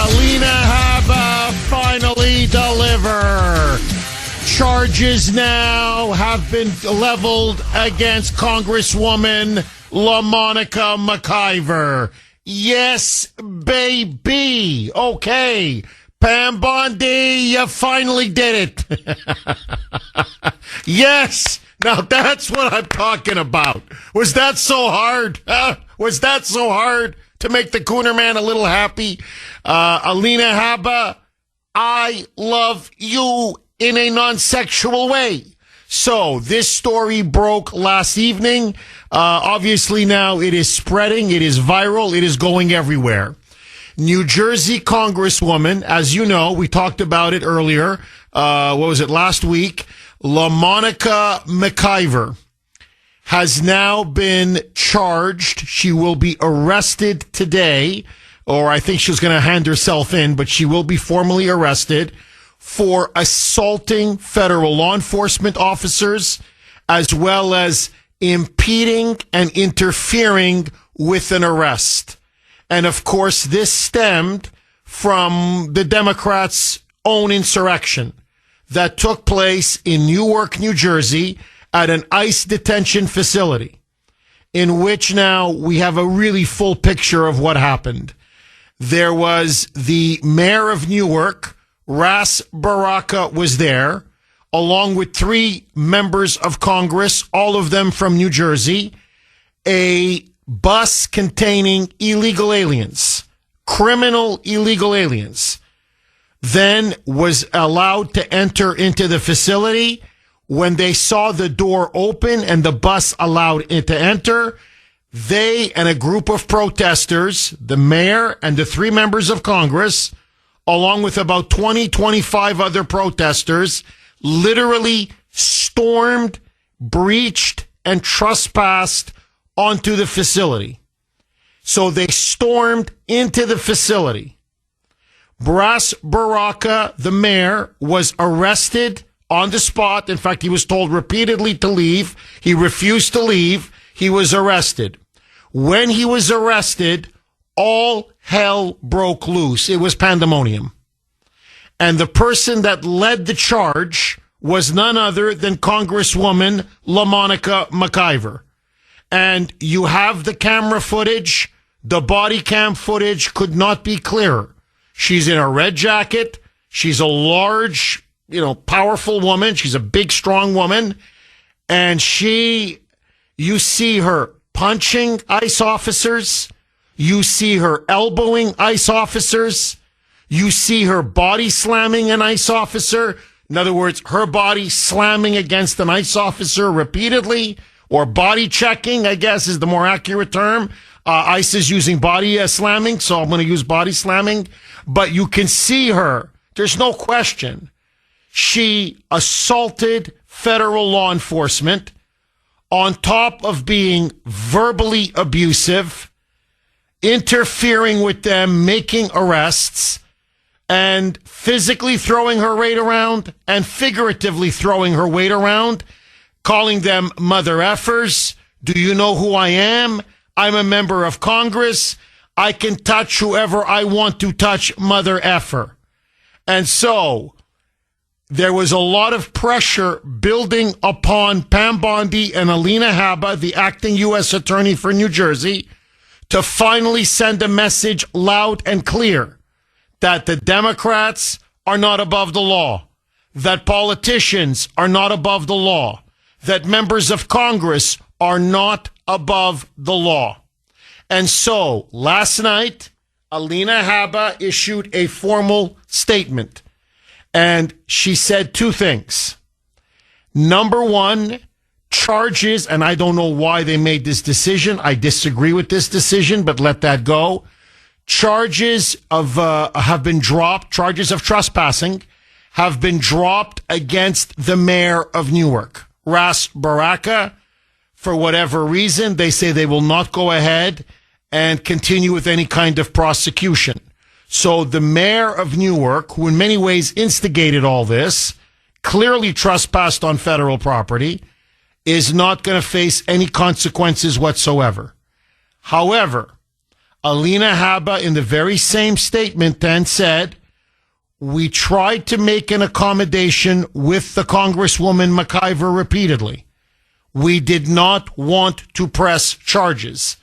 Alina Habba finally deliver. Charges now have been leveled against Congresswoman LaMonica McIver. Yes, baby. Okay. Pam Bondi, you finally did it. Yes. Now that's what I'm talking about. Was that so hard? Was that so hard to make the Kuhner man a little happy? Alina Habba, I love you in a non-sexual way. So this story broke last evening. Obviously now it is spreading. It is viral. It is going everywhere. New Jersey Congresswoman, as you know, we talked about it earlier. What was it, last week? LaMonica McIver has now been charged. She will be arrested today, or I think she's going to hand herself in, but she will be formally arrested for assaulting federal law enforcement officers, as well as impeding and interfering with an arrest. And of course, this stemmed from the Democrats' own insurrection that took place in Newark, New Jersey, at an ICE detention facility, in which now we have a really full picture of what happened. There was the mayor of Newark, Ras Baraka, was there, along with 3 members of Congress, all of them from New Jersey. A bus containing illegal aliens, criminal illegal aliens, then was allowed to enter into the facility. When they saw the door open and the bus allowed it to enter, they and a group of protesters, the mayor and the 3 members of Congress, along with about 25 other protesters, literally stormed, breached, and trespassed onto the facility. So they stormed into the facility. Ras Baraka, the mayor, was arrested on the spot. In fact, he was told repeatedly to leave. He refused to leave. He was arrested. When he was arrested, all hell broke loose. It was pandemonium. And the person that led the charge was none other than Congresswoman LaMonica McIver. And you have the camera footage. The body cam footage could not be clearer. She's in a red jacket. She's a large, powerful woman. She's a big, strong woman. And you see her punching ICE officers. You see her elbowing ICE officers. You see her body slamming an ICE officer. In other words, her body slamming against an ICE officer repeatedly, or body checking, I guess is the more accurate term. ICE is using body slamming, so I'm going to use body slamming. But you can see her. There's no question. She assaulted federal law enforcement on top of being verbally abusive, interfering with them, making arrests, and physically throwing her weight around and figuratively throwing her weight around, calling them mother effers. Do you know who I am? I'm a member of Congress. I can touch whoever I want to touch, mother effer. And so there was a lot of pressure building upon Pam Bondi and Alina Habba, the acting U.S. attorney for New Jersey, to finally send a message loud and clear that the Democrats are not above the law, that politicians are not above the law, that members of Congress are not above the law. And so last night, Alina Habba issued a formal statement, and she said 2 things. Number 1, charges, and I don't know why they made this decision. I disagree with this decision, but let that go. Charges have been dropped. Charges of trespassing have been dropped against the mayor of Newark, Ras Baraka. For whatever reason, they say they will not go ahead and continue with any kind of prosecution. So the mayor of Newark, who in many ways instigated all this, clearly trespassed on federal property, is not going to face any consequences whatsoever. However, Alina Habba, in the very same statement, then said, we tried to make an accommodation with the Congresswoman McIver repeatedly. We did not want to press charges.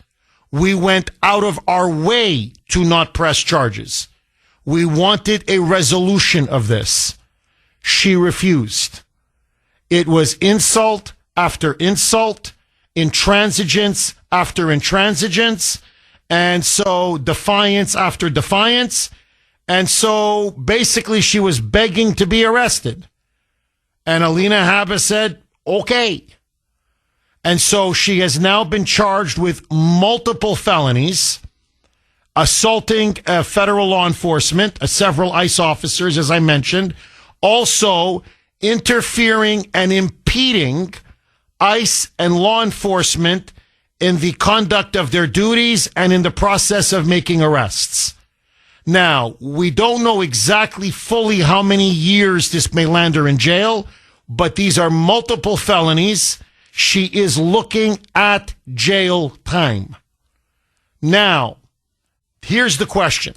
We went out of our way to not press charges. We wanted a resolution of this. She refused. It was insult after insult, intransigence after intransigence, and so defiance after defiance. And so basically she was begging to be arrested. And Alina Habba said, okay. And so she has now been charged with multiple felonies, assaulting federal law enforcement, several ICE officers, as I mentioned, also interfering and impeding ICE and law enforcement in the conduct of their duties and in the process of making arrests. Now, we don't know exactly fully how many years this may land her in jail, but these are multiple felonies. She is looking at jail time. Now, here's the question.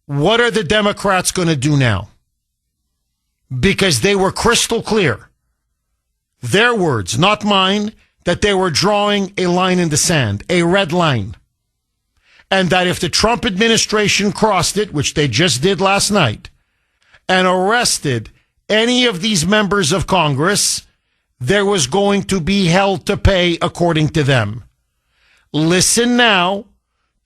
What are the Democrats going to do now? Because they were crystal clear. Their words, not mine, that they were drawing a line in the sand, a red line. And that if the Trump administration crossed it, which they just did last night, and arrested any of these members of Congress, there was going to be hell to pay according to them. Listen now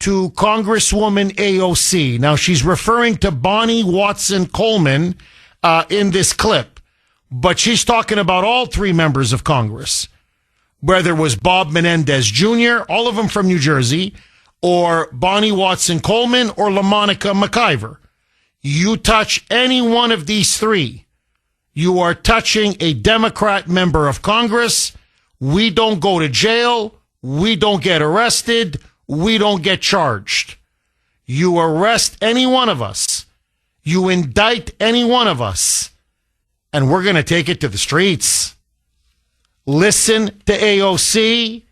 to Congresswoman AOC. Now, she's referring to Bonnie Watson Coleman in this clip, but she's talking about all three members of Congress, whether it was Bob Menendez Jr., all of them from New Jersey, or Bonnie Watson Coleman or LaMonica McIver. You touch any one of these three, you are touching a Democrat member of Congress. We don't go to jail. We don't get arrested. We don't get charged. You arrest any one of us. You indict any one of us. And we're going to take it to the streets. Listen to AOC.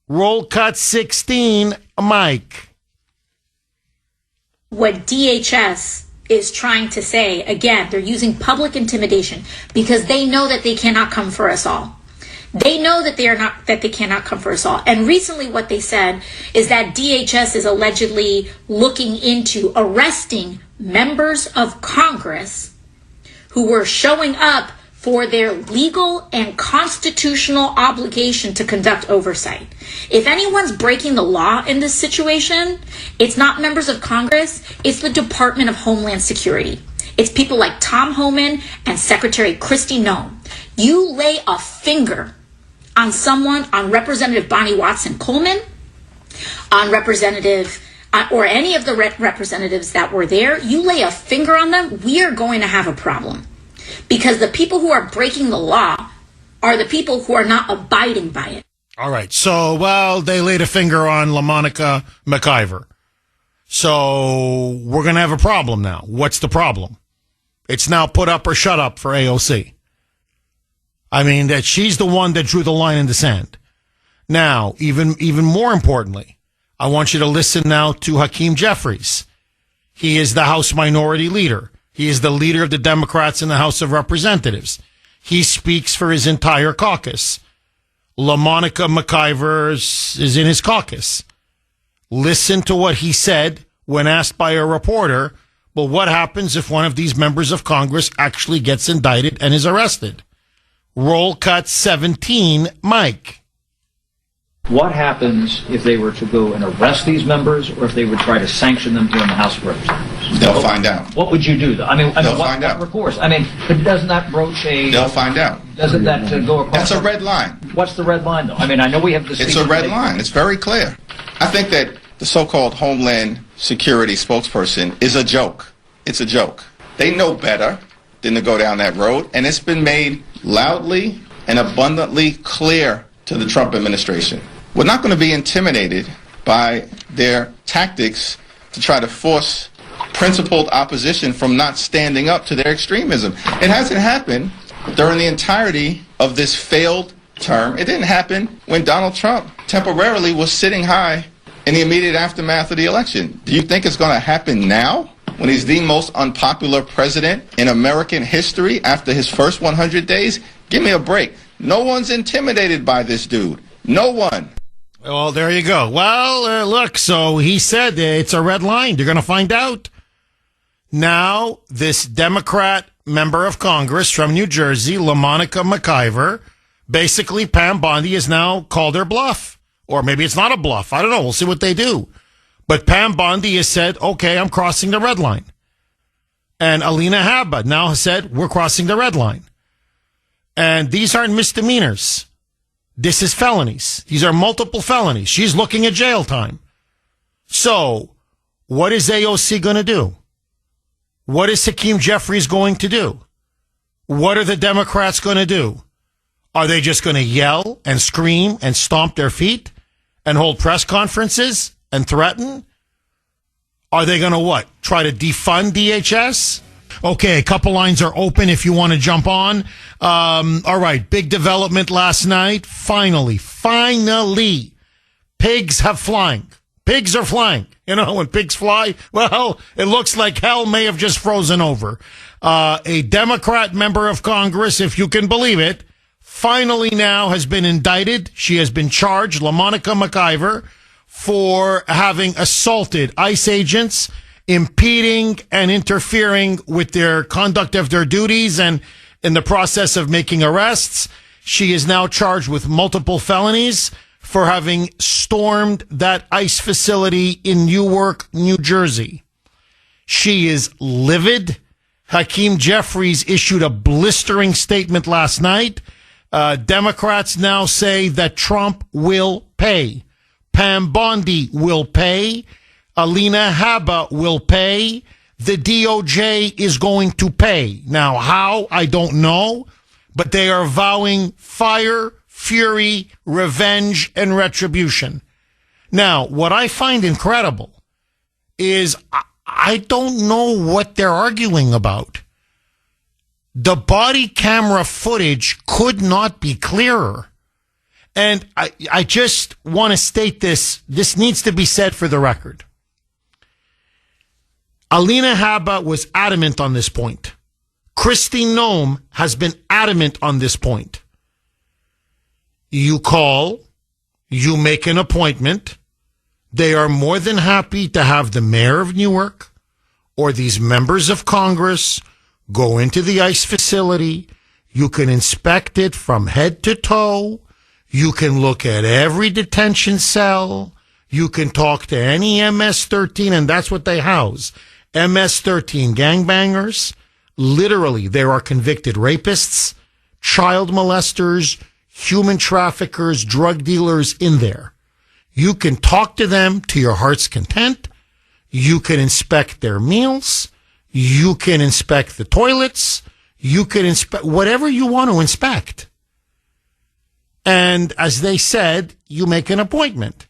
Roll cut 16, Mike. What DHS is trying to say, again, they're using public intimidation because they know that they cannot come for us all. They know that they cannot come for us all. And recently what they said is that DHS is allegedly looking into arresting members of Congress who were showing up for their legal and constitutional obligation to conduct oversight. If anyone's breaking the law in this situation, it's not members of Congress, it's the Department of Homeland Security. It's people like Tom Homan and Secretary Kristi Noem. You lay a finger on someone, on Representative Bonnie Watson Coleman, on Representative, or any of the representatives that were there, you lay a finger on them, we are going to have a problem. Because the people who are breaking the law are the people who are not abiding by it. All right. So, well, they laid a finger on LaMonica McIver. So we're going to have a problem now. What's the problem? It's now put up or shut up for AOC. I mean, that she's the one that drew the line in the sand. Now, even more importantly, I want you to listen now to Hakeem Jeffries. He is the House Minority Leader. He is the leader of the Democrats in the House of Representatives. He speaks for his entire caucus. LaMonica McIver is in his caucus. Listen to what he said when asked by a reporter, well, what happens if one of these members of Congress actually gets indicted and is arrested? Roll cut 17, Mike. What happens if they were to go and arrest these members, or if they would try to sanction them here in the House of Representatives? They'll find out. What would you do, though? They'll find out. Recourse? But doesn't that broach a... They'll find out. Doesn't that go across... That's a red line. What's the red line, though? I know we have this... It's a red line. It's very clear. I think that the so-called Homeland Security spokesperson is a joke. It's a joke. They know better than to go down that road, and it's been made loudly and abundantly clear to the Trump administration. We're not going to be intimidated by their tactics to try to force principled opposition from not standing up to their extremism. It hasn't happened during the entirety of this failed term. It didn't happen when Donald Trump temporarily was sitting high in the immediate aftermath of the election. Do you think it's going to happen now, when he's the most unpopular president in American history after his first 100 days? Give me a break. No one's intimidated by this dude. No one. Well, there you go. Well, look, so he said it's a red line. You're going to find out. Now, this Democrat member of Congress from New Jersey, LaMonica McIver, basically Pam Bondi has now called her bluff. Or maybe it's not a bluff. I don't know. We'll see what they do. But Pam Bondi has said, okay, I'm crossing the red line. And Alina Habba now has said, we're crossing the red line. And these aren't misdemeanors. This is felonies. These are multiple felonies. She's looking at jail time. So, what is AOC going to do? What is Hakeem Jeffries going to do? What are the Democrats going to do? Are they just going to yell and scream and stomp their feet and hold press conferences and threaten? Are they going to what? Try to defund DHS? Okay, a couple lines are open if you want to jump on. All right, big development last night. Finally, pigs have flying. Pigs are flying. You know, when pigs fly, well, it looks like hell may have just frozen over. A Democrat member of Congress, if you can believe it, finally now has been indicted. She has been charged, LaMonica McIver, for having assaulted ICE agents, impeding and interfering with their conduct of their duties and in the process of making arrests. She is now charged with multiple felonies for having stormed that ICE facility in Newark, New Jersey. She is livid. Hakeem Jeffries issued a blistering statement last night. Democrats now say that Trump will pay. Pam Bondi will pay. Alina Habba will pay. The DOJ is going to pay. Now, how? I don't know. But they are vowing fire, fury, revenge, and retribution. Now, what I find incredible is I don't know what they're arguing about. The body camera footage could not be clearer. And I just want to state this. This needs to be said for the record. Alina Habba was adamant on this point. Kristi Noem has been adamant on this point. You call, you make an appointment. They are more than happy to have the mayor of Newark or these members of Congress go into the ICE facility. You can inspect it from head to toe. You can look at every detention cell. You can talk to any MS-13, and that's what they house. MS-13 gangbangers. Literally, there are convicted rapists, child molesters, human traffickers, drug dealers in there. You can talk to them to your heart's content. You can inspect their meals. You can inspect the toilets. You can inspect whatever you want to inspect. And as they said, you make an appointment.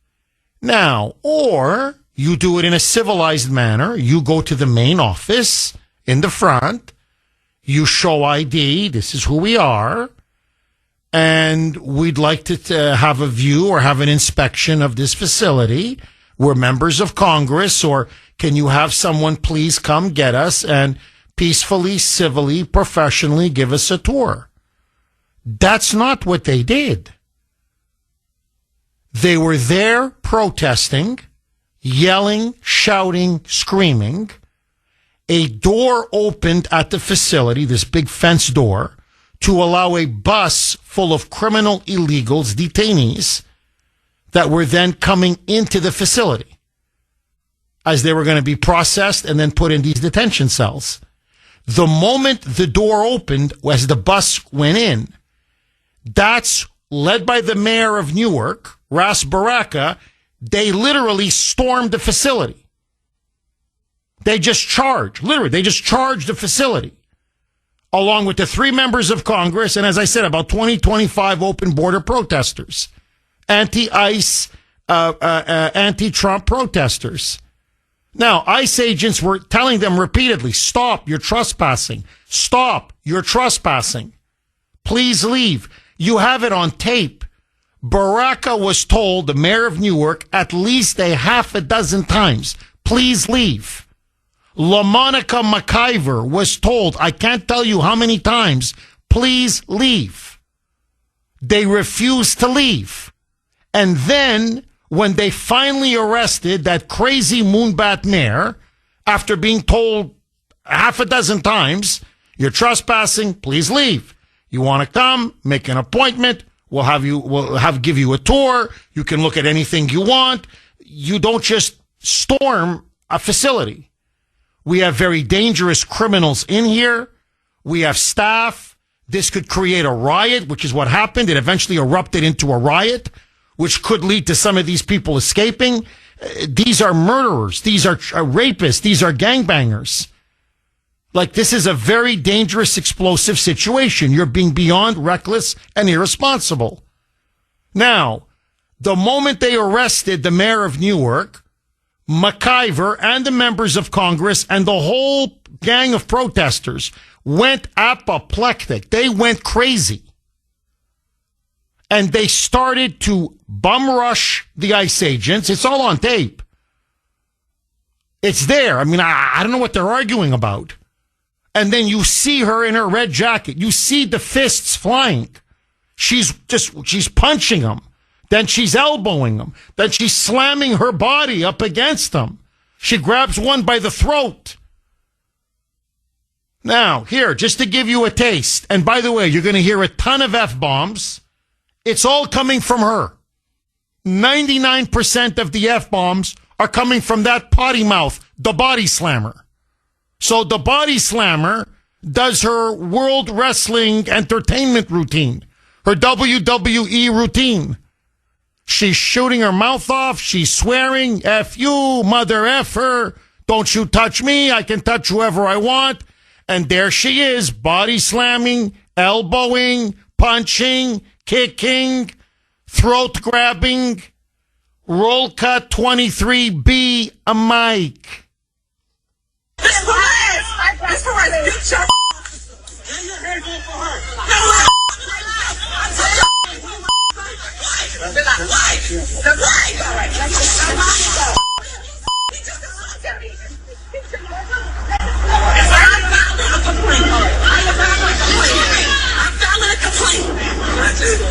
Now, or you do it in a civilized manner. You go to the main office in the front. You show ID. This is who we are. And we'd like to have a view or have an inspection of this facility. We're members of Congress, or can you have someone please come get us and peacefully, civilly, professionally give us a tour? That's not what they did. They were there protesting, yelling, shouting, screaming. A door opened at the facility, this big fence door, to allow a bus full of criminal illegals, detainees, that were then coming into the facility as they were going to be processed and then put in these detention cells. The moment the door opened, as the bus went in, that's led by the mayor of Newark, Ras Baraka. They literally stormed the facility. They just charged the facility, along with the 3 members of Congress, and as I said, about 25 open border protesters, anti-ICE, anti-Trump protesters. Now, ICE agents were telling them repeatedly, stop, you're trespassing. Stop, you're trespassing. Please leave. You have it on tape. Baraka was told, the mayor of Newark, at least a half a dozen times, please leave. LaMonica McIver was told, I can't tell you how many times, please leave. They refused to leave. And then, when they finally arrested that crazy moonbat mayor, after being told half a dozen times, you're trespassing, please leave. You want to come, make an appointment, we'll give you a tour, you can look at anything you want. You don't just storm a facility. We have very dangerous criminals in here. We have staff. This could create a riot, which is what happened. It eventually erupted into a riot, which could lead to some of these people escaping. These are murderers. These are rapists. These are gangbangers. Like, this is a very dangerous, explosive situation. You're being beyond reckless and irresponsible. Now, the moment they arrested the mayor of Newark, McIver and the members of Congress and the whole gang of protesters went apoplectic. They went crazy. And they started to bum rush the ICE agents. It's all on tape. It's there. I mean, I don't know what they're arguing about. And then you see her in her red jacket. You see the fists flying. She's punching them. Then she's elbowing them. Then she's slamming her body up against them. She grabs one by the throat. Now, here, just to give you a taste. And by the way, you're going to hear a ton of F-bombs. It's all coming from her. 99% of the F-bombs are coming from that potty mouth, the body slammer. So the body slammer does her World Wrestling Entertainment routine, her WWE routine. She's shooting her mouth off. She's swearing, F you, mother effer. Don't you touch me. I can touch whoever I want. And there she is, body slamming, elbowing, punching, kicking, throat grabbing. Roll cut 23B, a mic. It's Perez! It's Perez! Get your get your hands off for her! The white! All right, let's go. He just assaulted me. I'm filing a complaint.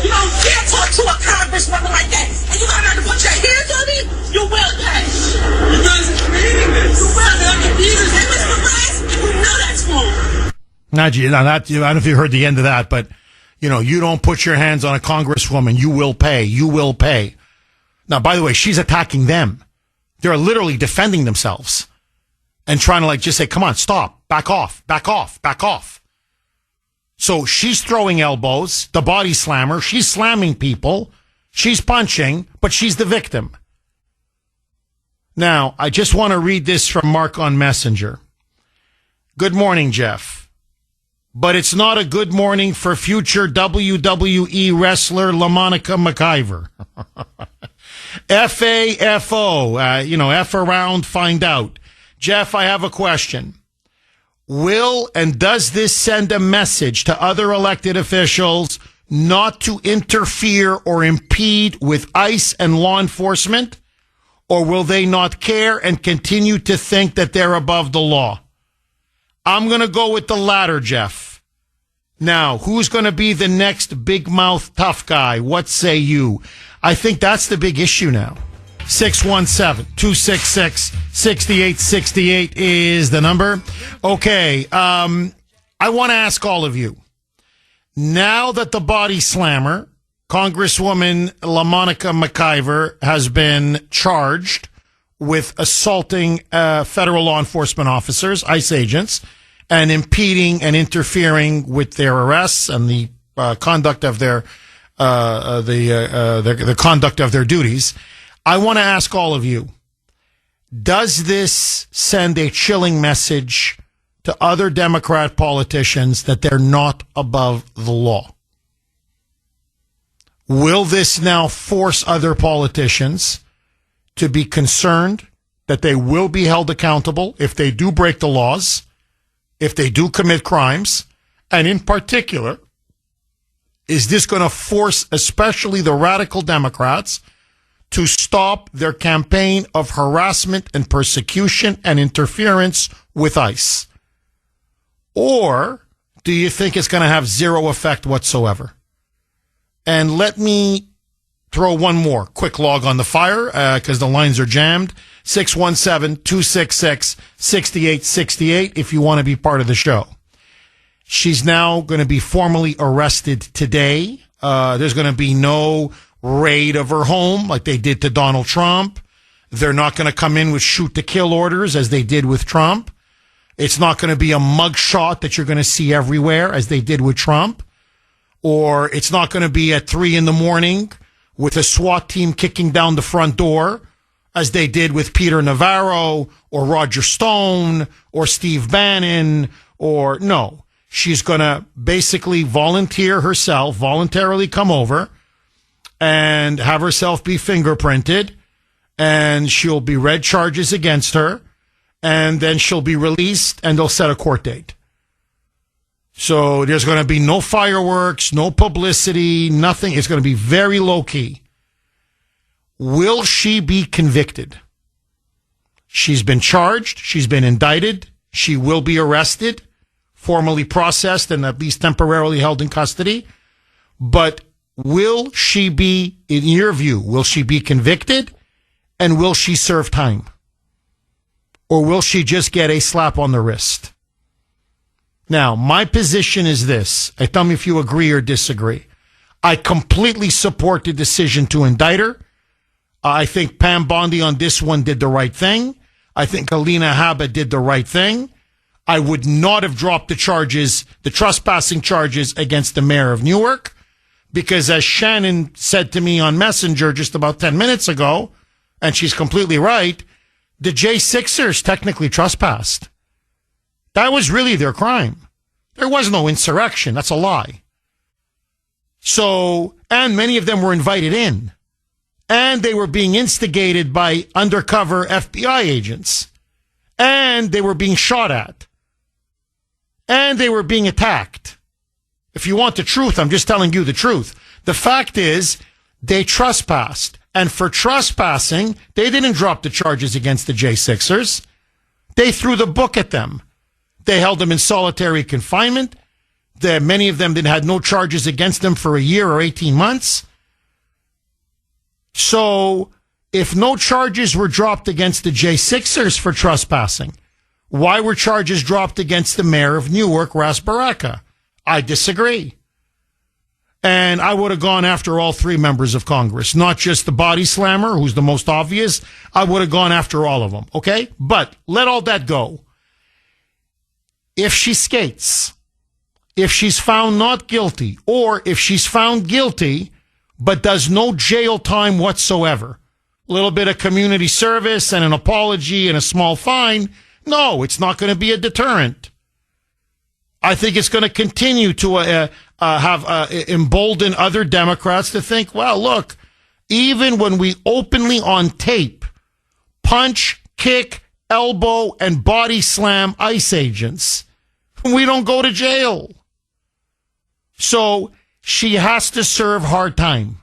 You don't dare talk to a congresswoman like that. And you got to put your hands on me? You will pay. You guys are creating this. You will pay. Hey, Mr. Perez, you know that's wrong. I don't know if you heard the end of that, but, you don't put your hands on a congresswoman. You will pay. You will pay. Now, by the way, she's attacking them. They're literally defending themselves and trying to just say, come on, stop, back off, back off, back off. So she's throwing elbows, the body slammer. She's slamming people. She's punching, but she's the victim. Now, I just want to read this from Mark on Messenger. Good morning, Jeff. But it's not a good morning for future WWE wrestler LaMonica McIver. F-A-F-O, F around, find out. Jeff, I have a question. Will and does this send a message to other elected officials not to interfere or impede with ICE and law enforcement? Or will they not care and continue to think that they're above the law? I'm going to go with the latter, Jeff. Now, who's going to be the next big mouth tough guy? What say you? I think that's the big issue now. 617-266-6868 is the number. Okay, I want to ask all of you. Now that the body slammer, Congresswoman LaMonica McIver, has been charged with assaulting federal law enforcement officers, ICE agents, and impeding and interfering with their arrests and the conduct of their the conduct of their duties. I want to ask all of you, does this send a chilling message to other Democrat politicians that they're not above the law? Will this now force other politicians to be concerned that they will be held accountable if they do break the laws, if they do commit crimes, and in particular, is this going to force especially the radical Democrats to stop their campaign of harassment and persecution and interference with ICE? Or do you think it's going to have zero effect whatsoever? And let me throw one more quick log on the fire because the lines are jammed. 617-266-6868 if you want to be part of the show. She's now going to be formally arrested today. There's going to be no raid of her home like they did to Donald Trump. They're not going to come in with shoot-to-kill orders as they did with Trump. It's not going to be a mugshot that you're going to see everywhere as they did with Trump. Or it's not going to be at 3 a.m. with a SWAT team kicking down the front door as they did with Peter Navarro or Roger Stone or Steve Bannon or no. She's going to basically voluntarily come over and have herself be fingerprinted, and she'll be read charges against her, and then she'll be released, and they'll set a court date. So there's going to be no fireworks, no publicity, nothing. It's going to be very low-key. Will she be convicted? She's been charged. She's been indicted. She will be arrested, formally processed, and at least temporarily held in custody. But will she be, in your view, will she be convicted? And will she serve time? Or will she just get a slap on the wrist? Now, my position is this. Tell me if you agree or disagree. I completely support the decision to indict her. I think Pam Bondi on this one did the right thing. I think Alina Habba did the right thing. I would not have dropped the charges, the trespassing charges against the mayor of Newark, because as Shannon said to me on Messenger just about 10 minutes ago, and she's completely right, the J6ers technically trespassed. That was really their crime. There was no insurrection. That's a lie. So, and many of them were invited in. And they were being instigated by undercover FBI agents. And they were being shot at. And they were being attacked. If you want the truth, I'm just telling you the truth. The fact is, they trespassed. And for trespassing, they didn't drop the charges against the J6ers. They threw the book at them. They held them in solitary confinement. Many of them had no charges against them for a year or 18 months. So, if no charges were dropped against the J6ers for trespassing, why were charges dropped against the mayor of Newark, Ras Baraka? I disagree. And I would have gone after all 3 members of Congress, not just the body slammer, who's the most obvious. I would have gone after all of them, okay? But let all that go. If she skates, if she's found not guilty, or if she's found guilty but does no jail time whatsoever, a little bit of community service and an apology and a small fine, no, it's not going to be a deterrent. I think it's going to continue to embolden other Democrats to think, well, look, even when we openly on tape punch, kick, elbow, and body slam ICE agents, we don't go to jail. So she has to serve hard time.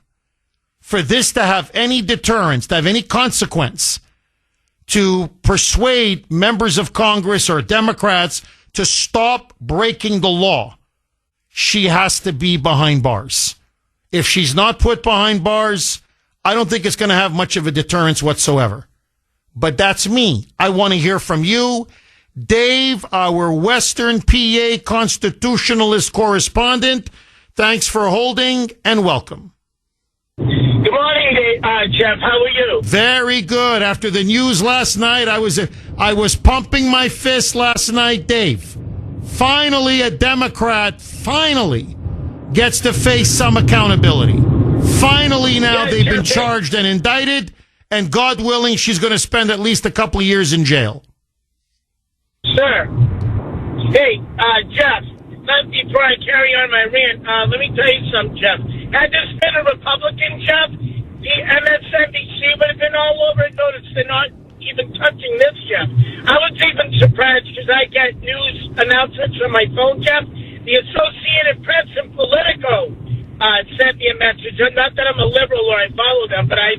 For this to have any deterrence, to have any consequence, to persuade members of Congress or Democrats to stop breaking the law, she has to be behind bars. If she's not put behind bars, I don't think it's going to have much of a deterrence whatsoever. But that's me. I want to hear from you. Dave, our Western PA constitutionalist correspondent, thanks for holding and welcome. Good morning, Jeff. How are you? Very good. After the news last night, I was pumping my fist last night, Dave. Finally, a Democrat gets to face some accountability. Finally, now they've been charged and indicted, and God willing, she's going to spend at least a couple of years in jail. Sir. Hey, Jeff, before I carry on my rant, let me tell you something, Jeff. Had this been a Republican, Jeff, the MSNBC would have been all over it. Notice they're not even touching this, Jeff. I was even surprised because I get news announcements on my phone, Jeff. The Associated Press and Politico sent me a message. Not that I'm a liberal or I follow them, but I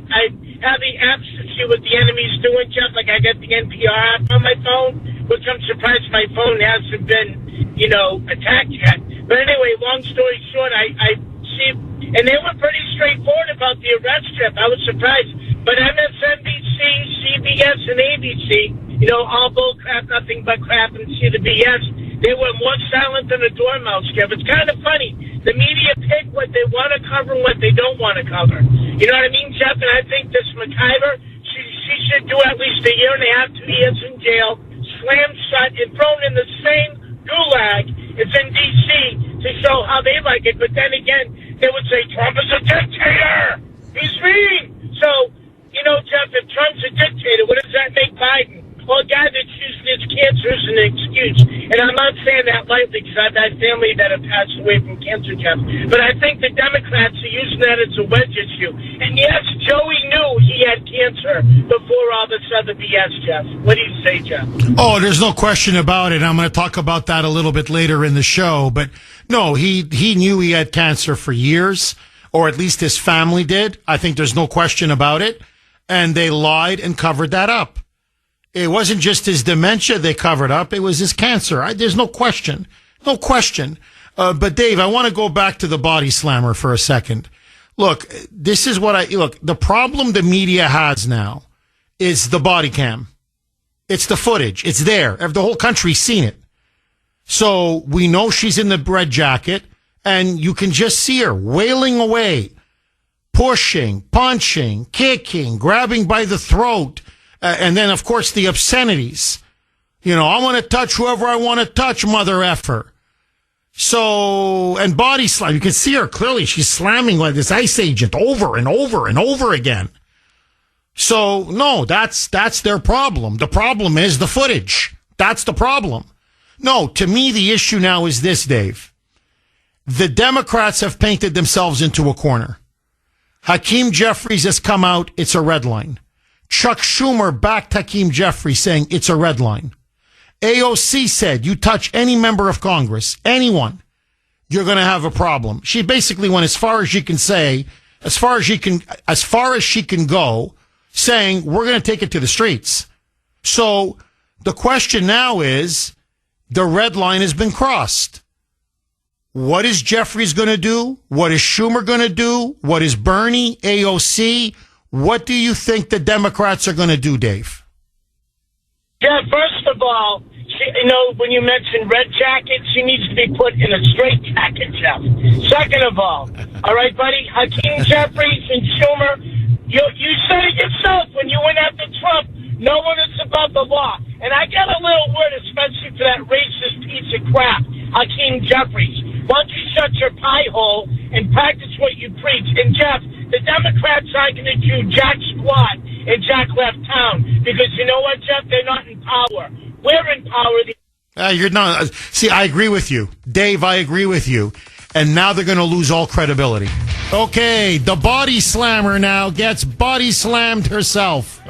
have the apps to see what the enemy's doing, Jeff. Like I got the NPR app on my phone, which I'm surprised my phone hasn't been, attacked yet. But anyway, long story short, I see, and they were pretty straightforward about the arrest, Jeff. I was surprised. But MSNBC, CBS, and ABC, all bull crap, nothing but crap, and see the BS. They were more silent than a dormouse, Jeff. It's kind of funny. The media pick what they want to cover and what they don't want to cover. You know what I mean, Jeff? And I think this McIver, she should do at least 1.5 years, 2 years in jail, slammed shut, and thrown in the same gulag as in D.C. to show how they like it. But then again, they would say, Trump is a dictator. He's mean. So, Jeff, if Trump's a dictator, what does that make Biden? Well, a guy that's using his cancer is an excuse. And I'm not saying that lightly because I've had family that have passed away from cancer, Jeff. But I think the Democrats are using that as a wedge issue. And yes, Joey knew he had cancer before all this other BS, Jeff. What do you say, Jeff? Oh, there's no question about it. I'm going to talk about that a little bit later in the show. But no, he knew he had cancer for years, or at least his family did. I think there's no question about it. And they lied and covered that up. It wasn't just his dementia they covered up. It was his cancer. There's no question. No question. But Dave, I want to go back to the body slammer for a second. Look, this is what the problem the media has now is the body cam. It's the footage. It's there. The whole country's seen it. So we know she's in the red jacket and you can just see her wailing away, pushing, punching, kicking, grabbing by the throat. And then, of course, the obscenities. I want to touch whoever I want to touch, mother effer. So, and body slam. You can see her clearly. She's slamming like this ICE agent over and over and over again. So, no, that's their problem. The problem is the footage. That's the problem. No, to me, the issue now is this, Dave. The Democrats have painted themselves into a corner. Hakeem Jeffries has come out. It's a red line. Chuck Schumer backed Hakeem Jeffries saying it's a red line. AOC said you touch any member of Congress, anyone, you're going to have a problem. She basically went as far as she can say, as far as she can go, saying we're going to take it to the streets. So the question now is the red line has been crossed. What is Jeffries going to do? What is Schumer going to do? What is Bernie, AOC? What do you think the Democrats are going to do, Dave? Yeah, first of all, when you mentioned red jacket, she needs to be put in a straight jacket, Jeff. Second of all right, buddy, Hakeem Jeffries and Schumer, you said it yourself when you went after Trump. No one is above the law. And I got a little word, especially for that racist piece of crap, Hakeem Jeffries. Why don't you shut your pie hole and practice what you preach? And Jeff, the Democrats aren't going to do jack squat and jack left town because you know what, Jeff? They're not in power. We're in power. You're not. See, I agree with you. Dave, I agree with you. And now they're going to lose all credibility. Okay, the body slammer now gets body slammed herself.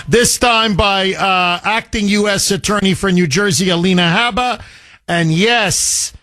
This time by acting U.S. Attorney for New Jersey, Alina Habba. And yes,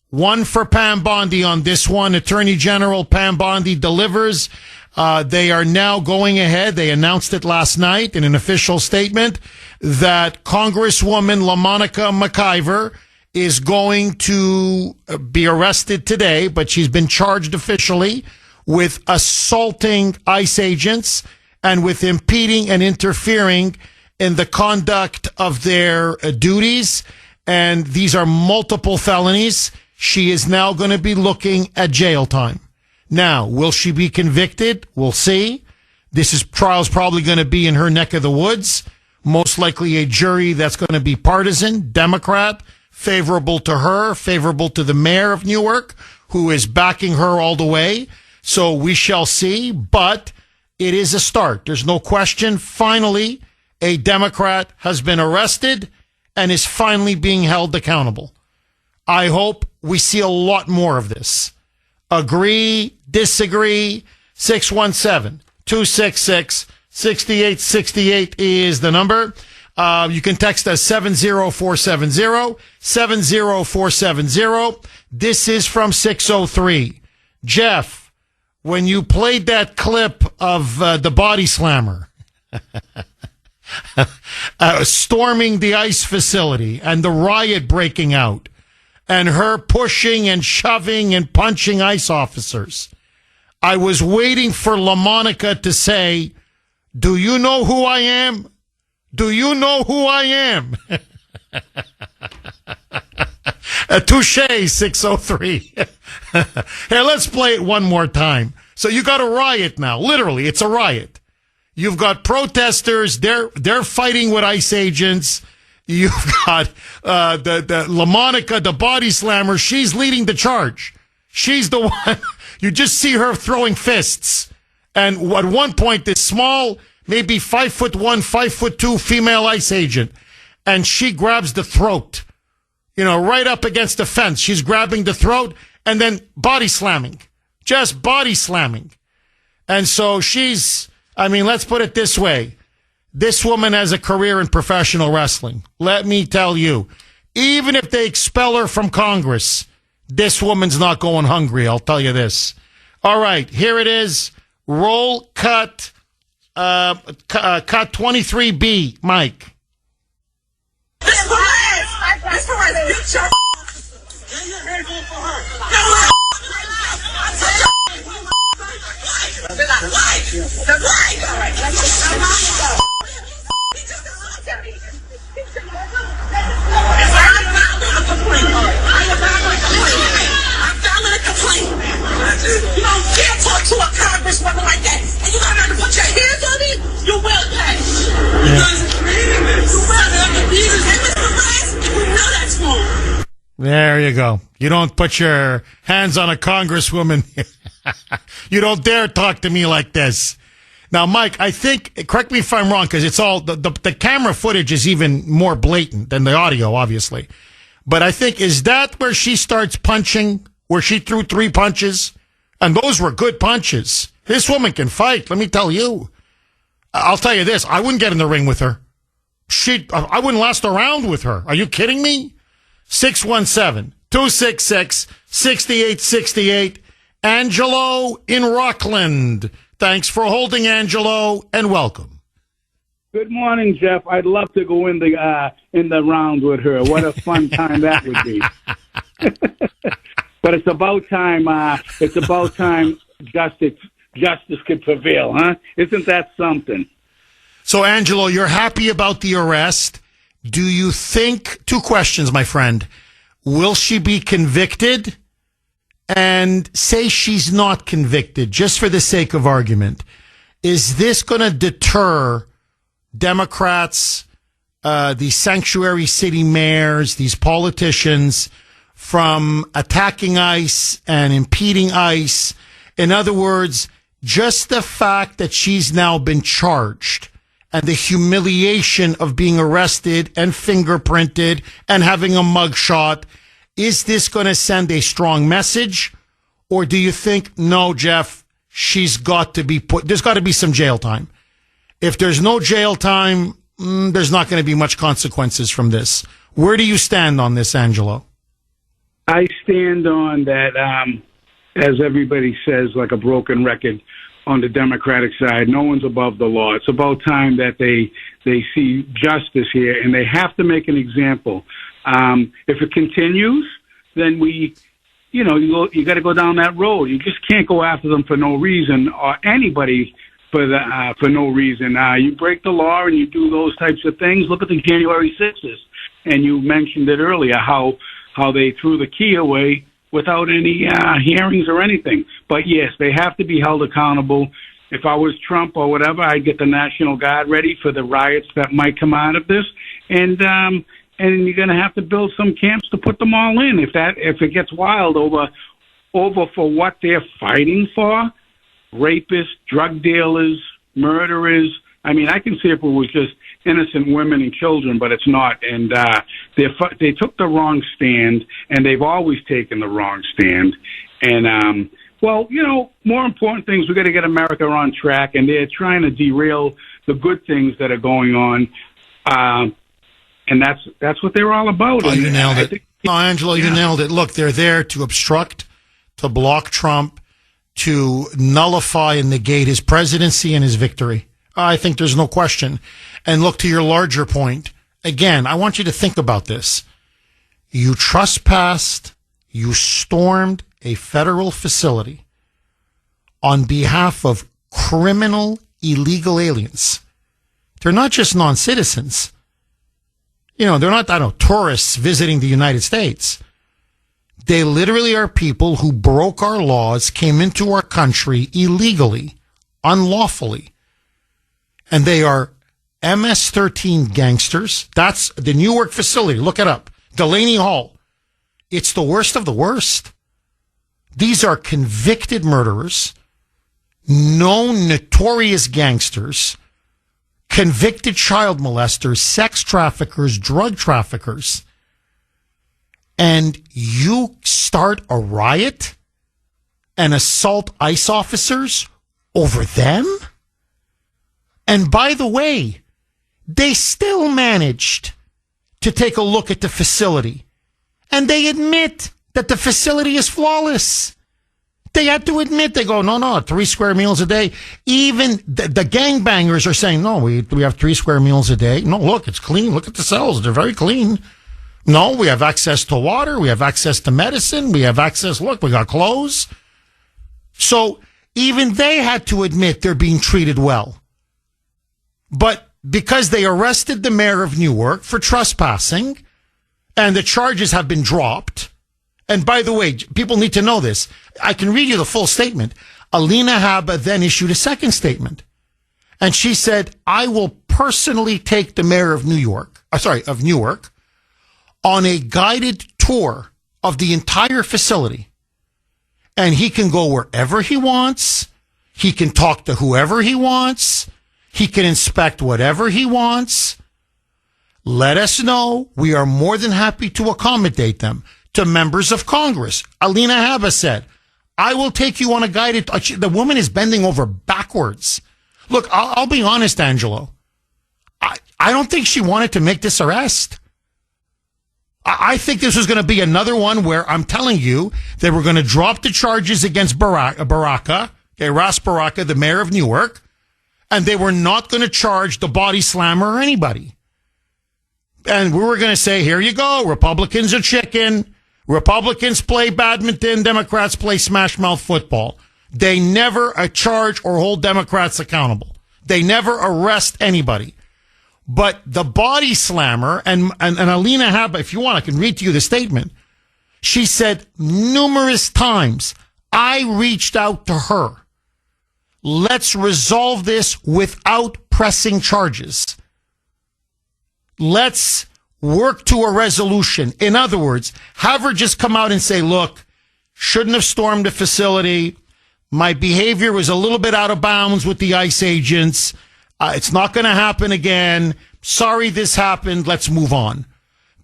one for Pam Bondi on this one. Attorney General Pam Bondi delivers. They are now going ahead. They announced it last night in an official statement that Congresswoman LaMonica McIver is going to be arrested today, but she's been charged officially with assaulting ICE agents and with impeding and interfering in the conduct of their duties. And these are multiple felonies. She is now going to be looking at jail time. Now, will she be convicted? We'll see. Trial's probably going to be in her neck of the woods. Most likely a jury that's going to be partisan, Democrat, favorable to her, favorable to the mayor of Newark, who is backing her all the way. So we shall see, but it is a start. There's no question. Finally, a Democrat has been arrested and is finally being held accountable. I hope we see a lot more of this. Agree, disagree, 617-266-6868 is the number. You can text us 70470, 70470. This is from 603. Jeff, when you played that clip of the body slammer storming the ICE facility and the riot breaking out and her pushing and shoving and punching ICE officers, I was waiting for LaMonica to say, "Do you know who I am? Do you know who I am?" Touche, 603. Here, let's play it one more time. So you got a riot now. Literally, it's a riot. You've got protesters. They're fighting with ICE agents. You've got the LaMonica, the body slammer. She's leading the charge. She's the one. You just see her throwing fists. And at one point, this small, maybe 5'1", 5'2" female ICE agent, and she grabs the throat. Right up against the fence. She's grabbing the throat and then body slamming. Just body slamming. And so let's put it this way. This woman has a career in professional wrestling. Let me tell you, even if they expel her from Congress, this woman's not going hungry. I'll tell you this. All right, here it is. Roll cut 23B, Mike. That's for her. Get your get your hands off for her. The light. All right. I'm filing a complaint. You can't talk to a congresswoman like that. And you got to put your hands on me. You will pay. You guys are creating this. You will. There you go. You don't put your hands on a congresswoman. You don't dare talk to me like this. Now, Mike, I think, correct me if I'm wrong, because it's all, the camera footage is even more blatant than the audio, obviously. But I think, is that where she starts punching, where she threw 3 punches? And those were good punches. This woman can fight, let me tell you. I'll tell you this, I wouldn't get in the ring with her. I wouldn't last a round with her. Are you kidding me? 617-266-6868. Angelo in Rockland. Thanks for holding, Angelo, and welcome. Good morning, Jeff. I'd love to go in the round with her. What a fun time that would be. But it's about time. Justice could prevail, huh? Isn't that something? So, Angelo, you're happy about the arrest. Do you think, 2 questions, my friend, will she be convicted? And say she's not convicted, just for the sake of argument. Is this going to deter Democrats, these sanctuary city mayors, these politicians from attacking ICE and impeding ICE? In other words, just the fact that she's now been charged and the humiliation of being arrested and fingerprinted and having a mugshot, is this going to send a strong message? Or do you think, no, Jeff, she's got to be there's got to be some jail time. If there's no jail time, there's not going to be much consequences from this. Where do you stand on this, Angelo? I stand on that, as everybody says, like a broken record on the Democratic side. No one's above the law. It's about time that they see justice here, and they have to make an example. If it continues, then you got to go down that road. You just can't go after them for no reason, or anybody for no reason. You break the law and you do those types of things. Look at the January 6th, and you mentioned it earlier, how they threw the key away without any hearings or anything. But yes, they have to be held accountable. If I was Trump or whatever, I'd get the National Guard ready for the riots that might come out of this, and you're going to have to build some camps to put them all in. If it gets wild over for what they're fighting for, rapists, drug dealers, murderers. I mean, I can see if it was just innocent women and children, but it's not. And they took the wrong stand, and they've always taken the wrong stand. And more important things, we got to get America on track, and they're trying to derail the good things that are going on. And that's what they're all about. Oh, you nailed it. No, Angelo, you nailed it. Look, they're there to obstruct, to block Trump, to nullify and negate his presidency and his victory. I think there's no question. And look, to your larger point, again, I want you to think about this. You trespassed, you stormed a federal facility on behalf of criminal, illegal aliens. They're not just non-citizens. You know, they're not, tourists visiting the United States. They literally are people who broke our laws, came into our country illegally, unlawfully. And they are MS-13 gangsters. That's the Newark facility. Look it up. Delaney Hall. It's the worst of the worst. These are convicted murderers, known notorious gangsters, convicted child molesters, sex traffickers, drug traffickers. And you start a riot and assault ICE officers over them? And by the way, they still managed to take a look at the facility. And they admit that the facility is flawless. They had to admit, they go, no, 3 square meals a day. Even the gangbangers are saying, no, we have 3 square meals a day. No, look, it's clean. Look at the cells. They're very clean. No, we have access to water. We have access to medicine. We have access. Look, we got clothes. So even they had to admit they're being treated well. But because they arrested the mayor of Newark for trespassing and the charges have been dropped. And by the way, people need to know this. I can read you the full statement. Alina Habba then issued a second statement. And she said, I will personally take the mayor of Newark on a guided tour of the entire facility. And he can go wherever he wants. He can talk to whoever he wants. He can inspect whatever he wants. Let us know. We are more than happy to accommodate them. To members of Congress, Alina Habba said, I will take you on a guided... The woman is bending over backwards. Look, I'll be honest, Angelo. I don't think she wanted to make this arrest. I think this was going to be another one where I'm telling you they were going to drop the charges against Baraka, Ras Baraka, the mayor of Newark, and they were not going to charge the body slammer or anybody. And we were going to say, here you go, Republicans are chicken. Republicans play badminton, Democrats play smash mouth football. They never charge or hold Democrats accountable. They never arrest anybody. But the body slammer, and Alina Habba, if you want, I can read to you the statement. She said numerous times, I reached out to her. Let's resolve this without pressing charges. Let's work to a resolution. In other words, have her just come out and say, look, shouldn't have stormed the facility. My behavior was a little bit out of bounds with the ICE agents. It's not going to happen again. Sorry this happened. Let's move on.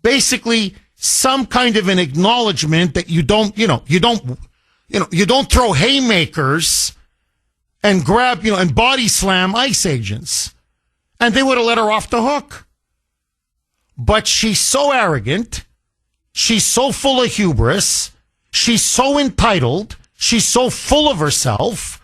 Basically, some kind of an acknowledgement that you don't throw haymakers and grab, and body slam ICE agents. And they would have let her off the hook. But she's so arrogant. She's so full of hubris. She's so entitled. She's so full of herself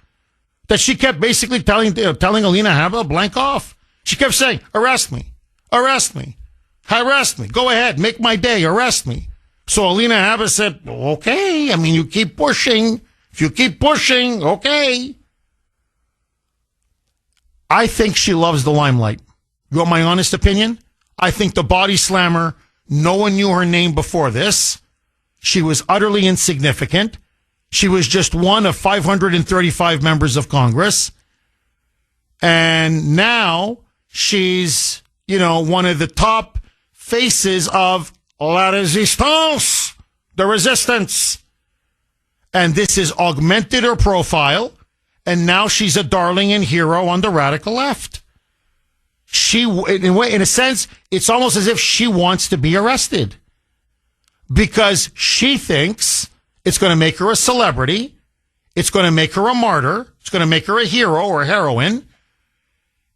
that she kept basically telling Alina Habba, blank off. She kept saying, arrest me, arrest me, harass me. Go ahead, make my day, arrest me. So Alina Habba said, okay. I mean, you keep pushing. If you keep pushing, okay. I think she loves the limelight. You want my honest opinion? I think the body slammer, no one knew her name before this. She was utterly insignificant. She was just one of 535 members of Congress. And now she's, one of the top faces of la resistance, the resistance. And this has augmented her profile. And now she's a darling and hero on the radical left. She, in a sense, it's almost as if she wants to be arrested because she thinks it's going to make her a celebrity. It's going to make her a martyr. It's going to make her a hero or heroine.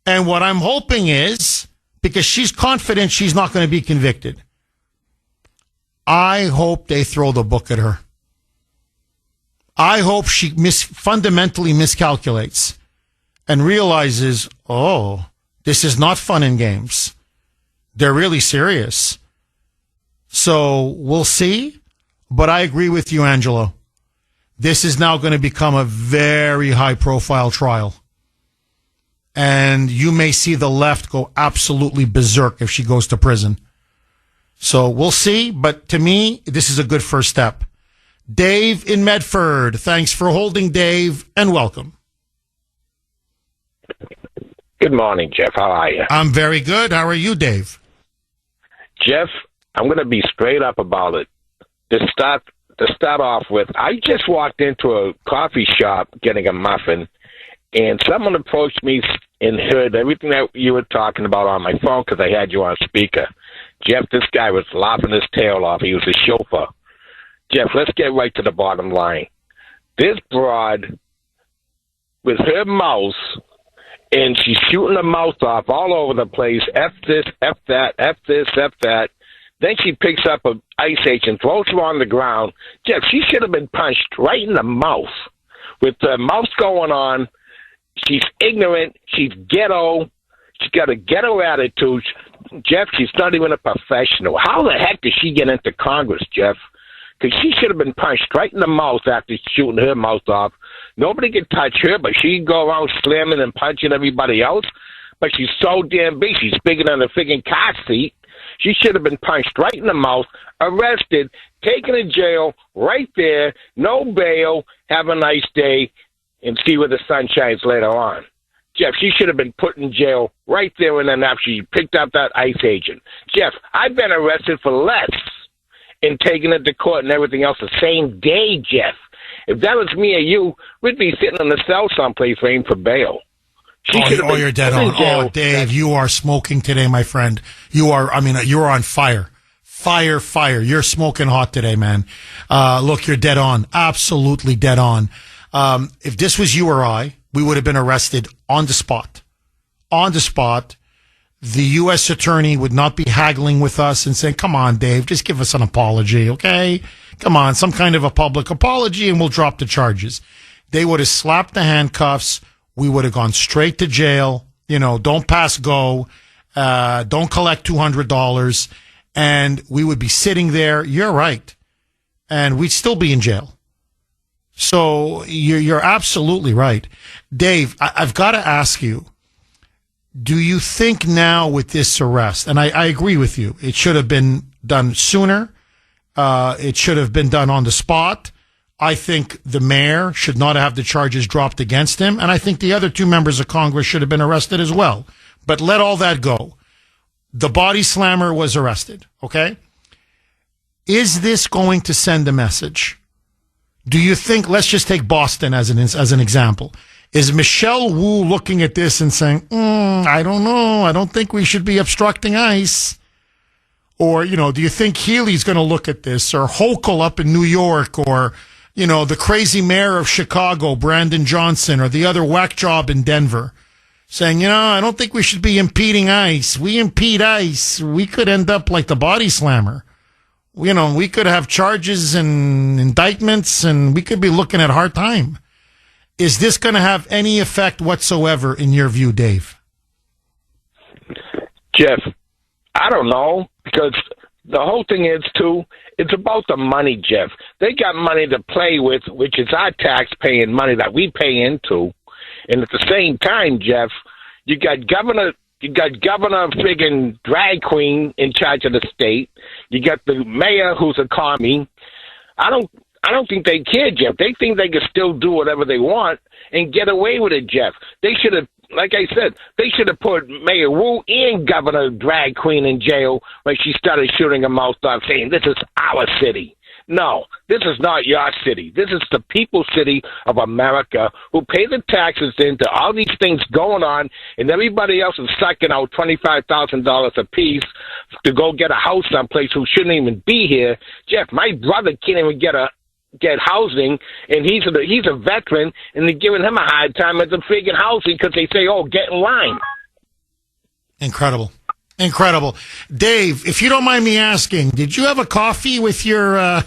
And what I'm hoping is, because she's confident she's not going to be convicted, I hope they throw the book at her. I hope she fundamentally miscalculates and realizes, oh, this is not fun and games. They're really serious. So we'll see. But I agree with you, Angelo. This is now going to become a very high-profile trial. And you may see the left go absolutely berserk if she goes to prison. So we'll see. But to me, this is a good first step. Dave in Medford. Thanks for holding, Dave, and welcome. Good morning, Jeff. How are you? I'm very good. How are you, Dave? Jeff, I'm going to be straight up about it. To start off with, I just walked into a coffee shop getting a muffin, and someone approached me and heard everything that you were talking about on my phone because I had you on speaker. Jeff, this guy was laughing his tail off. He was a chauffeur. Jeff, let's get right to the bottom line. This broad, with her mouse, and she's shooting her mouth off all over the place. F this, F that, F this, F that. Then she picks up an ice agent, throws her on the ground. Jeff, she should have been punched right in the mouth. With the mouth going on, she's ignorant, she's ghetto, she's got a ghetto attitude. Jeff, she's not even a professional. How the heck did she get into Congress, Jeff? Because she should have been punched right in the mouth after shooting her mouth off. Nobody could touch her, but she can go around slamming and punching everybody else. But she's so damn big, she's bigger than a friggin' car seat. She should have been punched right in the mouth, arrested, taken to jail right there, no bail, have a nice day, and see where the sun shines later on. Jeff, she should have been put in jail right there and then after she picked up that ICE agent. Jeff, I've been arrested for less and taken it to court and everything else the same day, Jeff. If that was me or you, we'd be sitting in the cell someplace waiting for bail. You're dead on. Oh, Dave, you are smoking today, my friend. You're on fire. Fire. You're smoking hot today, man. Look, you're dead on. Absolutely dead on. If this was you or I, we would have been arrested on the spot. On the spot. The U.S. attorney would not be haggling with us and saying, come on, Dave, just give us an apology, okay? Come on, some kind of a public apology and we'll drop the charges. They would have slapped the handcuffs. We would have gone straight to jail. Don't pass go. Don't collect $200. And we would be sitting there. You're right. And we'd still be in jail. So you're absolutely right. Dave, I've got to ask you, do you think now with this arrest, and I agree with you, it should have been done sooner. It should have been done on the spot. I think the mayor should not have the charges dropped against him, and I think the other two members of Congress should have been arrested as well. But let all that go. The body slammer was arrested, okay? Is this going to send a message? Do you think, let's just take Boston as an example. Is Michelle Wu looking at this and saying, I don't know, I don't think we should be obstructing ICE? Or, do you think Healy's going to look at this, or Hochul up in New York, or the crazy mayor of Chicago, Brandon Johnson, or the other whack job in Denver, saying, I don't think we should be impeding ICE. We impede ICE. We could end up like the body slammer. We could have charges and indictments, and we could be looking at hard time. Is this going to have any effect whatsoever in your view, Dave? Jeff, I don't know, because the whole thing is, too, it's about the money, Jeff. They got money to play with, which is our tax-paying money that we pay into. And at the same time, Jeff, you got governor friggin' drag queen in charge of the state. You got the mayor who's a commie. I don't think they care, Jeff. They think they can still do whatever they want and get away with it, Jeff. They should have, like I said, they should have put Mayor Wu and Governor Drag Queen in jail when she started shooting her mouth off saying, this is our city. No, this is not your city. This is the people's city of America who pay the taxes into all these things going on, and everybody else is sucking out $25,000 apiece to go get a house someplace who shouldn't even be here. Jeff, my brother can't even get housing, and he's a veteran, and they're giving him a hard time at the friggin' housing because they say, oh, get in line. Incredible. Dave, if you don't mind me asking, did you have a coffee with your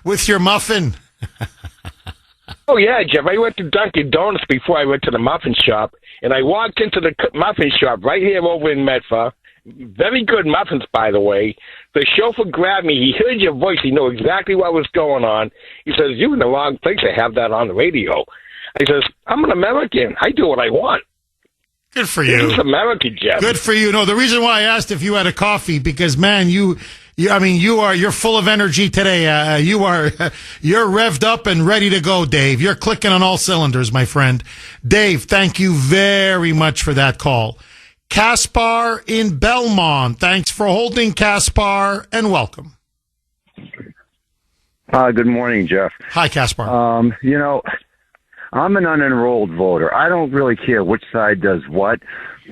with your muffin? Oh, yeah, Jeff. I went to Dunkin' Donuts before I went to the muffin shop, and I walked into the muffin shop right here over in Medford. Very good muffins, by the way. The chauffeur grabbed me. He heard your voice. He knew exactly what was going on. He says, "You're in the wrong place to have that on the radio." I says, "I'm an American. I do what I want." Good for you. It's America, Jeff. Good for you. No, the reason why I asked if you had a coffee, because, man, you're full of energy today. You're revved up and ready to go, Dave. You're clicking on all cylinders, my friend. Dave, thank you very much for that call. Caspar in Belmont. Thanks for holding, Caspar, and welcome. Good morning, Jeff. Hi, Caspar. I'm an unenrolled voter. I don't really care which side does what,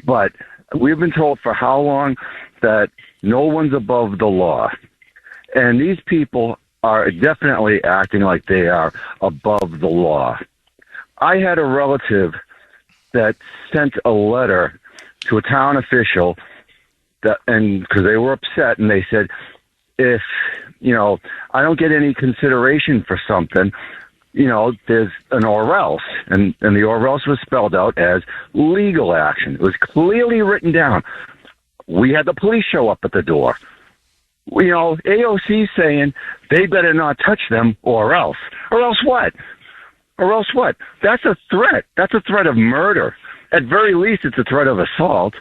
but we've been told for how long that no one's above the law. And these people are definitely acting like they are above the law. I had a relative that sent a letter to a town official because they were upset, and they said, if, I don't get any consideration for something, there's an or else. And the or else was spelled out as legal action. It was clearly written down. We had the police show up at the door. AOC saying they better not touch them or else. Or else what? Or else what? That's a threat. That's a threat of murder. At very least, it's a threat of assault.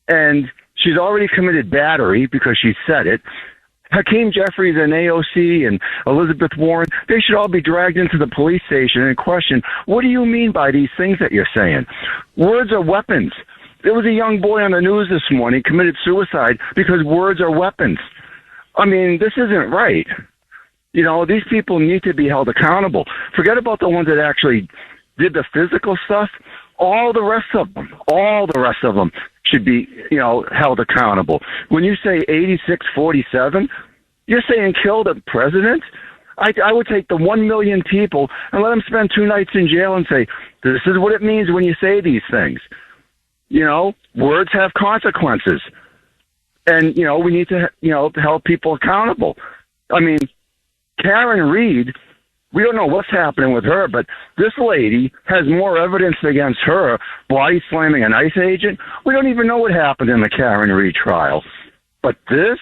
And she's already committed battery because she said it. Hakeem Jeffries and AOC and Elizabeth Warren, they should all be dragged into the police station and questioned, what do you mean by these things that you're saying? Words are weapons. There was a young boy on the news this morning committed suicide because words are weapons. I mean, this isn't right. These people need to be held accountable. Forget about the ones that actually did the physical stuff. All the rest of them should be, held accountable. When you say 86-47, you're saying kill the president? I would take the 1 million people and let them spend 2 nights in jail and say, this is what it means when you say these things. Words have consequences. And, we need to, hold people accountable. I mean, Karen Reed, we don't know what's happening with her, but this lady has more evidence against her body slamming an ICE agent. We don't even know what happened in the Karen Reed trial. But this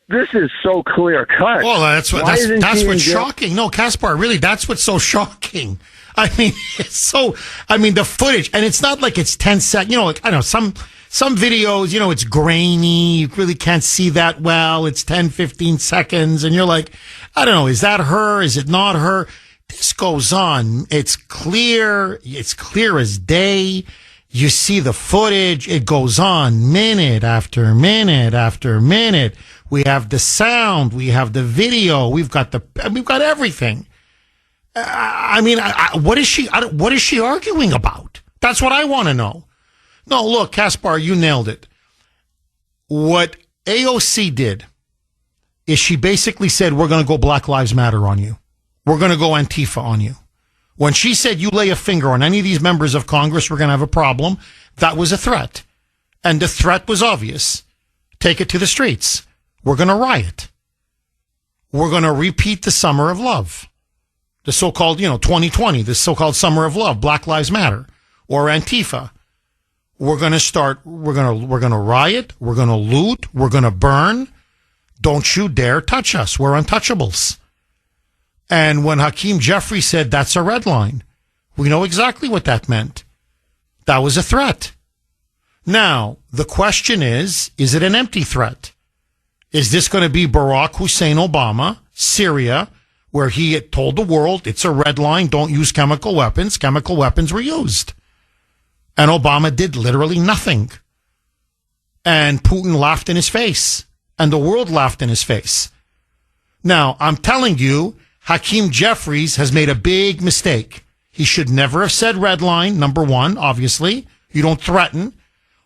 is so clear cut. Well, that's what's shocking. No, Caspar, really, that's what's so shocking. I mean, the footage, and it's not like it's 10 seconds. I know some videos, it's grainy. You really can't see that well. It's 10, 15 seconds. And you're like, I don't know, is that her? Is it not her? This goes on. It's clear. It's clear as day. You see the footage. It goes on minute after minute after minute. We have the sound. We have the video. We've got everything. What is she arguing about? That's what I want to know. No, look, Caspar, you nailed it. What AOC did is she basically said, we're going to go Black Lives Matter on you. We're going to go Antifa on you. When she said you lay a finger on any of these members of Congress, we're going to have a problem, that was a threat. And the threat was obvious. Take it to the streets. We're going to riot. We're going to repeat the summer of love. The so-called, 2020, the so-called summer of love, Black Lives Matter, or Antifa. We're going to riot. We're going to loot. We're going to burn. Don't you dare touch us. We're untouchables. And when Hakeem Jeffries said that's a red line, we know exactly what that meant. That was a threat. Now, the question is it an empty threat? Is this going to be Barack Hussein Obama, Syria, where he had told the world it's a red line, don't use chemical weapons. Chemical weapons were used. And Obama did literally nothing. And Putin laughed in his face. And the world laughed in his face. Now, I'm telling you, Hakeem Jeffries has made a big mistake. He should never have said red line, number one, obviously. You don't threaten.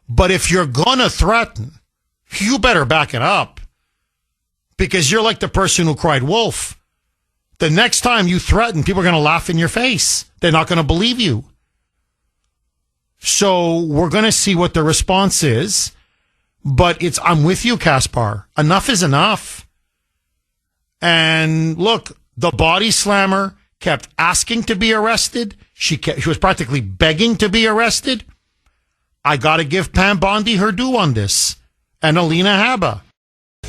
But if you're going to threaten, you better back it up. Because you're like the person who cried wolf. The next time you threaten, people are going to laugh in your face. They're not going to believe you. So we're going to see what the response is. But I'm with you, Caspar. Enough is enough. And look, the body slammer kept asking to be arrested. She was practically begging to be arrested. I got to give Pam Bondi her due on this. And Alina Habba.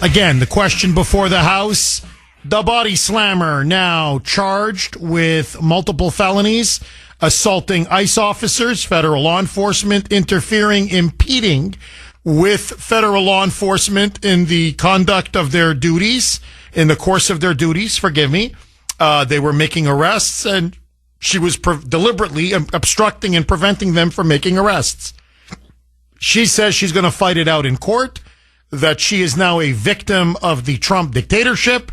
Again, the question before the House, the body slammer now charged with multiple felonies, assaulting ICE officers, federal law enforcement, interfering, impeding with federal law enforcement in the conduct of their duties, in the course of their duties, forgive me. They were making arrests, and she was deliberately obstructing and preventing them from making arrests. She says she's going to fight it out in court, that she is now a victim of the Trump dictatorship.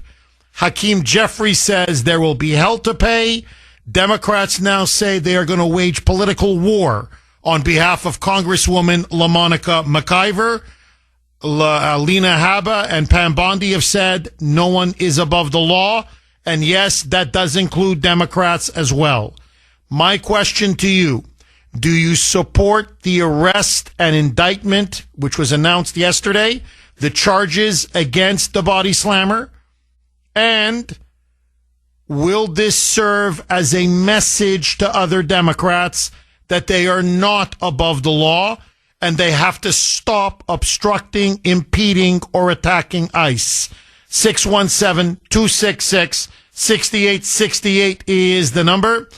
Hakeem Jeffrey says there will be hell to pay. Democrats now say they are going to wage political war on behalf of Congresswoman LaMonica McIver. Alina Habba and Pam Bondi have said no one is above the law. And yes, that does include Democrats as well. My question to you, do you support the arrest and indictment, which was announced yesterday, the charges against the body slammer? And will this serve as a message to other Democrats that they are not above the law and they have to stop obstructing, impeding, or attacking ICE? 617-266-6868 is the number.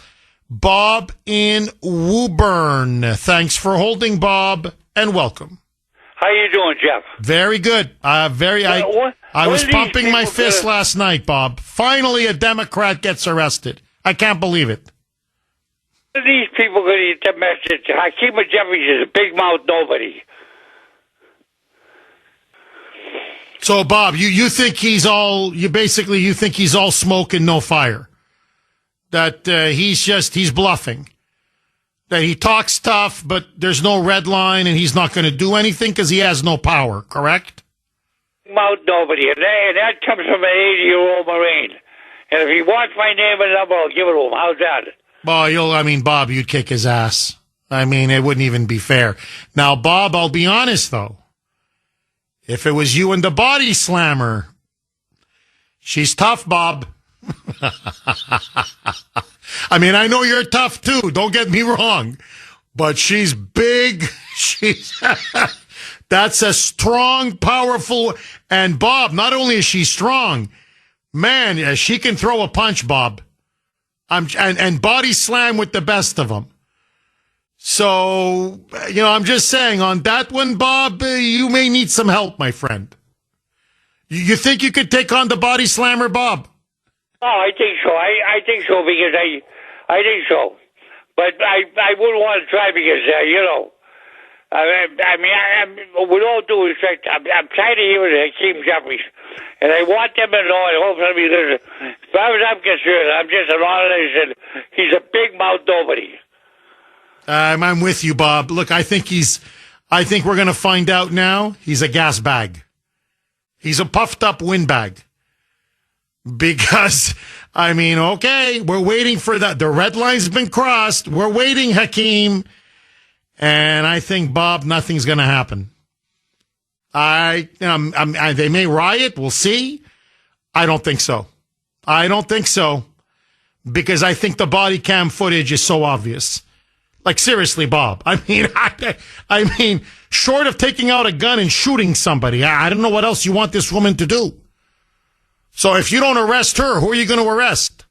Bob in Woburn. Thanks for holding, Bob, and welcome. How you doing, Jeff? Very good. I was pumping my fist last night, Bob. Finally, a Democrat gets arrested. I can't believe it. What are these people going to get the message? Hakeem Jeffries is a big mouth nobody. So, Bob, you think he's all smoke and no fire? That he's bluffing. That he talks tough, but there's no red line and he's not going to do anything because he has no power, correct? Mouth nobody. And that comes from an 80-year-old Marine. And if he wants my name and number, I'll give it to him. How's that? Well, Bob, you'd kick his ass. It wouldn't even be fair. Now, Bob, I'll be honest, though. If it was you and the body slammer, she's tough, Bob. I know you're tough, too. Don't get me wrong. But she's big. That's a strong, powerful. And, Bob, not only is she strong, man, she can throw a punch, Bob. And body slam with the best of them. So, I'm just saying, on that one, Bob, you may need some help, my friend. You think you could take on the body slammer, Bob? Oh, I think so. I think so because I think so. But I wouldn't want to try because, with all due respect, I'm tired of hearing Hakeem Jeffries. And I want them to know, I hope somebody listens. As far as I'm concerned, I'm just an honest, he's a big mouth nobody. I'm with you, Bob. Look, I think we're going to find out now. He's a gas bag. He's a puffed up windbag. Because, okay, we're waiting for that. The red line's been crossed. We're waiting, Hakeem. And I think, Bob, nothing's going to happen. They may riot. We'll see. I don't think so. Because I think the body cam footage is so obvious. Like, seriously, Bob. Short of taking out a gun and shooting somebody, I don't know what else you want this woman to do. So if you don't arrest her, who are you going to arrest?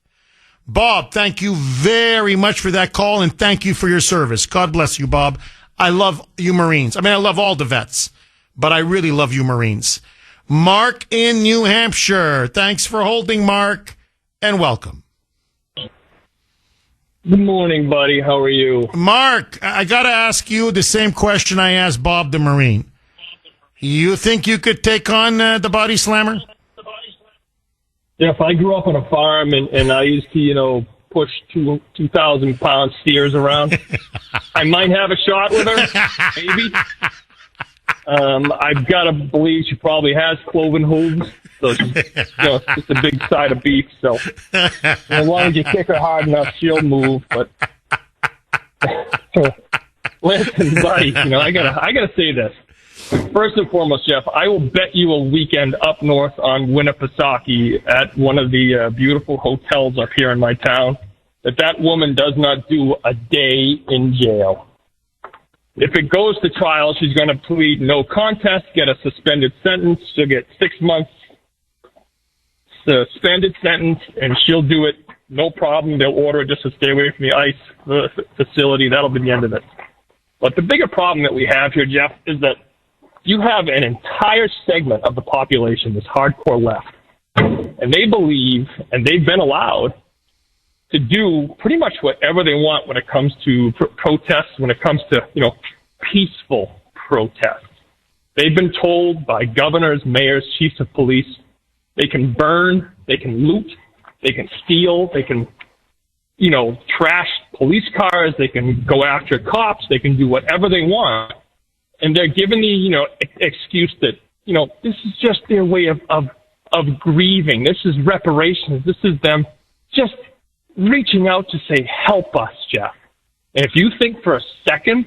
Bob, thank you very much for that call, and thank you for your service. God bless you, Bob. I love you Marines. I love all the vets, but I really love you Marines. Mark in New Hampshire. Thanks for holding, Mark, and welcome. Good morning, buddy. How are you? Mark, I got to ask you the same question I asked Bob the Marine. You think you could take on the body slammer? Jeff, I grew up on a farm, and I used to, push 2,000-pound steers around. I might have a shot with her, maybe. I've got to believe she probably has cloven hooves, so she's just a big side of beef. So as long as you kick her hard enough, she'll move. But listen, buddy, I gotta say this. First and foremost, Jeff, I will bet you a weekend up north on Winnipesaukee at one of the beautiful hotels up here in my town that woman does not do a day in jail. If it goes to trial, she's going to plead no contest, get a suspended sentence. She'll get 6 months suspended sentence, and she'll do it no problem. They'll order her just to stay away from the ICE facility. That'll be the end of it. But the bigger problem that we have here, Jeff, is that you have an entire segment of the population, this hardcore left, and they believe, and they've been allowed, to do pretty much whatever they want when it comes to protests, when it comes to, peaceful protests. They've been told by governors, mayors, chiefs of police, they can burn, they can loot, they can steal, they can, trash police cars, they can go after cops, they can do whatever they want. And they're given the, excuse that, this is just their way of grieving. This is reparations. This is them just reaching out to say, help us, Jeff. And if you think for a second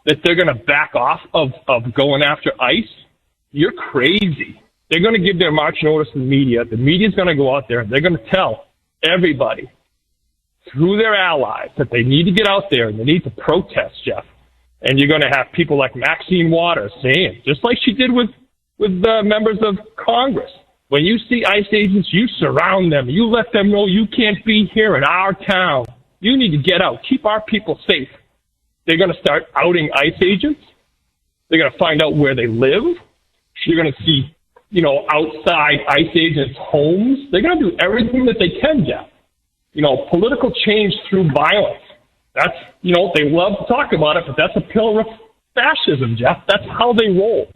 that they're going to back off of going after ICE, you're crazy. They're going to give their march notice to the media. The media's going to go out there and they're going to tell everybody through their allies that they need to get out there and they need to protest, Jeff. And you're going to have people like Maxine Waters saying, just like she did with members of Congress, when you see ICE agents, you surround them. You let them know you can't be here in our town. You need to get out. Keep our people safe. They're going to start outing ICE agents. They're going to find out where they live. You're going to see, outside ICE agents' homes. They're going to do everything that they can, Jeff. Political change through violence. That's, they love to talk about it, but that's a pillar of fascism, Jeff. That's how they roll.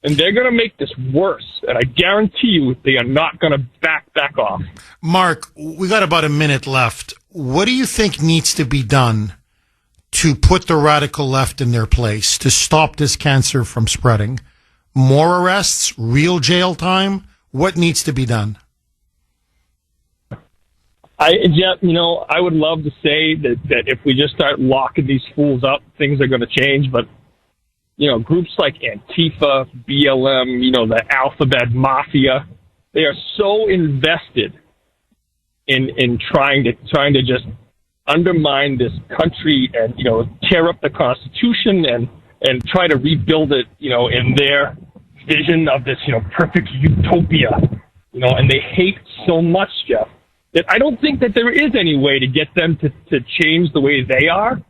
And they're going to make this worse. And I guarantee you they are not going to back off. Mark, we got about a minute left. What do you think needs to be done to put the radical left in their place, to stop this cancer from spreading? More arrests? Real jail time? What needs to be done? Jeff, I would love to say that if we just start locking these fools up, things are going to change. But, groups like Antifa, BLM, the Alphabet Mafia, they are so invested in trying to just undermine this country and, tear up the Constitution and try to rebuild it, in their vision of this, perfect utopia, and they hate so much, Jeff, that I don't think that there is any way to get them to change the way they are.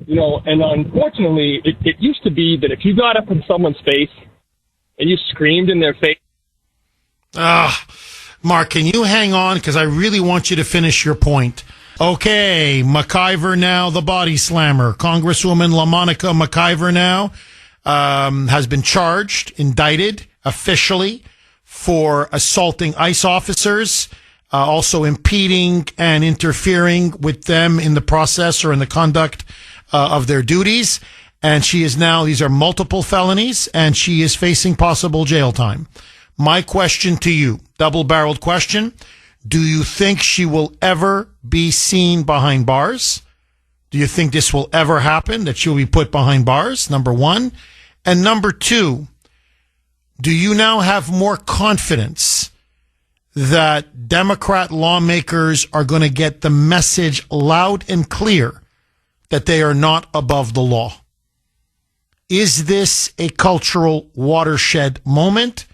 And unfortunately, it used to be that if you got up in someone's face and you screamed in their face. Mark, can you hang on? Because I really want you to finish your point. Okay, McIver now, the body slammer. Congresswoman LaMonica McIver now has been charged, indicted officially for assaulting ICE officers, also impeding and interfering with them in the process or in the conduct of their duties. And she is now, these are multiple felonies, and she is facing possible jail time. My question to you, double-barreled question, do you think she will ever be seen behind bars? Do you think this will ever happen, that she'll be put behind bars, number one? And number two, do you now have more confidence that Democrat lawmakers are going to get the message loud and clear that they are not above the law? Is this a cultural watershed moment?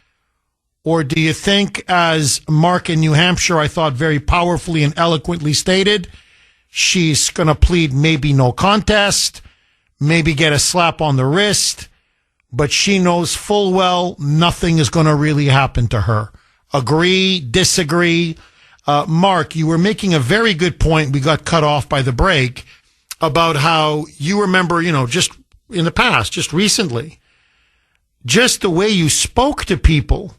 Or do you think, as Mark in New Hampshire, I thought very powerfully and eloquently stated, she's going to plead maybe no contest, maybe get a slap on the wrist, but she knows full well nothing is going to really happen to her? Agree, disagree? Mark, you were making a very good point. We got cut off by the break about how you remember, just in the past, just recently, just the way you spoke to people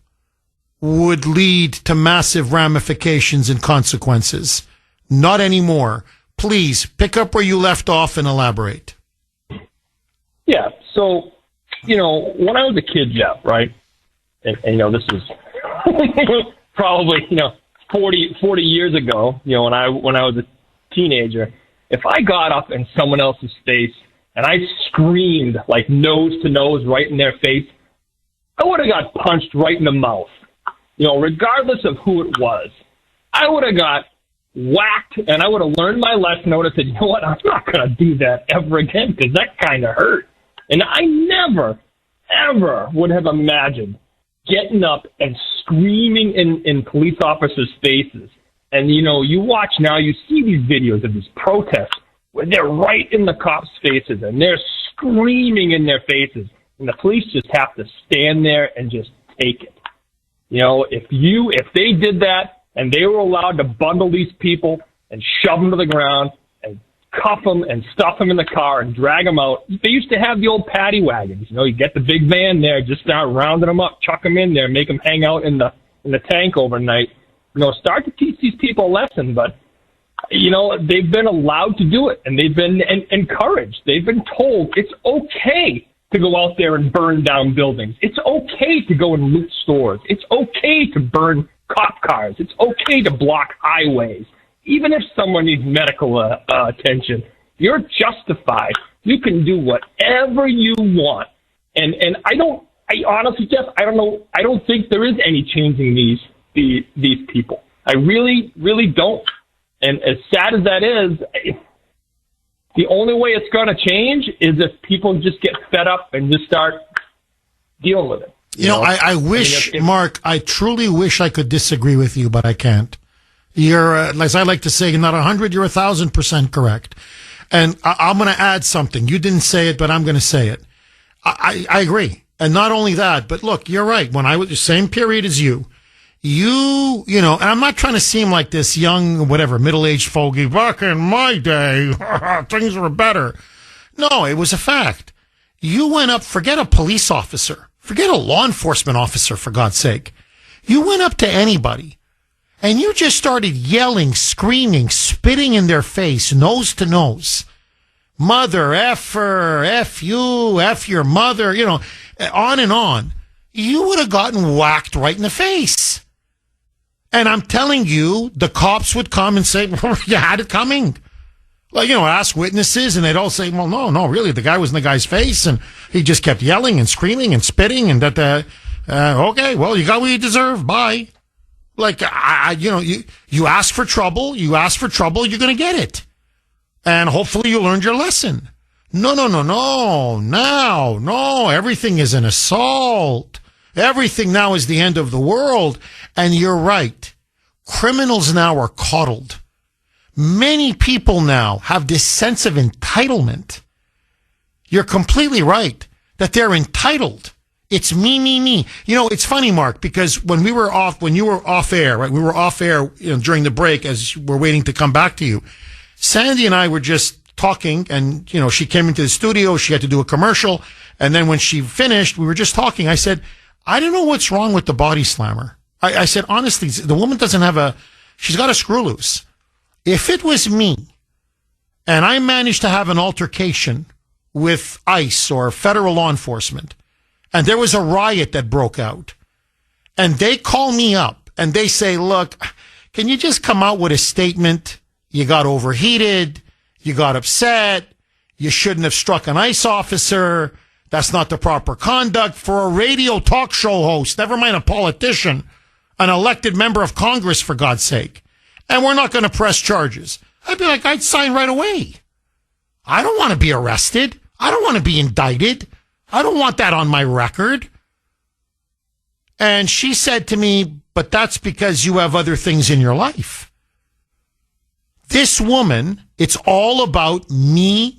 would lead to massive ramifications and consequences. Not anymore. Please pick up where you left off and elaborate. Yeah. So, when I was a kid, Jeff, right? And this is probably, 40 years ago, when I was a teenager, if I got up in someone else's face and I screamed like nose to nose right in their face, I would have got punched right in the mouth. Regardless of who it was, I would have got whacked, and I would have learned my lesson. I would have said, you know what, I'm not going to do that ever again, because that kind of hurt. And I never, ever would have imagined getting up and screaming in police officers' faces. And, you watch now, you see these videos of these protests where they're right in the cops' faces, and they're screaming in their faces. And the police just have to stand there and just take it. If they did that and they were allowed to bundle these people and shove them to the ground and cuff them and stuff them in the car and drag them out, they used to have the old paddy wagons. You get the big van there, just start rounding them up, chuck them in there, make them hang out in the tank overnight. Start to teach these people a lesson, but they've been allowed to do it, and they've been encouraged. They've been told it's okay to go out there and burn down buildings. It's okay to go and loot stores. It's okay to burn cop cars. It's okay to block highways. Even if someone needs medical attention, you're justified. You can do whatever you want. And I honestly, Jeff, I don't know. I don't think there is any changing these people. I really, really don't. And as sad as that is, the only way it's going to change is if people just get fed up and just start dealing with it. I wish, Mark, I truly wish I could disagree with you, but I can't. You're, as I like to say, not 100, you're 1,000% correct. And I'm going to add something. You didn't say it, but I'm going to say it. I agree. And not only that, but look, you're right. When I was the same period as you, and I'm not trying to seem like this young, middle-aged fogey. Back in my day, things were better. No, it was a fact. You went up, forget a police officer, forget a law enforcement officer, for God's sake. You went up to anybody, and you just started yelling, screaming, spitting in their face, nose to nose. Mother, effer, F you, F your mother, on and on. You would have gotten whacked right in the face. And I'm telling you, the cops would come and say, well, you had it coming. Ask witnesses, and they'd all say, well, no, really, the guy was in the guy's face, and he just kept yelling and screaming and spitting, and okay, well, you got what you deserve, bye. You ask for trouble, you're going to get it. And hopefully you learned your lesson. No, everything is an assault. Everything now is the end of the world. And you're right. Criminals now are coddled. Many people now have this sense of entitlement. You're completely right that they're entitled. It's me. It's funny, Mark, because when you were off air, right? We were off air during the break as we're waiting to come back to you. Sandy and I were just talking, and, she came into the studio. She had to do a commercial. And then when she finished, we were just talking. I said, I don't know what's wrong with the body slammer. I said, honestly, the woman she's got a screw loose. If it was me and I managed to have an altercation with ICE or federal law enforcement, and there was a riot that broke out, and they call me up and they say, look, can you just come out with a statement? You got overheated. You got upset. You shouldn't have struck an ICE officer. That's not the proper conduct for a radio talk show host, never mind a politician, an elected member of Congress, for God's sake. And we're not going to press charges. I'd be like, I'd sign right away. I don't want to be arrested. I don't want to be indicted. I don't want that on my record. And she said to me, but that's because you have other things in your life. This woman, it's all about me.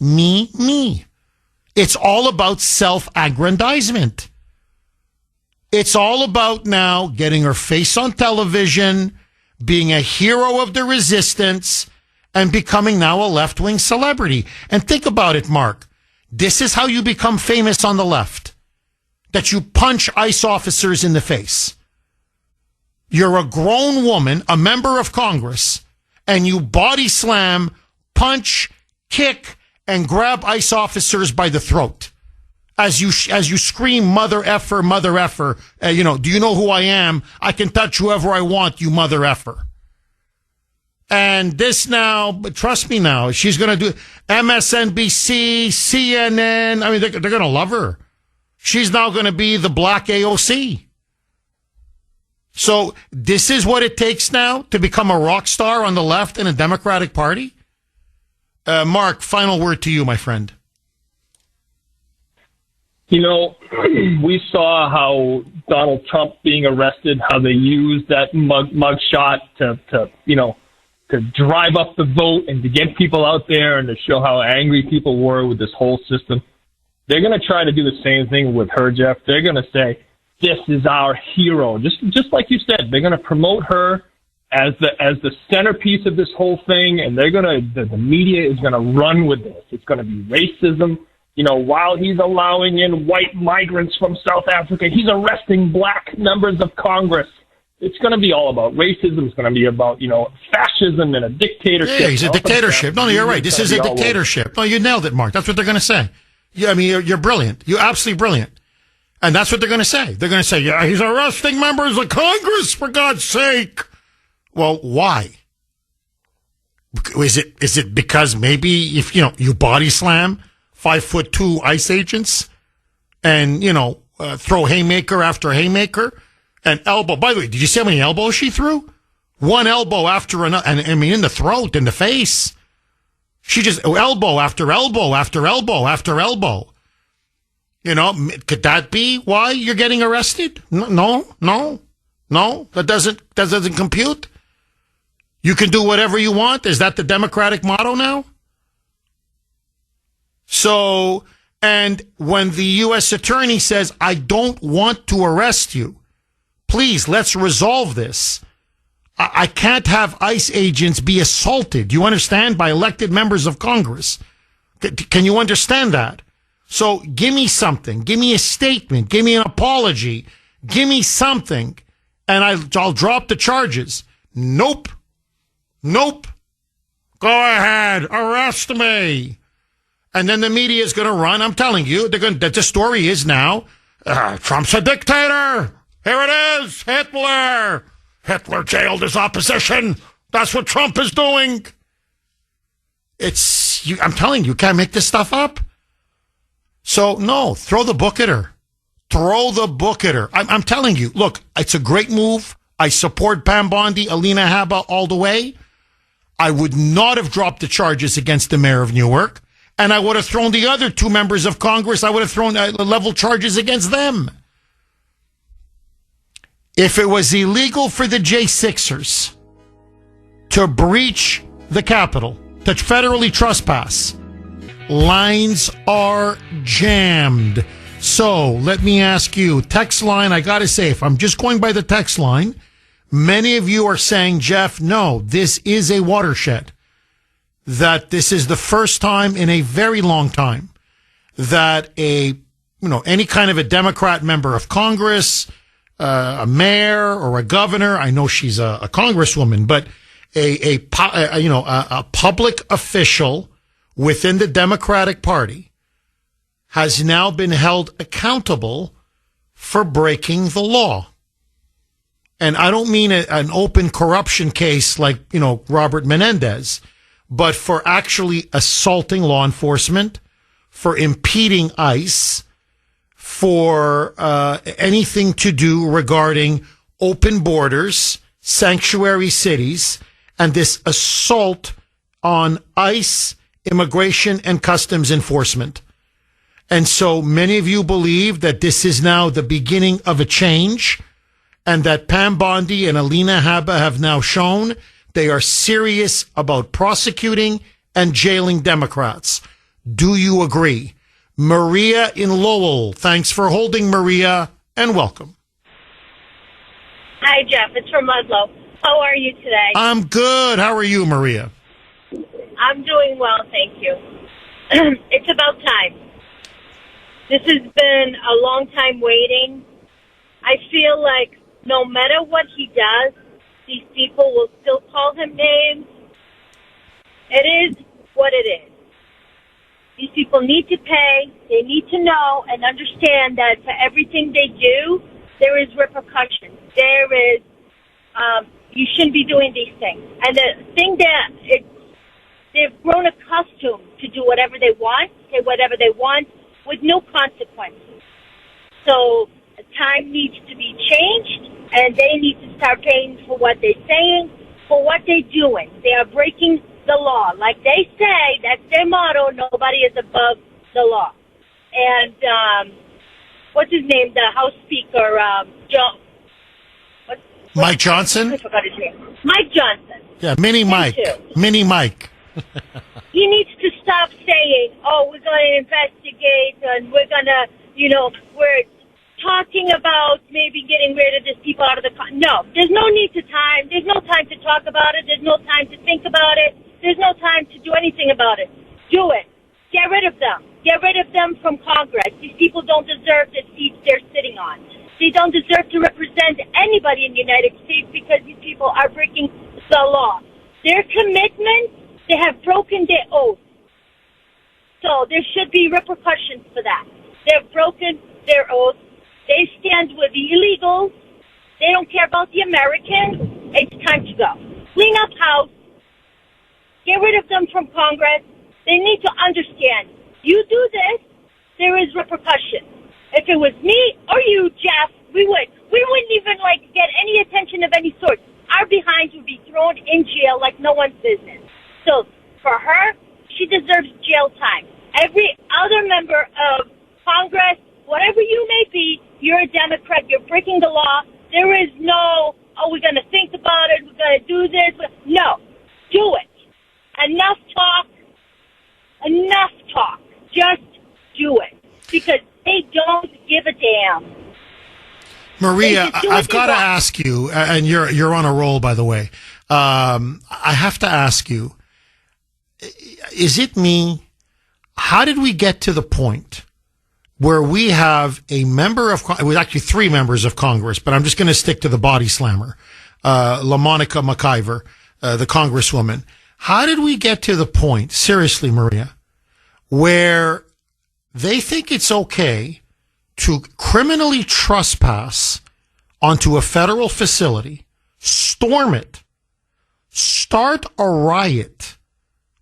It's all about self-aggrandizement. It's all about now getting her face on television, being a hero of the resistance, and becoming now a left-wing celebrity. And think about it, Mark. This is how you become famous on the left. That you punch ICE officers in the face. You're a grown woman, a member of Congress, and you body slam, punch, kick, and grab ICE officers by the throat. As you scream, mother effer, do you know who I am? I can touch whoever I want, you mother effer. And this now, but trust me now, she's going to do MSNBC, CNN. I mean, they're going to love her. She's now going to be the black AOC. So this is what it takes now to become a rock star on the left in a Democratic Party? Mark, final word to you, my friend. You know, we saw how Donald Trump being arrested, how they used that mug shot to drive up the vote and to get people out there and to show how angry people were with this whole system. They're going to try to do the same thing with her, Jeff. They're going to say, this is our hero. Just like you said, they're going to promote her as the centerpiece of this whole thing, and the media is going to run with this. It's going to be racism. You know, while he's allowing in white migrants from South Africa, he's arresting black members of Congress. It's going to be all about racism. It's going to be about, fascism and a dictatorship. Yeah, he's a dictatorship. No, you're right. This is a dictatorship. No, you nailed it, Mark. That's what they're going to say. Yeah, I mean, you're brilliant. You're absolutely brilliant. And that's what they're going to say. They're going to say, yeah, he's arresting members of Congress, for God's sake. Well, why? Is it because maybe if, you body slam 5'2" ICE agents and, throw haymaker after haymaker and elbow. By the way, did you see how many elbows she threw? One elbow after another. And I mean, in the throat, in the face. She just elbow after elbow after elbow after elbow. Could that be why you're getting arrested? No. That doesn't compute. You can do whatever you want. Is that the Democratic motto now? So, and when the U.S. attorney says, I don't want to arrest you, please, let's resolve this. I can't have ICE agents be assaulted, you understand, by elected members of Congress. Can you understand that? So give me something. Give me a statement. Give me an apology. Give me something, and I'll drop the charges. Nope. Go ahead. Arrest me. And then the media is going to run. I'm telling you, the story is now, Trump's a dictator. Here it is. Hitler jailed his opposition. That's what Trump is doing. I'm telling you, can't make this stuff up. So, no, throw the book at her. I'm telling you, look, it's a great move. I support Pam Bondi, Alina Habba all the way. I would not have dropped the charges against the mayor of Newark. And I would have thrown the other two members of Congress, I would have thrown level charges against them. If it was illegal for the J6ers to breach the Capitol, to federally trespass, lines are jammed. So let me ask you, text line, I got to say, if I'm just going by the text line, many of you are saying, Jeff, no, this is a watershed. That this is the first time in a very long time that any kind of a Democrat member of Congress, a mayor or a governor, I know she's a congresswoman, but a public official within the Democratic Party has now been held accountable for breaking the law. And I don't mean an open corruption case like, Robert Menendez, but for actually assaulting law enforcement, for impeding ICE, for anything to do regarding open borders, sanctuary cities, and this assault on ICE, immigration, and customs enforcement. And so many of you believe that this is now the beginning of a change, and that Pam Bondi and Alina Habba have now shown they are serious about prosecuting and jailing Democrats. Do you agree? Maria in Lowell. Thanks for holding, Maria, and welcome. Hi, Jeff. It's from Ludlow. How are you today? I'm good. How are you, Maria? I'm doing well, thank you. It's about time. This has been a long time waiting. I feel like no matter what he does, these people will still call him names. It is what it is. These people need to pay. They need to know and understand that for everything they do, there is repercussions. There is you shouldn't be doing these things. And the thing that they've grown accustomed to do whatever they want, say whatever they want, with no consequences. So the time needs to be changed, and they need to start paying for what they're saying, for what they're doing. They are breaking the law. Like they say, that's their motto, nobody is above the law. And what's his name, the House Speaker, Mike Johnson? I forgot his name. Mike Johnson. Yeah, Mini Mike. Mini Mike. He needs to stop saying, oh, we're going to investigate and we're going to, we're talking about maybe getting rid of these people out of the No, there's no need to time. There's no time to talk about it. There's no time to think about it. There's no time to do anything about it. Do it. Get rid of them. Get rid of them from Congress. These people don't deserve the seats they're sitting on. They don't deserve to represent anybody in the United States because these people are breaking the law. Their commitment, they have broken their oath. So there should be repercussions for that. They've broken their oath. They stand with the illegals. They don't care about the Americans. It's time to go. Clean up house. Get rid of them from Congress. They need to understand. You do this, there is repercussions. If it was me or you, Jeff, we wouldn't even get any attention of any sort. Our behinds would be thrown in jail like no one's business. So for her, she deserves jail time. Every other member of Congress, whatever you may be, you're a Democrat, you're breaking the law. There is no, we're going to think about it, we're going to do this. No, do it. Enough talk. Just do it. Because they don't give a damn. Maria, I've got to ask you, and you're on a roll, by the way. I have to ask you, is it me? How did we get to the point where we have a member of, it was actually 3 members of Congress, but I'm just going to stick to the body slammer, LaMonica McIver, the Congresswoman. How did we get to the point, seriously, Maria, where they think it's okay to criminally trespass onto a federal facility, storm it, start a riot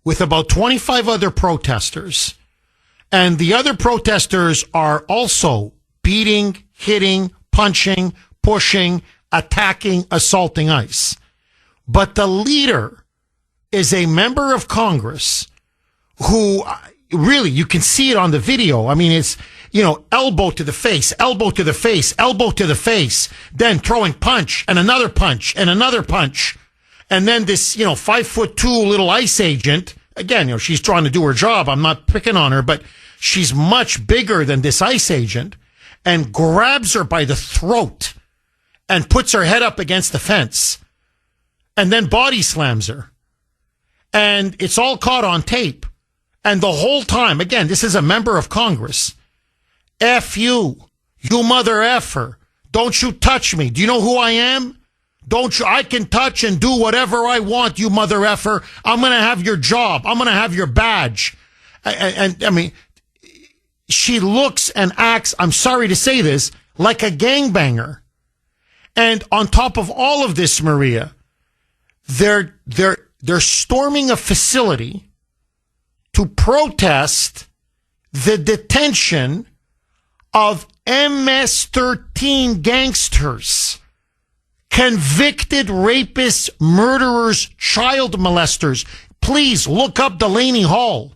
with about 25 other protesters, and the other protesters are also beating, hitting, punching, pushing, attacking, assaulting ICE. But the leader is a member of Congress who really, you can see it on the video. I mean, it's, elbow to the face, elbow to the face, elbow to the face, then throwing punch and another punch and another punch. And then this, 5'2" little ICE agent, again, she's trying to do her job. I'm not picking on her, but she's much bigger than this ICE agent, and grabs her by the throat and puts her head up against the fence and then body slams her. And it's all caught on tape. And the whole time, again, this is a member of Congress. F you mother effer. Don't you touch me. Do you know who I am? I can touch and do whatever I want, you mother effer. I'm going to have your job. I'm going to have your badge. And I mean, she looks and acts, I'm sorry to say this, like a gangbanger. And on top of all of this, Maria, they're storming a facility to protest the detention of MS-13 gangsters, convicted rapists, murderers, child molesters. Please look up Delaney Hall.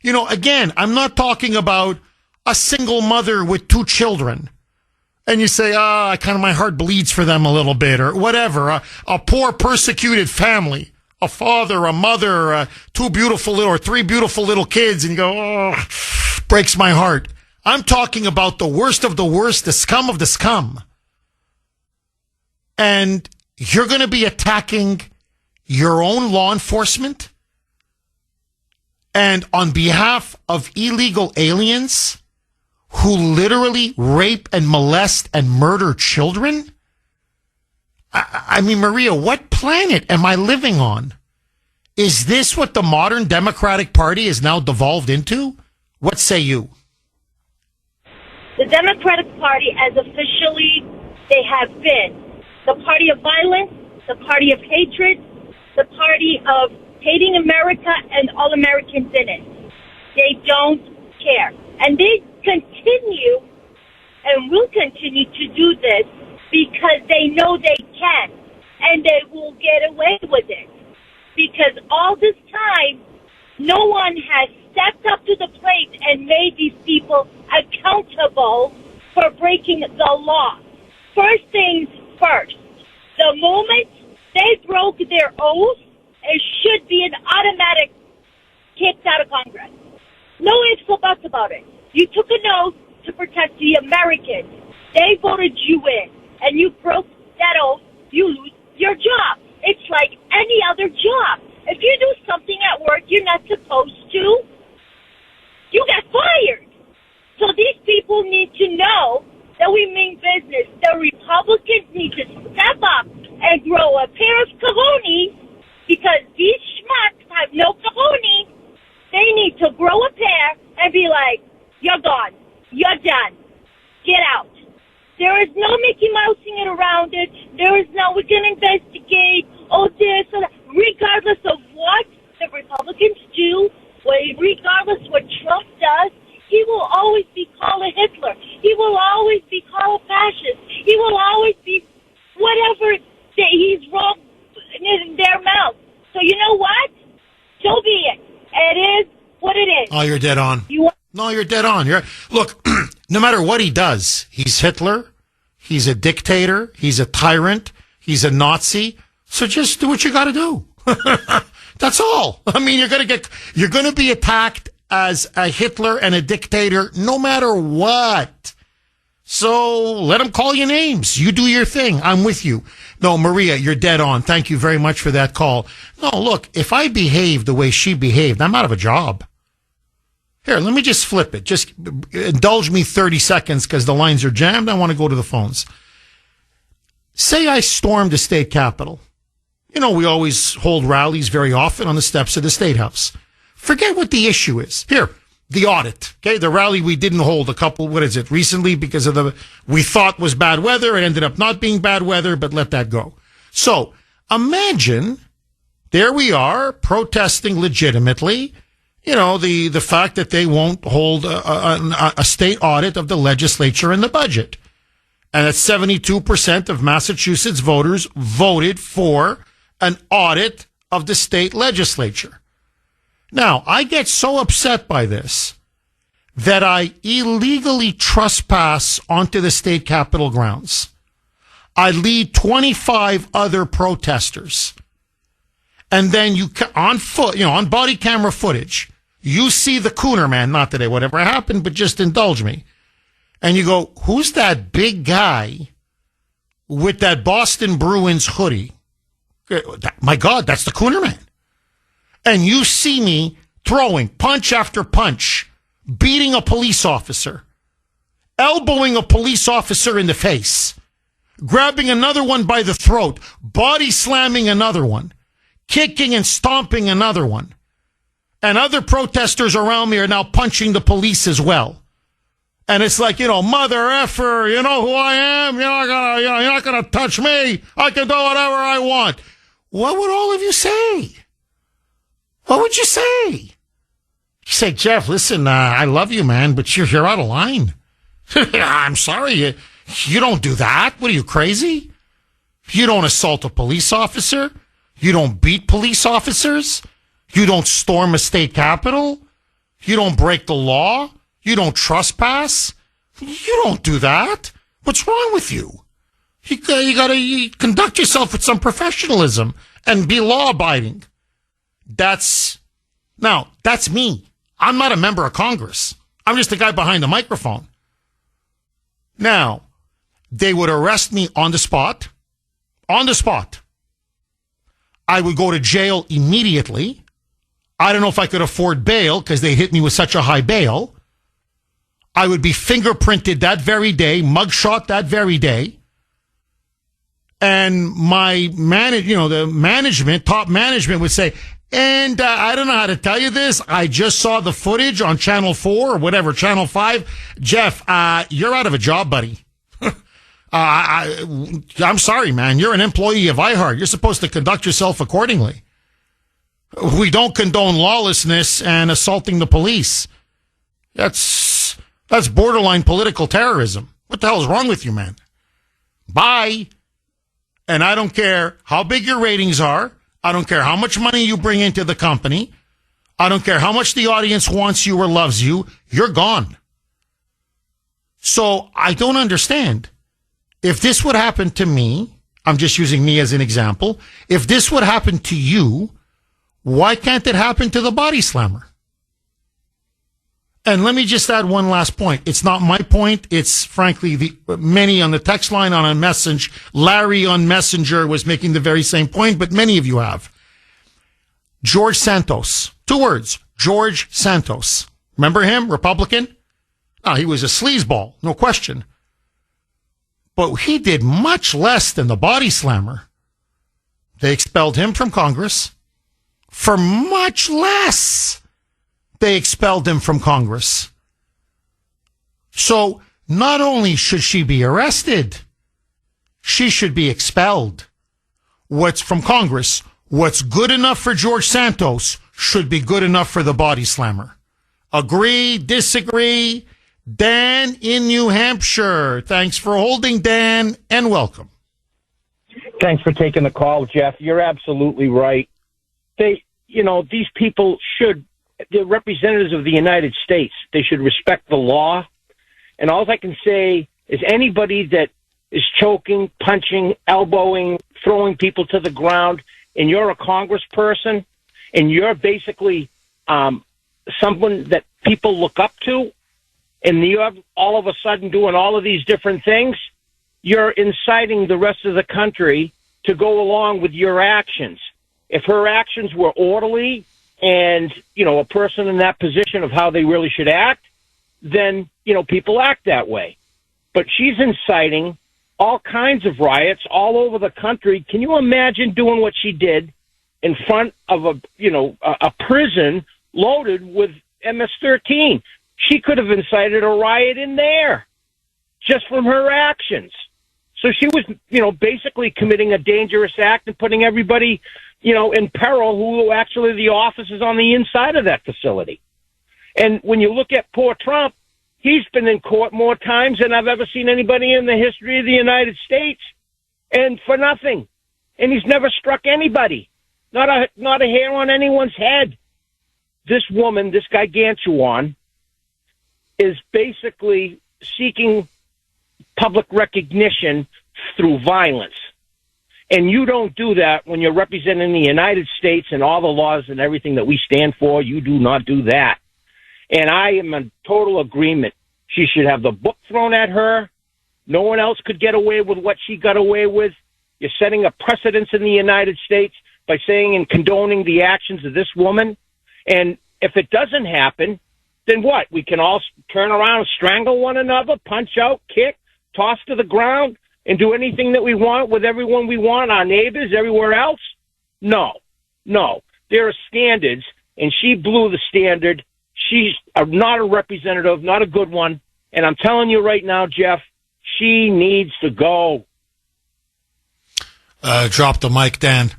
Again, I'm not talking about a single mother with 2 children. And you say, my heart bleeds for them a little bit, or whatever. A poor persecuted family. A father, a mother, 3 beautiful little kids, and you go, breaks my heart. I'm talking about the worst of the worst, the scum of the scum. And you're going to be attacking your own law enforcement? And on behalf of illegal aliens who literally rape and molest and murder children? I mean, Maria, what planet am I living on? Is this what the modern Democratic Party is now devolved into? What say you? The Democratic Party, as officially they have been the party of violence, the party of hatred, the party of hating America and all Americans in it. They don't care. And they continue and will continue to do this because they know they can. And they will get away with it. Because all this time, no one has stepped up to the plate and made these people accountable for breaking the law. First things first. The moment they broke their oath, it should be an automatic kicked out of Congress. No ifs or buts about it. You took an oath to protect the Americans. They voted you in, and you broke that oath, you lose your job. It's like any other job. If you do something at work you're not supposed to, you get fired. So these people need to know that we mean business. The Republicans need to step up and grow a pair of cojones because these schmucks have no cojones. They need to grow a pair and be like, you're gone. You're done. Get out. There is no Mickey Mousing it around it. There is no, we're going to investigate, this or that. Regardless of what the Republicans do, regardless what Trump does, he will always be called a Hitler. He will always be called a fascist. He will always be whatever that he's wrong in their mouth. So you know what? So be it. It is what it is. Oh, you're dead on. No, you're dead on. Look, no matter what he does, he's Hitler, he's a dictator, he's a tyrant, he's a Nazi. So just do what you got to do. That's all. I mean, you're going to be attacked as a Hitler and a dictator no matter what. So let them call you names. You do your thing. I'm with you. No, Maria, you're dead on. Thank you very much for that call. No, look, if I behave the way she behaved, I'm out of a job. Here, let me just flip it. Just indulge me 30 seconds because the lines are jammed. I want to go to the phones. Say I stormed the state capitol. You know, we always hold rallies very often on the steps of the State House. Forget what the issue is. Here, the audit. Okay, the rally we didn't hold recently because of we thought was bad weather. It ended up not being bad weather, but let that go. So imagine there we are protesting legitimately. You know, the fact that they won't hold a state audit of the legislature and the budget. And that 72% of Massachusetts voters voted for an audit of the state legislature. Now, I get so upset by this that I illegally trespass onto the state capitol grounds. I lead 25 other protesters. And then on foot, on body camera footage, you see the Kuhner man, not today, whatever happened, but just indulge me. And you go, who's that big guy with that Boston Bruins hoodie? My God, that's the Kuhner man. And you see me throwing punch after punch, beating a police officer, elbowing a police officer in the face, grabbing another one by the throat, body slamming another one, kicking and stomping another one. And other protesters around me are now punching the police as well. And it's like, mother effer, you know who I am? You're not gonna touch me. I can do whatever I want. What would all of you say? What would you say? You say, Jeff, listen, I love you, man, but you're out of line. I'm sorry. You don't do that. What are you, crazy? You don't assault a police officer. You don't beat police officers. You don't storm a state capitol. You don't break the law. You don't trespass. You don't do that. What's wrong with you? You gotta conduct yourself with some professionalism and be law-abiding. That's me. I'm not a member of Congress. I'm just the guy behind the microphone. Now, they would arrest me on the spot. On the spot. I would go to jail immediately. I don't know if I could afford bail because they hit me with such a high bail. I would be fingerprinted that very day, mugshot that very day. And my top management would say, and I don't know how to tell you this. I just saw the footage on Channel 4 or whatever, Channel 5. Jeff, you're out of a job, buddy. I'm sorry, man. You're an employee of iHeart. You're supposed to conduct yourself accordingly. We don't condone lawlessness and assaulting the police. That's borderline political terrorism. What the hell is wrong with you, man? Bye. And I don't care how big your ratings are. I don't care how much money you bring into the company. I don't care how much the audience wants you or loves you. You're gone. So I don't understand. If this would happen to me, I'm just using me as an example. If this would happen to you, why can't it happen to the body slammer? And let me just add one last point. It's not my point. It's frankly the many on the text line on a message. Larry on Messenger was making the very same point, but many of you have. George Santos. 2 words. George Santos. Remember him? Republican? No, he was a sleazeball. No question. But he did much less than the body slammer. They expelled him from Congress. For much less, they expelled him from Congress. So not only should she be arrested, she should be expelled. What's from Congress? What's good enough for George Santos should be good enough for the body slammer. Agree, disagree? Dan in New Hampshire. Thanks for holding, Dan, and welcome. Thanks for taking the call, Jeff. You're absolutely right. These people they're representatives of the United States. They should respect the law. And all I can say is anybody that is choking, punching, elbowing, throwing people to the ground, and you're a congressperson, and you're basically someone that people look up to, and you're all of a sudden doing all of these different things, you're inciting the rest of the country to go along with your actions. If her actions were orderly and, a person in that position of how they really should act, then, people act that way. But she's inciting all kinds of riots all over the country. Can you imagine doing what she did in front of a prison loaded with MS-13? She could have incited a riot in there just from her actions. So she was, basically committing a dangerous act and putting everybody, in peril who actually the office is on the inside of that facility. And when you look at poor Trump, he's been in court more times than I've ever seen anybody in the history of the United States, and for nothing. And he's never struck anybody, not a hair on anyone's head. This woman, this gargantuan, is basically seeking public recognition through violence. And you don't do that when you're representing the United States and all the laws and everything that we stand for. You do not do that. And I am in total agreement. She should have the book thrown at her. No one else could get away with what she got away with. You're setting a precedence in the United States by saying and condoning the actions of this woman. And if it doesn't happen, then what? We can all turn around and strangle one another, punch out, kick, toss to the ground, and do anything that we want with everyone we want, our neighbors, everywhere else? No. There are standards, and she blew the standard. She's not a representative, not a good one. And I'm telling you right now, Jeff, she needs to go. Drop the mic, Dan.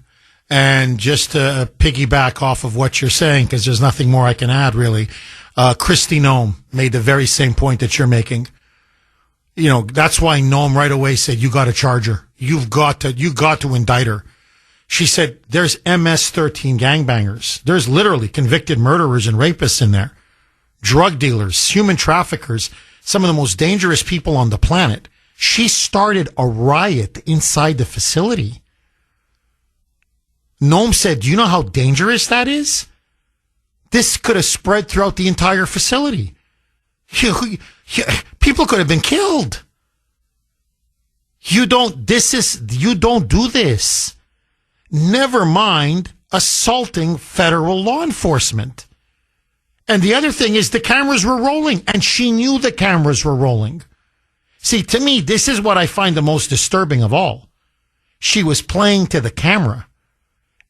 And just to piggyback off of what you're saying, because there's nothing more I can add, really. Kristi Noem made the very same point that you're making. That's why Noem right away said, you got to charge her. You got to indict her. She said, there's MS-13 gangbangers. There's literally convicted murderers and rapists in there. Drug dealers, human traffickers, some of the most dangerous people on the planet. She started a riot inside the facility. Noem said, do you know how dangerous that is? This could have spread throughout the entire facility. People could have been killed. You don't do this. Never mind assaulting federal law enforcement. And the other thing is the cameras were rolling, and she knew the cameras were rolling. See, to me, this is what I find the most disturbing of all. She was playing to the camera.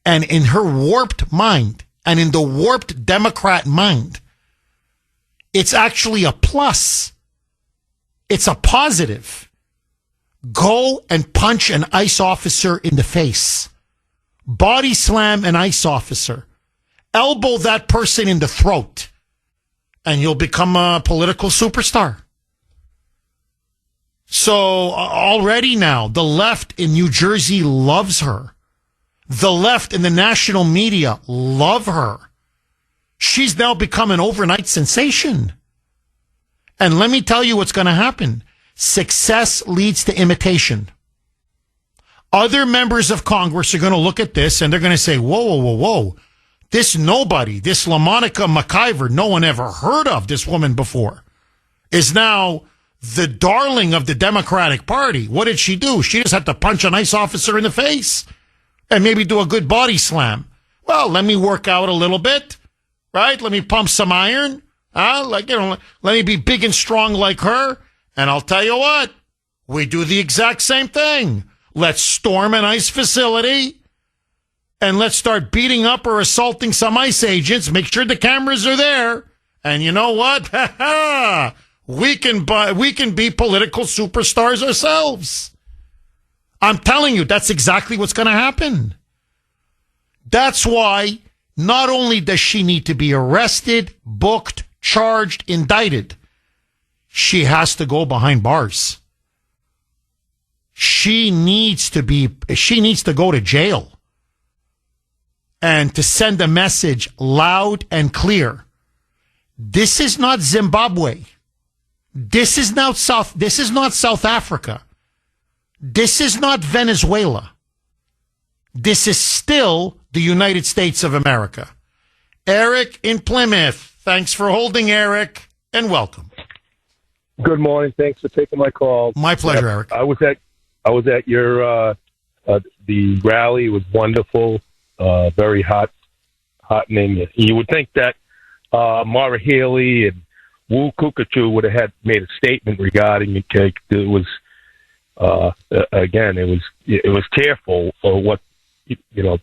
And in her warped mind, and in the warped Democrat mind, it's actually a plus. It's a positive. Go and punch an ICE officer in the face. Body slam an ICE officer. Elbow that person in the throat. And you'll become a political superstar. So already now, the left in New Jersey loves her. The left in the national media love her. She's now become an overnight sensation. And let me tell you what's going to happen. Success leads to imitation. Other members of Congress are going to look at this and they're going to say, whoa, whoa, whoa, whoa. This nobody, this LaMonica McIver, no one ever heard of this woman before, is now the darling of the Democratic Party. What did she do? She just had to punch a nice officer in the face and maybe do a good body slam. Well, let me work out a little bit, right? Let me pump some iron. Let me be big and strong like her. And I'll tell you what, we do the exact same thing. Let's storm an ICE facility and let's start beating up or assaulting some ICE agents. Make sure the cameras are there. And you know what? We can be political superstars ourselves. I'm telling you, that's exactly what's going to happen. That's why not only does she need to be arrested, booked, charged, indicted, she has to go behind bars. She needs to go to jail and to send a message loud and clear. This is not Zimbabwe. This is not South Africa. This is not Venezuela. This is still the United States of America. Eric in Plymouth. Thanks for holding, Eric, and welcome. Good morning. Thanks for taking my call. My pleasure, Eric. I was at your the rally. It was wonderful. Very heartening. You would think that Mara Haley and Wu Kukachu would have made a statement regarding it. It was again. It was careful for what your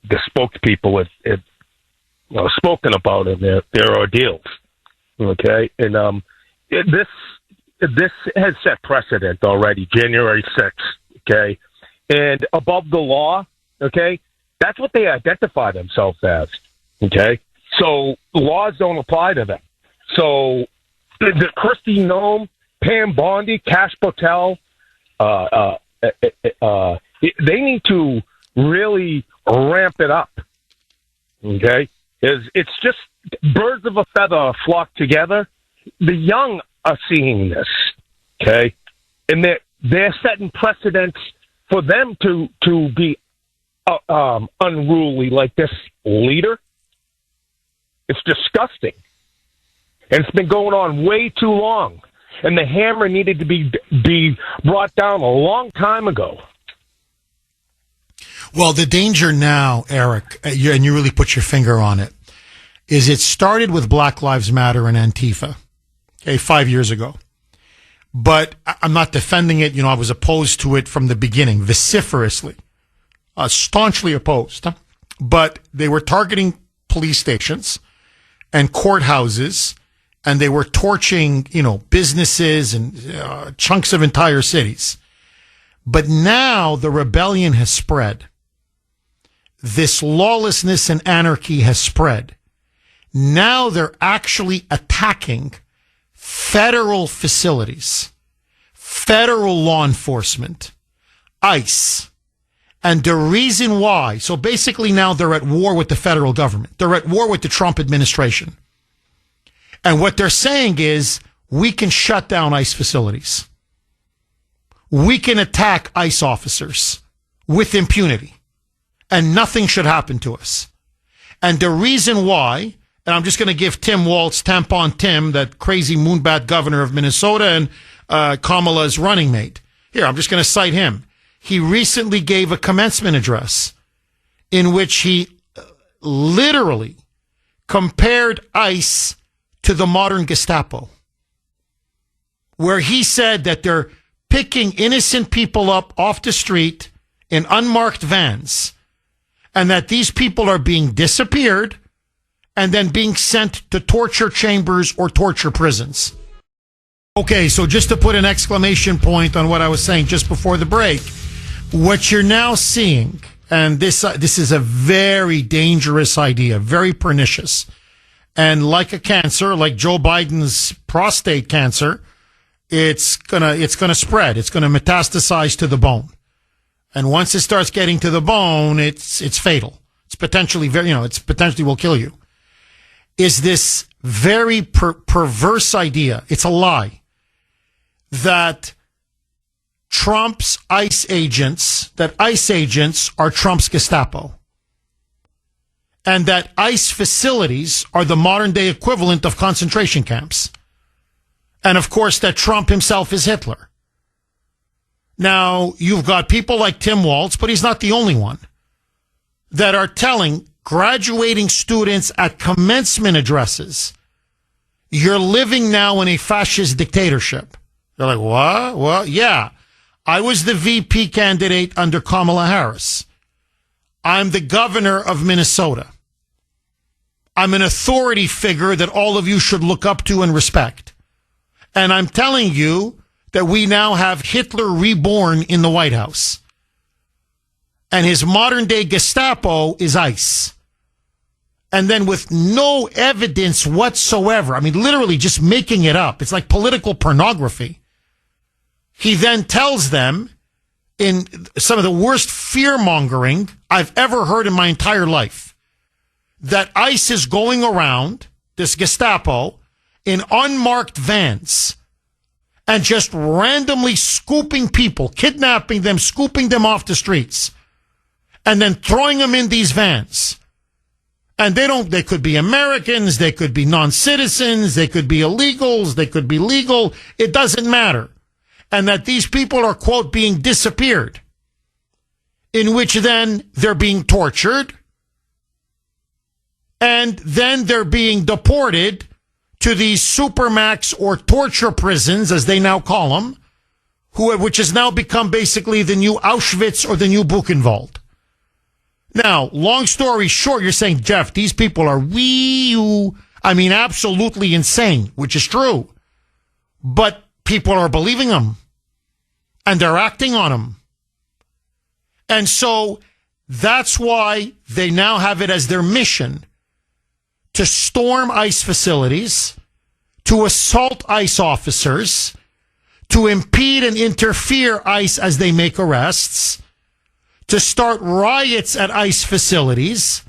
the spokespeople had spoken about in their ordeals. Okay, and this has set precedent already. January 6th. Okay, and above the law. Okay, that's what they identify themselves as. Okay, so laws don't apply to them. So the Christy Nome, Pam Bondi, Cash Patel, they need to really ramp it up. Okay, it's just birds of a feather flock together. The young are seeing this. Okay, and they're setting precedents for them to be unruly like this leader. It's disgusting. And it's been going on way too long. And the hammer needed to be brought down a long time ago. Well, the danger now, Eric, and you really put your finger on it, is it started with Black Lives Matter and Antifa, okay, 5 years ago. But I'm not defending it. I was opposed to it from the beginning, vociferously, staunchly opposed. But they were targeting police stations and courthouses, and they were torching, businesses and chunks of entire cities. But now the rebellion has spread. This lawlessness and anarchy has spread. Now they're actually attacking federal facilities, federal law enforcement, ICE. And the reason why, so basically now they're at war with the federal government. They're at war with the Trump administration. And what they're saying is, we can shut down ICE facilities. We can attack ICE officers with impunity. And nothing should happen to us. And the reason why, and I'm just going to give Tim Walz, Tampon Tim, that crazy moonbat governor of Minnesota and Kamala's running mate. Here, I'm just going to cite him. He recently gave a commencement address in which he literally compared ICE to the modern Gestapo, where he said that they're picking innocent people up off the street in unmarked vans, and that these people are being disappeared and then being sent to torture chambers or torture prisons. Okay, so just to put an exclamation point on what I was saying just before the break, what you're now seeing, and this is a very dangerous idea, very pernicious, and like a cancer, like Joe Biden's prostate cancer, it's gonna spread. It's gonna metastasize to the bone, and once it starts getting to the bone, it's fatal. It's potentially it's potentially will kill you. Is this very perverse idea? It's a lie that Trump's ICE agents are Trump's Gestapo, and that ICE facilities are the modern day equivalent of concentration camps. And of course that Trump himself is Hitler. Now, you've got people like Tim Walz, but he's not the only one, that are telling graduating students at commencement addresses, you're living now in a fascist dictatorship. They're like, what? Well, yeah. I was the VP candidate under Kamala Harris. I'm the governor of Minnesota. I'm an authority figure that all of you should look up to and respect. And I'm telling you that we now have Hitler reborn in the White House. And his modern day Gestapo is ICE. And then with no evidence whatsoever, I mean, literally just making it up. It's like political pornography. He then tells them, in some of the worst fear-mongering I've ever heard in my entire life, that ICE is going around, this Gestapo, in unmarked vans and just randomly scooping people, kidnapping them, scooping them off the streets, and then throwing them in these vans. And they could be Americans, they could be non-citizens, they could be illegals, they could be legal. It doesn't matter. And that these people are, quote, being disappeared, in which then they're being tortured, and then they're being deported to these supermax or torture prisons, as they now call them, which has now become basically the new Auschwitz or the new Buchenwald. Now, long story short, you're saying, Jeff, these people are absolutely insane, which is true. But people are believing them, and they're acting on them. And so that's why they now have it as their mission to storm ICE facilities, to assault ICE officers, to impede and interfere ICE as they make arrests, to start riots at ICE facilities,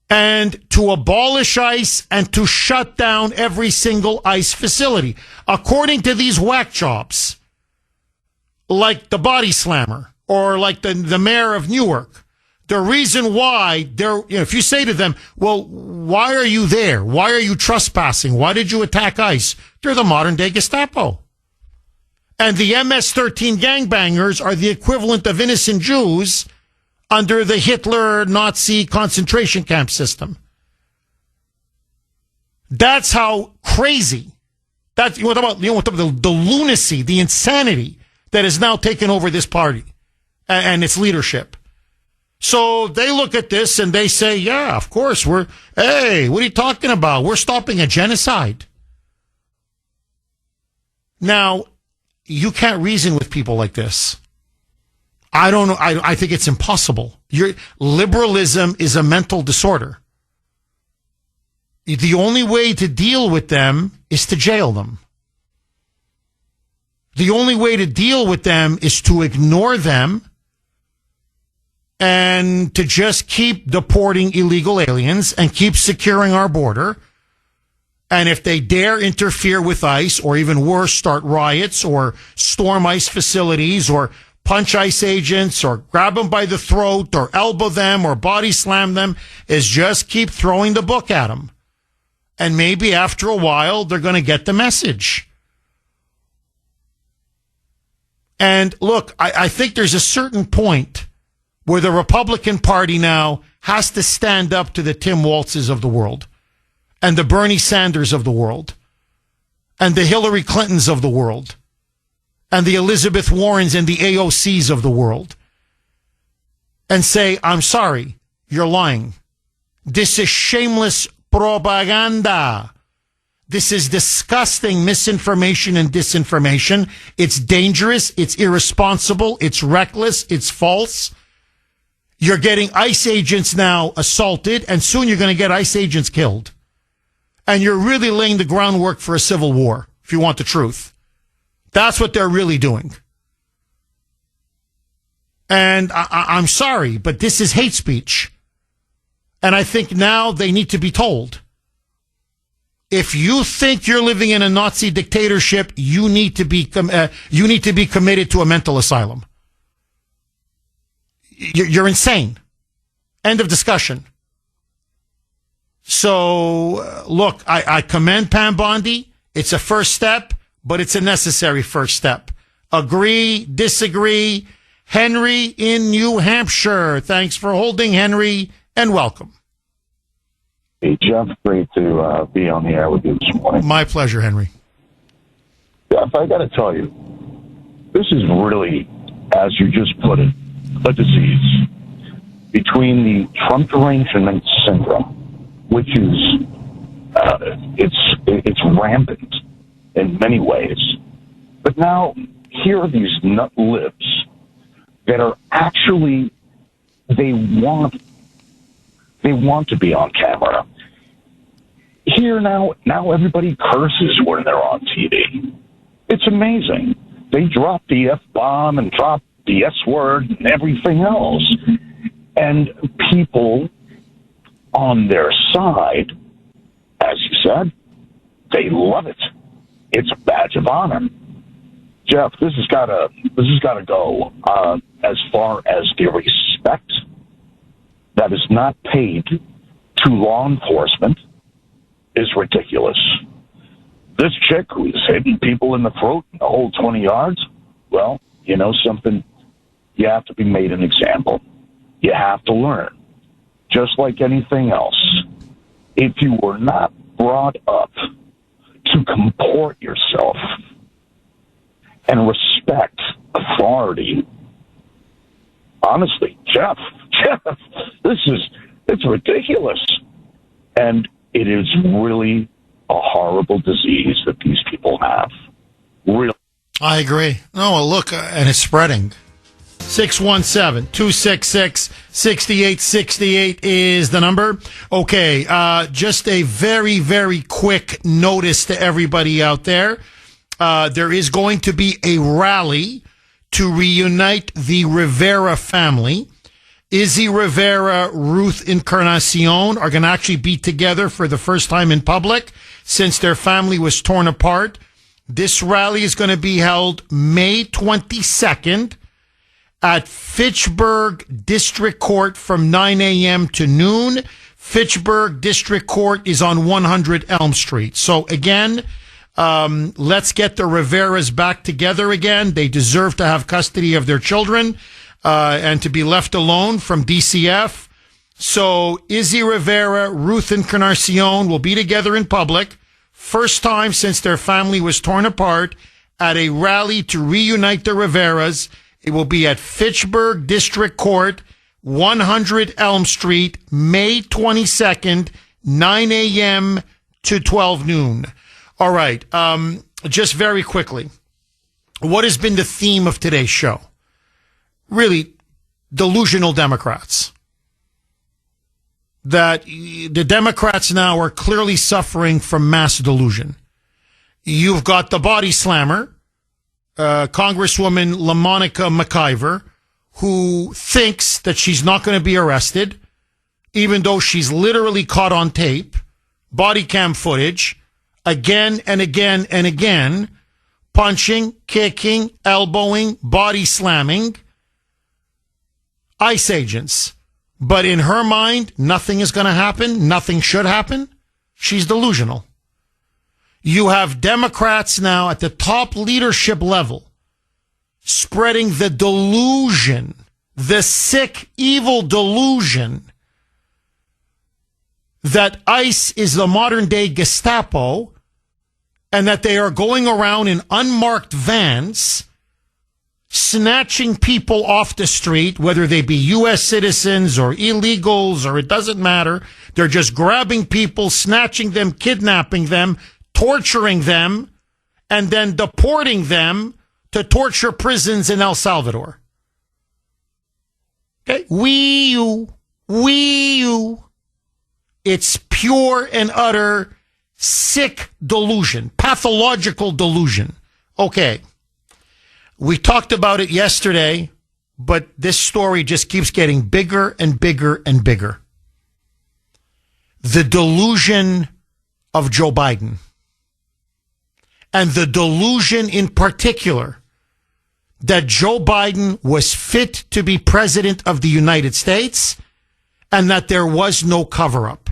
and to abolish ICE and to shut down every single ICE facility. According to these whack jobs, like the body slammer or like the mayor of Newark, the reason why if you say to them, well, why are you there? Why are you trespassing? Why did you attack ICE? They're the modern day Gestapo. And the MS-13 gangbangers are the equivalent of innocent Jews under the Hitler Nazi concentration camp system. That's how crazy. That's what about the lunacy, the insanity that has now taken over this party and its leadership. So they look at this and they say, yeah, of course, hey, what are you talking about? We're stopping a genocide. Now, you can't reason with people like this. I don't know. I think it's impossible. Liberalism is a mental disorder. The only way to deal with them is to jail them. The only way to deal with them is to ignore them and to just keep deporting illegal aliens and keep securing our border. And if they dare interfere with ICE, or even worse, start riots or storm ICE facilities or punch ICE agents or grab them by the throat or elbow them or body slam them, is just keep throwing the book at them. And maybe after a while, they're going to get the message. And look, I think there's a certain point where the Republican Party now has to stand up to the Tim Walzes of the world and the Bernie Sanders of the world and the Hillary Clintons of the world and the Elizabeth Warrens and the AOCs of the world and say, I'm sorry, you're lying. This is shameless propaganda. This is disgusting misinformation and disinformation. It's dangerous. It's irresponsible. It's reckless. It's false. You're getting ICE agents now assaulted, and soon you're going to get ICE agents killed. And you're really laying the groundwork for a civil war, if you want the truth. That's what they're really doing. And I'm sorry, but this is hate speech. And I think now they need to be told. If you think you're living in a Nazi dictatorship, you need to be committed to a mental asylum. You're insane. End of discussion. So, look, I commend Pam Bondi. It's a first step, but it's a necessary first step. Agree, disagree. Henry in New Hampshire. Thanks for holding, Henry, and welcome. Hey, Jeff, great to be on the air with you this morning. My pleasure, Henry. Jeff, I got to tell you, this is really, as you just put it, a disease between the Trump derangement syndrome, which is it's rampant in many ways, but now here are these nut libs that are actually they want to be on camera. Here now everybody curses when they're on TV. It's amazing. They drop the F-bomb and drop the S-word and everything else. And people on their side, as you said, they love it. It's a badge of honor. Jeff, this has got to go as far as the respect that is not paid to law enforcement is ridiculous. This chick who's hitting people in the throat the whole 20 yards, well, you know something? You have to be made an example. You have to learn. Just like anything else, if you were not brought up to comport yourself and respect authority, honestly, Jeff, it's ridiculous. And it is really a horrible disease that these people have. Really. I agree. No, well, look, and it's spreading. 617-266-6868 is the number. Okay, just a very, very quick notice to everybody out there. There is going to be a rally to reunite the Rivera family. Izzy Rivera, Ruth Encarnacion are going to actually be together for the first time in public since their family was torn apart. This rally is going to be held May 22nd at Fitchburg District Court from 9 a.m. to noon. Fitchburg District Court is on 100 Elm Street. So again, let's get the Riveras back together again. They deserve to have custody of their children and to be left alone from DCF. So Izzy Rivera, Ruth Encarnacion will be together in public. First time since their family was torn apart at a rally to reunite the Riveras. It will be at Fitchburg District Court, 100 Elm Street, May 22nd, 9 a.m. to 12 noon. All right. Just very quickly, what has been the theme of today's show? Really, delusional Democrats. That the Democrats now are clearly suffering from mass delusion. You've got the body slammer, Congresswoman LaMonica McIver, who thinks that she's not going to be arrested, even though she's literally caught on tape, body cam footage, again and again and again, punching, kicking, elbowing, body slamming ICE agents. But in her mind, nothing is going to happen. Nothing should happen. She's delusional. You have Democrats now at the top leadership level spreading the delusion, the sick, evil delusion that ICE is the modern day Gestapo and that they are going around in unmarked vans snatching people off the street, whether they be U.S. citizens or illegals, or it doesn't matter. They're just grabbing people, snatching them, kidnapping them, torturing them, and then deporting them to torture prisons in El Salvador. Okay? It's pure and utter sick delusion, pathological delusion. Okay. We talked about it yesterday, but this story just keeps getting bigger and bigger and bigger. The delusion of Joe Biden. And the delusion in particular that Joe Biden was fit to be president of the United States and that there was no cover-up.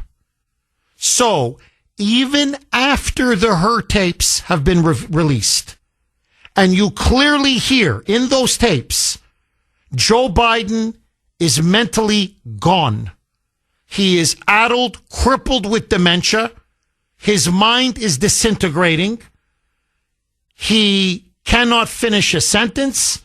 So, even after the Her tapes have been released, and you clearly hear in those tapes, Joe Biden is mentally gone. He is addled, crippled with dementia. His mind is disintegrating. He cannot finish a sentence.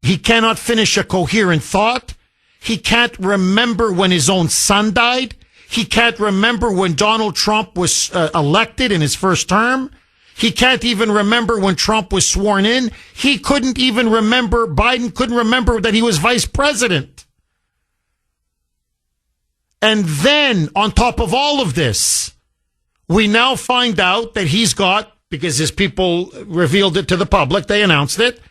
He cannot finish a coherent thought. He can't remember when his own son died. He can't remember when Donald Trump was elected in his first term. He can't even remember when Trump was sworn in. He couldn't even remember, Biden couldn't remember that he was vice president. And then, on top of all of this, we now find out that he's got, because his people revealed it to the public, they announced it,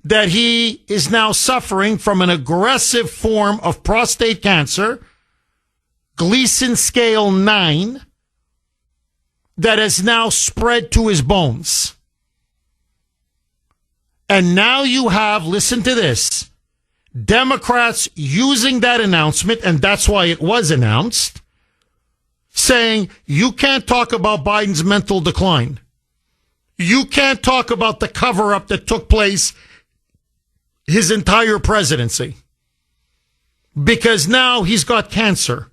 that he is now suffering from an aggressive form of prostate cancer, Gleason scale 9, that has now spread to his bones. And now you have, listen to this, Democrats using that announcement, and that's why it was announced, saying you can't talk about Biden's mental decline. You can't talk about the cover-up that took place his entire presidency. Because now he's got cancer.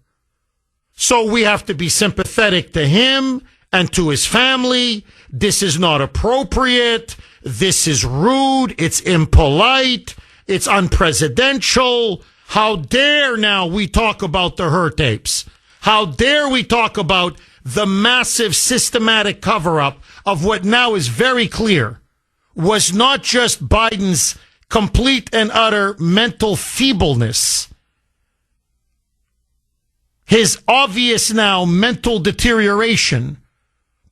So we have to be sympathetic to him and to his family. This is not appropriate. This is rude. It's impolite. It's unpresidential. How dare now we talk about the Her tapes? How dare we talk about the massive systematic cover-up of what now is very clear was not just Biden's complete and utter mental feebleness, his obvious now mental deterioration,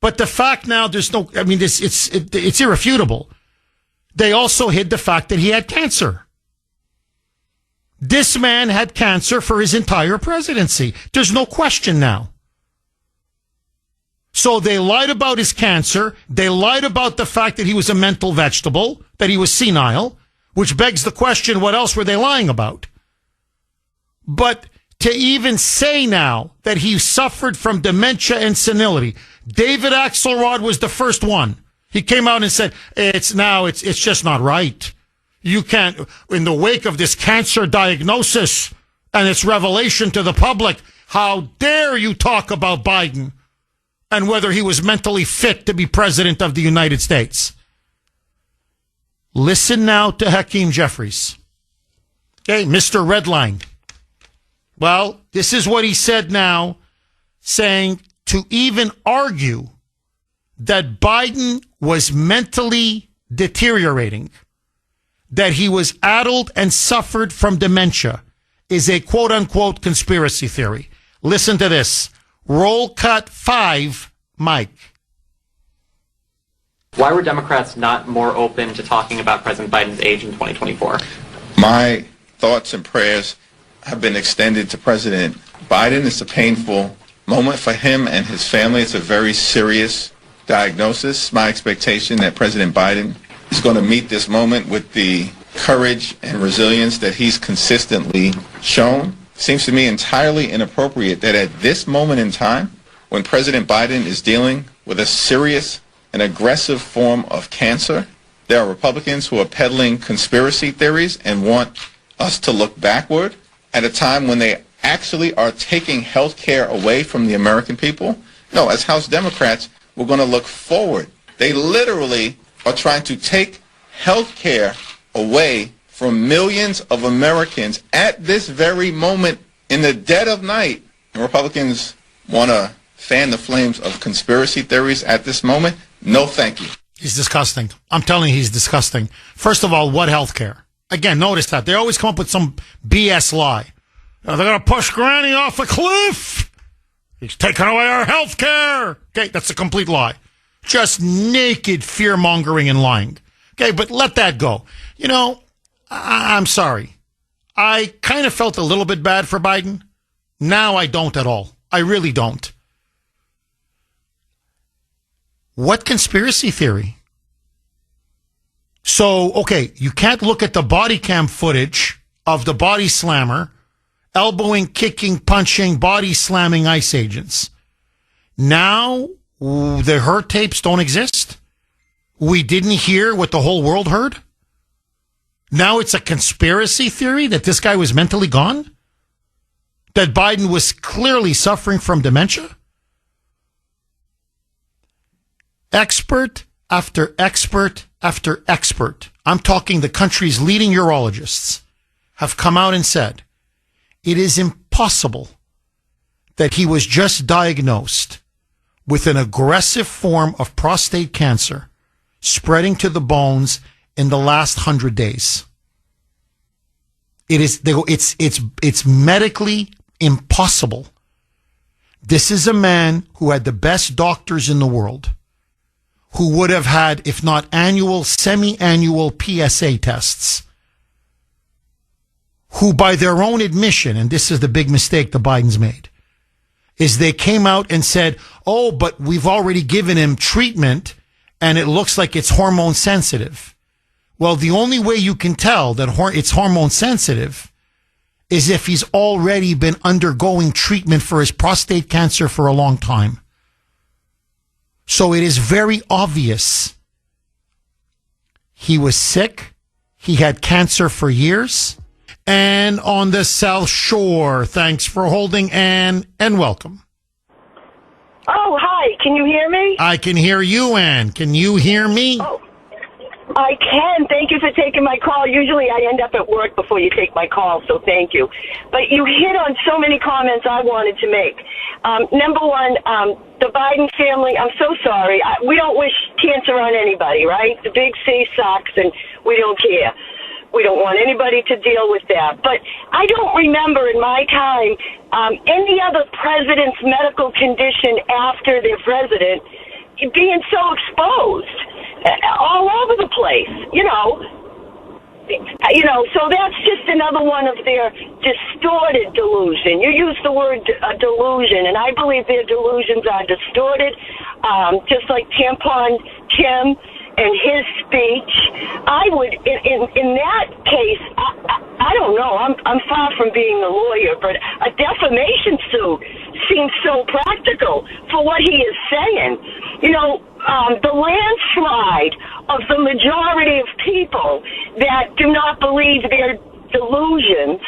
but the fact now there's no, I mean, it's irrefutable. They also hid the fact that he had cancer. This man had cancer for his entire presidency. There's no question now. So they lied about his cancer. They lied about the fact that he was a mental vegetable, that he was senile, which begs the question, what else were they lying about? But to even say now that he suffered from dementia and senility, David Axelrod was the first one. He came out and said, it's just not right. You can't, in the wake of this cancer diagnosis and its revelation to the public, how dare you talk about Biden and whether he was mentally fit to be president of the United States. Listen now to Hakeem Jeffries. Okay, Mr. Redline. Well, this is what he said now, saying to even argue that Biden was mentally deteriorating, that he was addled and suffered from dementia, is a quote-unquote conspiracy theory. Listen to this. Roll cut 5, Mike. Why were Democrats not more open to talking about President Biden's age in 2024? My thoughts and prayers have been extended to President Biden. It's a painful moment for him and his family. It's a very serious diagnosis. My expectation that President Biden is going to meet this moment with the courage and resilience that he's consistently shown. Seems to me entirely inappropriate that at this moment in time, when President Biden is dealing with a serious and aggressive form of cancer, there are Republicans who are peddling conspiracy theories and want us to look backward at a time when they actually are taking health care away from the American people. No, as House Democrats, we're going to look forward. They literally are trying to take health care away from millions of Americans at this very moment in the dead of night. And Republicans want to fan the flames of conspiracy theories at this moment, no thank you. He's disgusting. I'm telling you, he's disgusting. First of all, what health care? Again, notice that. They always come up with some BS lie. They're going to push Granny off a cliff. He's taking away our health care. Okay, that's a complete lie. Just naked fear-mongering and lying. Okay, but let that go. You know, I'm sorry. I kind of felt a little bit bad for Biden. Now I don't at all. I really don't. What conspiracy theory? So, okay, you can't look at the body cam footage of the body slammer elbowing, kicking, punching, body slamming ICE agents. Now, the her tapes don't exist? We didn't hear what the whole world heard? Now it's a conspiracy theory that this guy was mentally gone? That Biden was clearly suffering from dementia? Expert after expert after expert, I'm talking the country's leading urologists, have come out and said it is impossible that he was just diagnosed with an aggressive form of prostate cancer spreading to the bones in the last 100 days. It's medically impossible. This is a man who had the best doctors in the world, who would have had, if not annual, semi-annual PSA tests, who by their own admission, and this is the big mistake the Bidens made, is they came out and said, oh, but we've already given him treatment and it looks like it's hormone sensitive. Well, the only way you can tell that it's hormone sensitive is if he's already been undergoing treatment for his prostate cancer for a long time. So it is very obvious he was sick. He had cancer for years. And on the South Shore, thanks for holding, Ann, and welcome. Oh, hi. Can you hear me? I can hear you, Ann. Can you hear me? Oh, I can. Thank you for taking my call. Usually I end up at work before you take my call, so thank you. But you hit on so many comments I wanted to make. Number one, the Biden family, I'm so sorry. We don't wish cancer on anybody, right? The big C sucks, and we don't care. We don't want anybody to deal with that. But I don't remember in my time any other president's medical condition after their president being so exposed all over the place, you know. So that's just another one of their distorted delusion. You use the word delusion, and I believe their delusions are distorted, just like Tampon Tim and his speech. I would, in that case, I don't know. I'm far from being a lawyer, but a defamation suit seems so practical for what he is saying. You know, the landslide of the majority of people that do not believe their delusions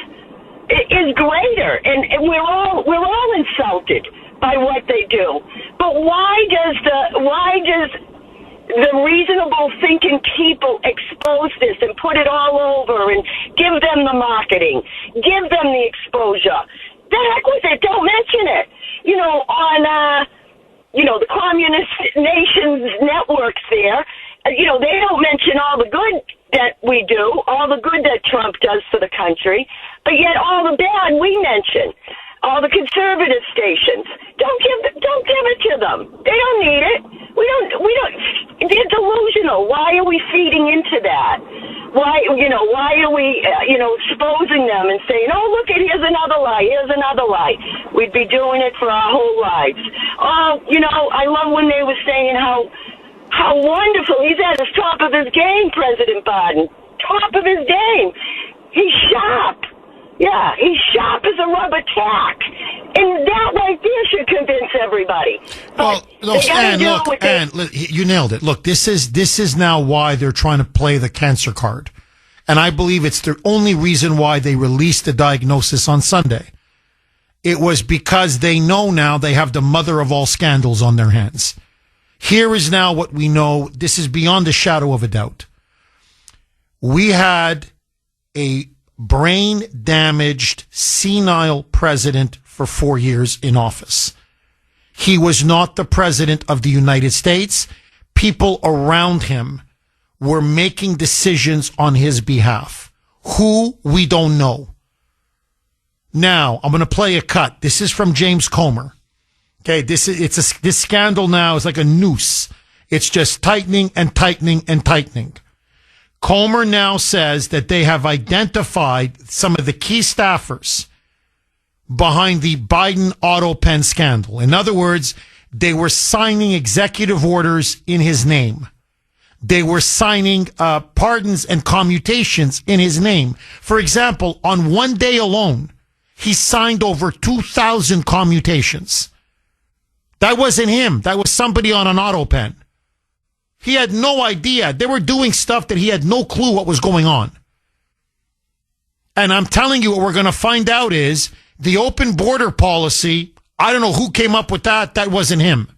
is greater, and we're all insulted by what they do. But why does the reasonable thinking people expose this and put it all over and give them the marketing, give them the exposure? The heck with it. Don't mention it. You know, on, the communist nations networks there, they don't mention all the good that we do, all the good that Trump does for the country, but yet all the bad we mention. All the conservative stations. Don't give it to them. They don't need it. We don't, they're delusional. Why are we feeding into that? Why are we, exposing them and saying, oh, look, here's another lie. We'd be doing it for our whole lives. Oh, I love when they were saying how wonderful. He's at the top of his game, President Biden. Top of his game. He's sharp. Yeah, he's sharp as a rubber tack. And that right there should convince everybody. Well, Ann, you nailed it. Look, this is now why they're trying to play the cancer card. And I believe it's the only reason why they released the diagnosis on Sunday. It was because they know now they have the mother of all scandals on their hands. Here is now what we know. This is beyond a shadow of a doubt. We had a brain-damaged, senile president for 4 years in office. He was not the president of the United States. People around him were making decisions on his behalf. Who, we don't know. Now, I'm going to play a cut. This is from James Comer. Okay, this scandal now is like a noose. It's just tightening and tightening and tightening. Comer now says that they have identified some of the key staffers behind the Biden auto pen scandal. In other words, they were signing executive orders in his name. They were signing pardons and commutations in his name. For example, on one day alone, he signed over 2,000 commutations. That wasn't him. That was somebody on an auto pen. He had no idea. They were doing stuff that he had no clue what was going on. And I'm telling you, what we're going to find out is the open border policy. I don't know who came up with that. That wasn't him.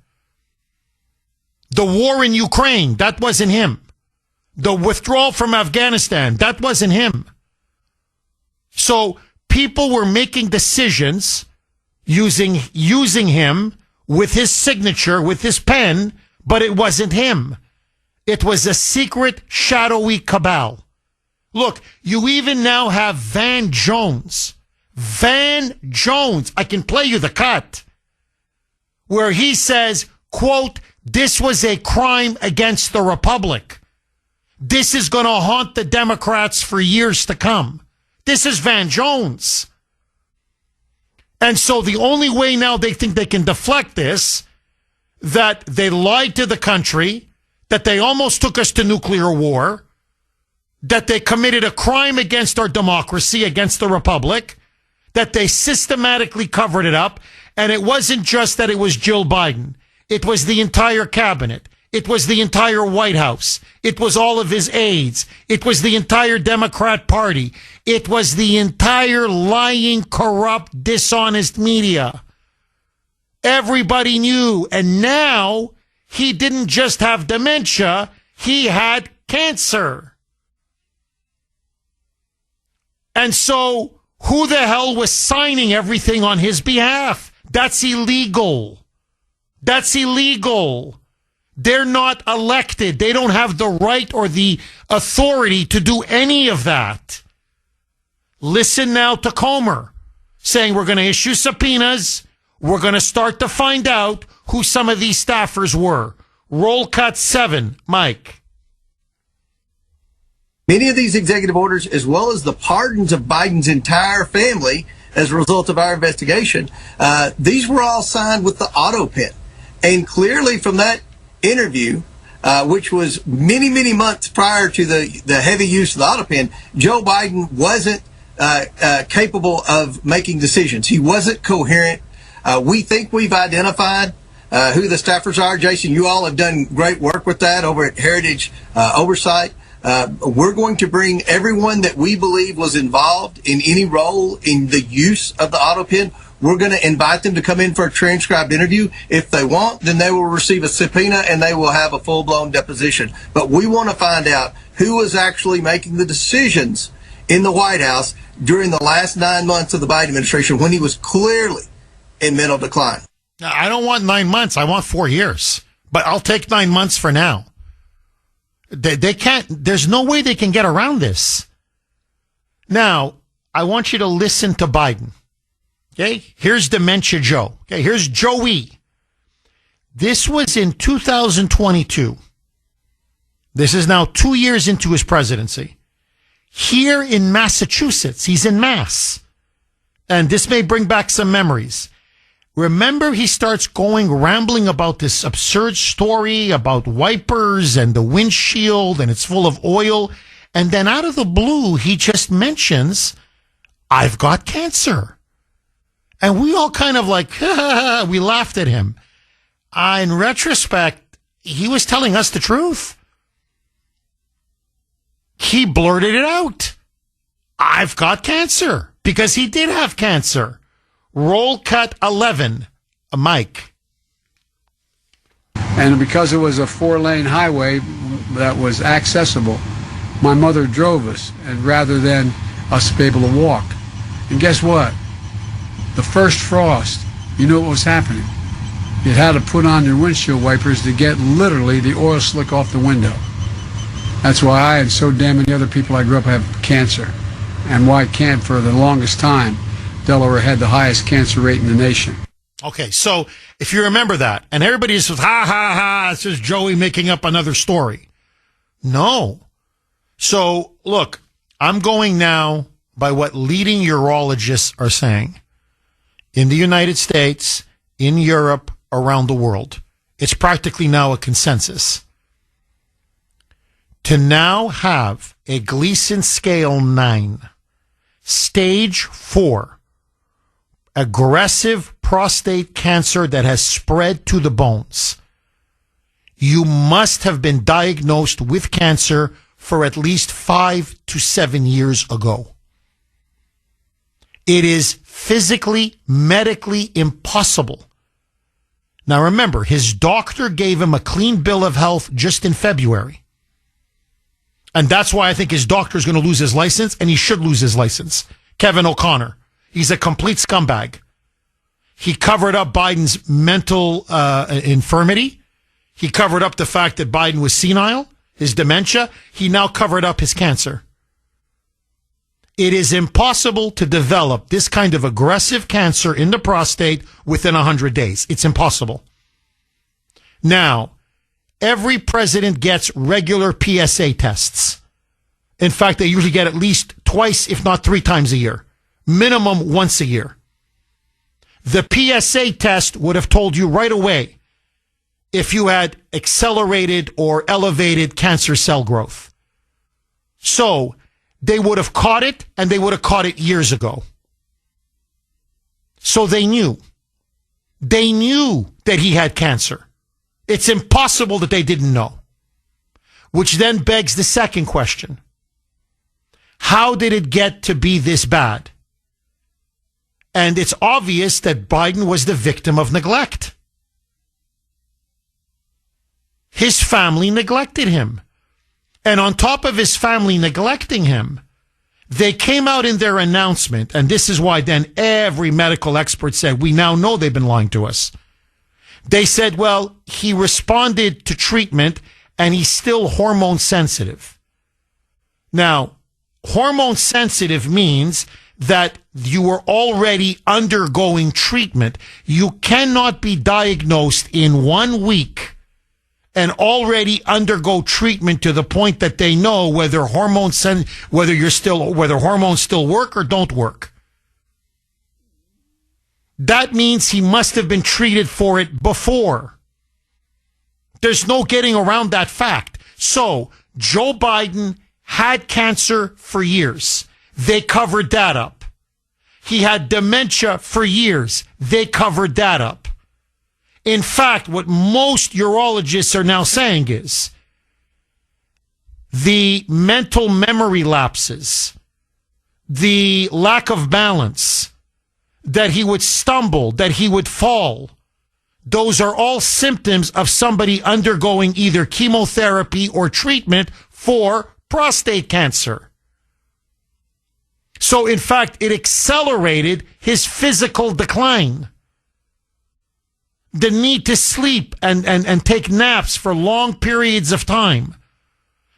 The war in Ukraine. That wasn't him. The withdrawal from Afghanistan. That wasn't him. So people were making decisions using him with his signature, with his pen, but it wasn't him. It was a secret, shadowy cabal. Look, you even now have Van Jones. Van Jones. I can play you the cut. Where he says, quote, this was a crime against the Republic. This is going to haunt the Democrats for years to come. This is Van Jones. And so the only way now they think they can deflect this, that they lied to the country, that they almost took us to nuclear war, that they committed a crime against our democracy, against the Republic, that they systematically covered it up. And it wasn't just that it was Jill Biden. It was the entire cabinet. It was the entire White House. It was all of his aides. It was the entire Democrat Party. It was the entire lying, corrupt, dishonest media. Everybody knew. And now he didn't just have dementia, he had cancer. And so who the hell was signing everything on his behalf? That's illegal. That's illegal. They're not elected. They don't have the right or the authority to do any of that. Listen now to Comer saying we're going to issue subpoenas. We're going to start to find out who some of these staffers were. Roll cut 7, Mike. Many of these executive orders, as well as the pardons of Biden's entire family as a result of our investigation, these were all signed with the auto pen. And clearly from that interview, which was many, many months prior to the heavy use of the auto pen, Joe Biden wasn't capable of making decisions. He wasn't coherent. We think we've identified who the staffers are. Jason, you all have done great work with that over at Heritage Oversight. We're going to bring everyone that we believe was involved in any role in the use of the auto pen. We're going to invite them to come in for a transcribed interview. If they want, then they will receive a subpoena and they will have a full-blown deposition. But we want to find out who was actually making the decisions in the White House during the last 9 months of the Biden administration when he was clearly in mental decline. I don't want 9 months. I want 4 years. But I'll take 9 months for now. They can't, there's no way they can get around this. Now, I want you to listen to Biden. Okay, here's Dementia Joe. Okay, here's Joey. This was in 2022. This is now 2 years into his presidency. Here in Massachusetts, he's in Mass. And this may bring back some memories. Remember, he starts rambling about this absurd story about wipers and the windshield, and it's full of oil. And then out of the blue, he just mentions, I've got cancer. And we all kind of like, we laughed at him. In retrospect, he was telling us the truth. He blurted it out. I've got cancer. Because he did have cancer. Roll cut 11, Mike. And because it was a 4-lane highway that was accessible, my mother drove us, and rather than us be able to walk. And guess what? The first frost, you knew what was happening. you had to put on your windshield wipers to get literally the oil slick off the window. That's why I and so damn many other people I grew up have cancer. And why can't, for the longest time, Delaware had the highest cancer rate in the nation. Okay, so if you remember that, and everybody says, ha, ha, ha, it's just Joey making up another story. No. So, look, I'm going now by what leading urologists are saying. In the United States, in Europe, around the world. It's practically now a consensus. To now have a Gleason scale 9, stage 4, aggressive prostate cancer that has spread to the bones, you must have been diagnosed with cancer for at least 5 to 7 years ago. It is physically, medically impossible. Now remember, his doctor gave him a clean bill of health just in February. And that's why I think his doctor's going to lose his license, and he should lose his license. Kevin O'Connor. He's a complete scumbag. He covered up Biden's mental infirmity. He covered up the fact that Biden was senile, his dementia. He now covered up his cancer. It is impossible to develop this kind of aggressive cancer in the prostate within 100 days. It's impossible. Now, every president gets regular PSA tests. In fact, they usually get at least twice, if not 3 times a year. Minimum once a year. The PSA test would have told you right away if you had accelerated or elevated cancer cell growth. So, they would have caught it, and they would have caught it years ago. So they knew. They knew that he had cancer. It's impossible that they didn't know. Which then begs the second question. How did it get to be this bad? And it's obvious that Biden was the victim of neglect. His family neglected him. And on top of his family neglecting him, they came out in their announcement, and this is why then every medical expert said, we now know they've been lying to us. They said, well, he responded to treatment and he's still hormone sensitive. Now, hormone sensitive means that you were already undergoing treatment. You cannot be diagnosed in 1 week and already undergo treatment to the point that they know whether hormones still work or don't work. That means he must have been treated for it before. There's no getting around that fact. So, Joe Biden had cancer for years. They covered that up. He had dementia for years. They covered that up. In fact, what most urologists are now saying is the mental memory lapses, the lack of balance, that he would stumble, that he would fall, those are all symptoms of somebody undergoing either chemotherapy or treatment for prostate cancer. So, in fact, it accelerated his physical decline. The need to sleep and take naps for long periods of time.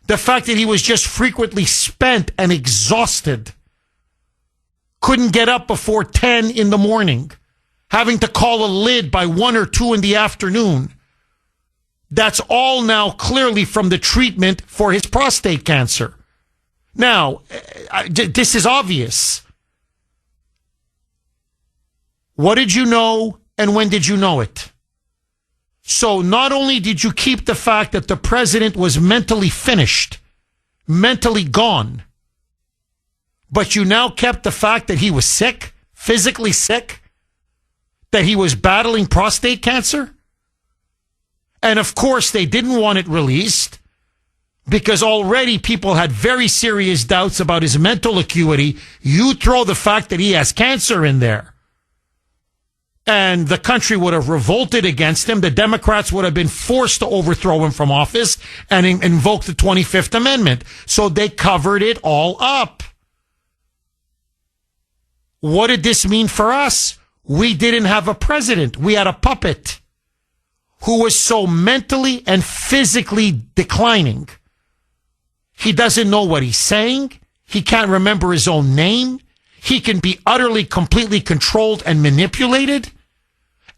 The fact that he was just frequently spent and exhausted. Couldn't get up before 10 in the morning. Having to call a lid by 1 or 2 in the afternoon. That's all now clearly from the treatment for his prostate cancer. Now, this is obvious. What did you know? And when did you know it? So not only did you keep the fact that the president was mentally finished, mentally gone, but you now kept the fact that he was sick, physically sick, that he was battling prostate cancer. And of course, they didn't want it released because already people had very serious doubts about his mental acuity. You throw the fact that he has cancer in there, and the country would have revolted against him. The Democrats would have been forced to overthrow him from office and invoke the 25th Amendment. So they covered it all up. What did this mean for us? We didn't have a president. We had a puppet. who was so mentally and physically declining. He doesn't know what he's saying. He can't remember his own name. He can be utterly, completely controlled and manipulated.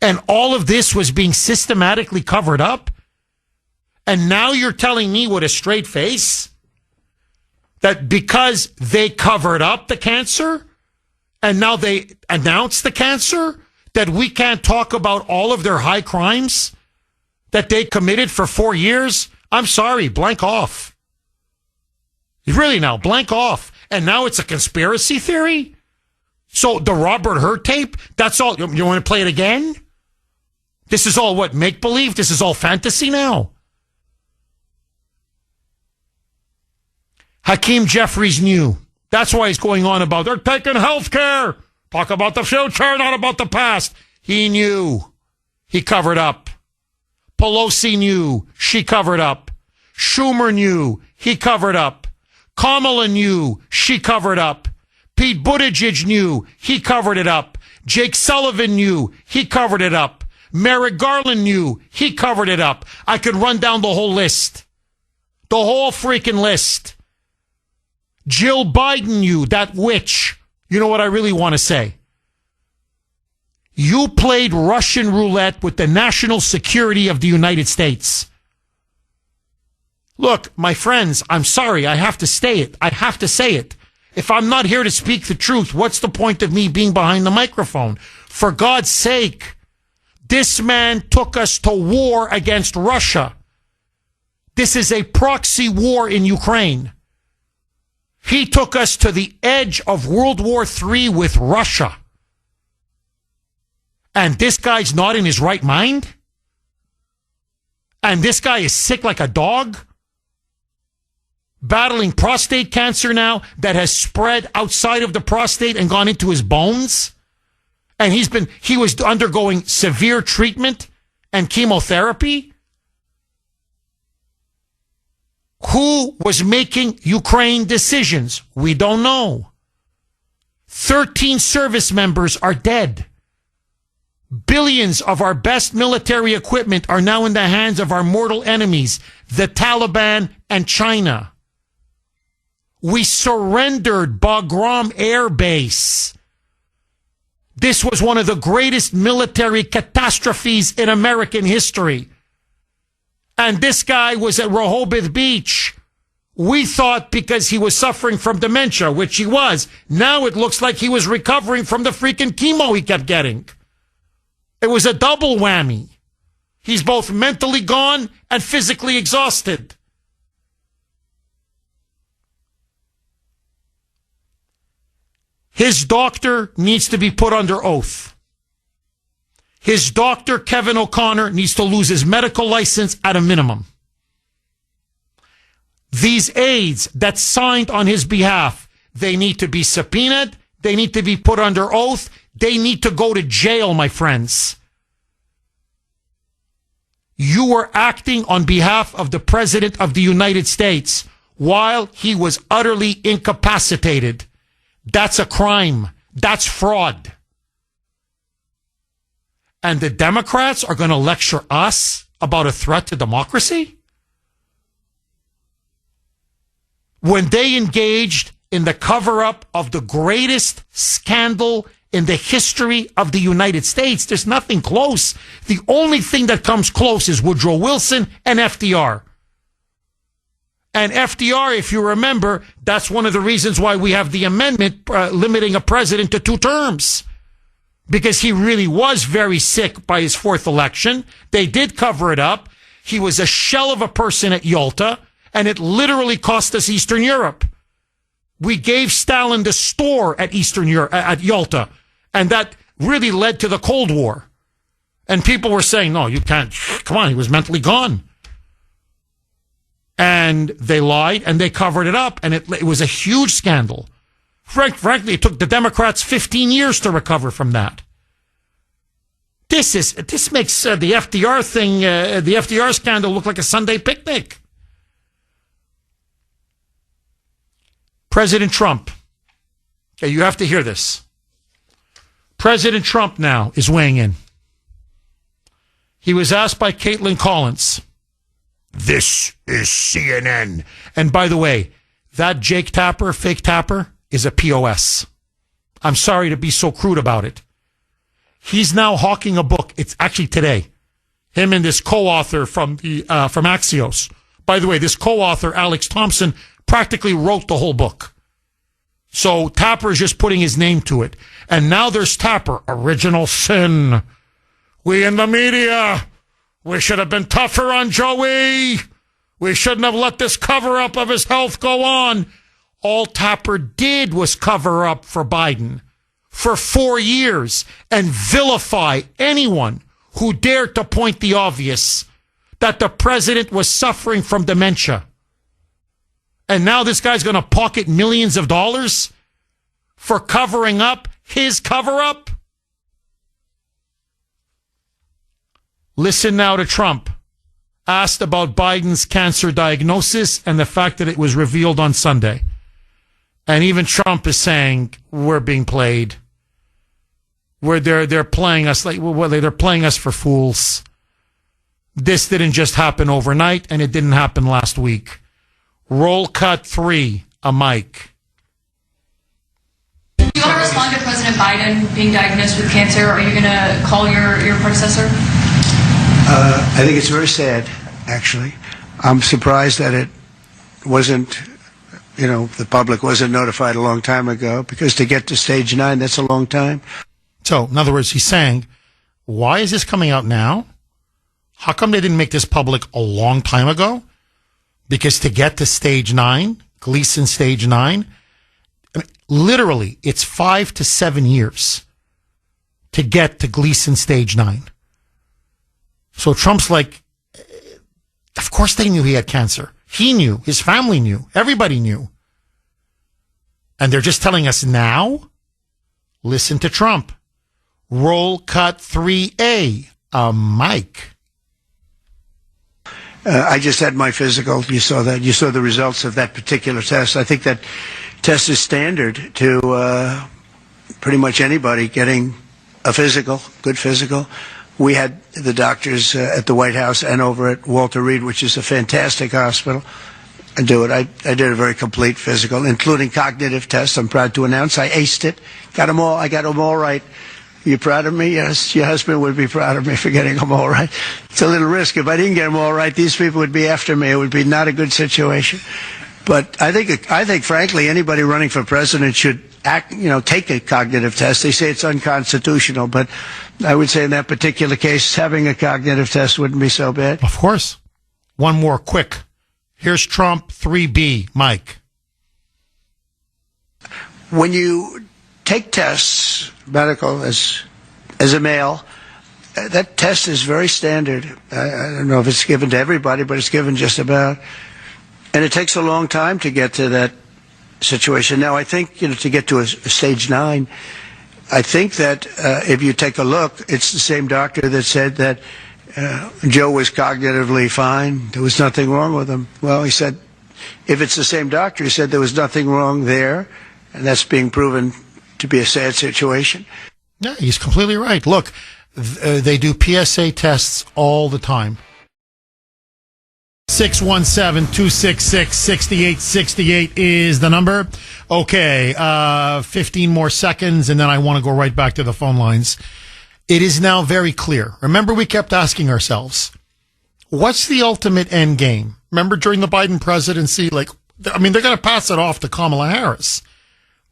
And all of this was being systematically covered up. And now you're telling me with a straight face that because they covered up the cancer and now they announced the cancer, that we can't talk about all of their high crimes that they committed for 4 years? I'm sorry, blank off. Really now, blank off. And now it's a conspiracy theory? So the Robert Hurt tape, that's all. You want to play it again? This is all what, make-believe? This is all fantasy now? Hakeem Jeffries knew. That's why he's going on about they're taking health care. Talk about the future, not about the past. He knew. He covered up. Pelosi knew. She covered up. Schumer knew. He covered up. Kamala knew. She covered up. Pete Buttigieg knew. He covered it up. Jake Sullivan knew. He covered it up. Merrick Garland knew. He covered it up. I could run down the whole list. The whole freaking list. Jill Biden knew, that witch. You know what I really want to say? You played Russian roulette with the national security of the United States. Look, my friends, I'm sorry. I have to say it. I have to say it. If I'm not here to speak the truth, what's the point of me being behind the microphone? For God's sake, this man took us to war against Russia. This is a proxy war in Ukraine. He took us to the edge of World War III with Russia. And this guy's not in his right mind? And this guy is sick like a dog? Battling prostate cancer now that has spread outside of the prostate and gone into his bones? And he was undergoing severe treatment and chemotherapy? Who was making Ukraine decisions? We don't know. 13 service members are dead. Billions of our best military equipment are now in the hands of our mortal enemies, the Taliban and China. We surrendered Bagram Air Base. This was one of the greatest military catastrophes in American history. And this guy was at Rehoboth Beach. We thought because he was suffering from dementia, which he was. Now it looks like he was recovering from the freaking chemo he kept getting. It was a double whammy. He's both mentally gone and physically exhausted. His doctor needs to be put under oath. His doctor, Kevin O'Connor, needs to lose his medical license at a minimum. These aides that signed on his behalf, they need to be subpoenaed. They need to be put under oath. They need to go to jail, my friends. You were acting on behalf of the President of the United States while he was utterly incapacitated. That's a crime. That's fraud. And the Democrats are going to lecture us about a threat to democracy? When they engaged in the cover-up of the greatest scandal in the history of the United States, there's nothing close. The only thing that comes close is Woodrow Wilson and FDR. And FDR, if you remember, that's one of the reasons why we have the amendment limiting a president to 2 terms. Because he really was very sick by his 4th election. They did cover it up. He was a shell of a person at Yalta, and it literally cost us Eastern Europe. We gave Stalin the store at Eastern Europe, at Yalta, and that really led to the Cold War. And people were saying, no, you can't, come on, he was mentally gone. And they lied, and they covered it up, and it was a huge scandal. Frankly, it took the Democrats 15 years to recover from that. This makes the FDR thing, the FDR scandal look like a Sunday picnic. President Trump. Okay, you have to hear this. President Trump now is weighing in. He was asked by Caitlin Collins, this is CNN. And by the way, that Jake Tapper, fake Tapper, is a POS. I'm sorry to be so crude about it. He's now hawking a book. It's actually today. Him and this co-author from Axios. By the way, this co-author, Alex Thompson, practically wrote the whole book. So Tapper is just putting his name to it. And now there's Tapper, original sin. We in the media, we should have been tougher on Joey. We shouldn't have let this cover-up of his health go on. All Tapper did was cover up for Biden for 4 years and vilify anyone who dared to point the obvious, that the president was suffering from dementia. And now this guy's going to pocket millions of dollars for covering up his cover-up? Listen now to Trump, asked about Biden's cancer diagnosis and the fact that it was revealed on Sunday. And even Trump is saying, we're being played. They're playing us they're playing us for fools. This didn't just happen overnight, and it didn't happen last week. Roll cut 3, a mic. Do you want to respond to President Biden being diagnosed with cancer? Are you going to call your predecessor? I think it's very sad, actually. I'm surprised that it wasn't, the public wasn't notified a long time ago, because to get to stage 9, that's a long time. So, in other words, he's saying, why is this coming out now? How come they didn't make this public a long time ago? Because to get to stage 9, Gleason stage 9, literally, it's 5 to 7 years to get to Gleason stage 9. So Trump's like, of course they knew he had cancer. He knew. His family knew. Everybody knew. And they're just telling us now? Listen to Trump. Roll cut 3A, a mic. I just had my physical. You saw that. You saw the results of that particular test. I think that test is standard to pretty much anybody getting a physical, good physical. We had the doctors at the White House and over at Walter Reed, which is a fantastic hospital, and do it. I did a very complete physical, including cognitive tests. I'm proud to announce I aced it. Got them all. I got them all right. You proud of me? Yes. Your husband would be proud of me for getting them all right. It's a little risk. If I didn't get them all right, these people would be after me. It would be not a good situation. But I think, frankly, anybody running for president should take a cognitive test. They say it's unconstitutional, but I would say in that particular case, having a cognitive test wouldn't be so bad. Of course. One more quick. Here's Trump 3B, Mike. When you take tests, medical, as a male, that test is very standard. I don't know if it's given to everybody, but it's given just about. And it takes a long time to get to that situation. Now, I think, to get to a stage 9, I think that if you take a look, it's the same doctor that said that Joe was cognitively fine. There was nothing wrong with him. Well, he said, if it's the same doctor, he said there was nothing wrong there, and that's being proven to be a sad situation. Yeah, he's completely right. Look, they do PSA tests all the time. 617-266-6868 is the number. Okay, 15 more seconds, and then I want to go right back to the phone lines. It is now very clear. Remember, we kept asking ourselves, what's the ultimate end game? Remember during the Biden presidency, they're going to pass it off to Kamala Harris.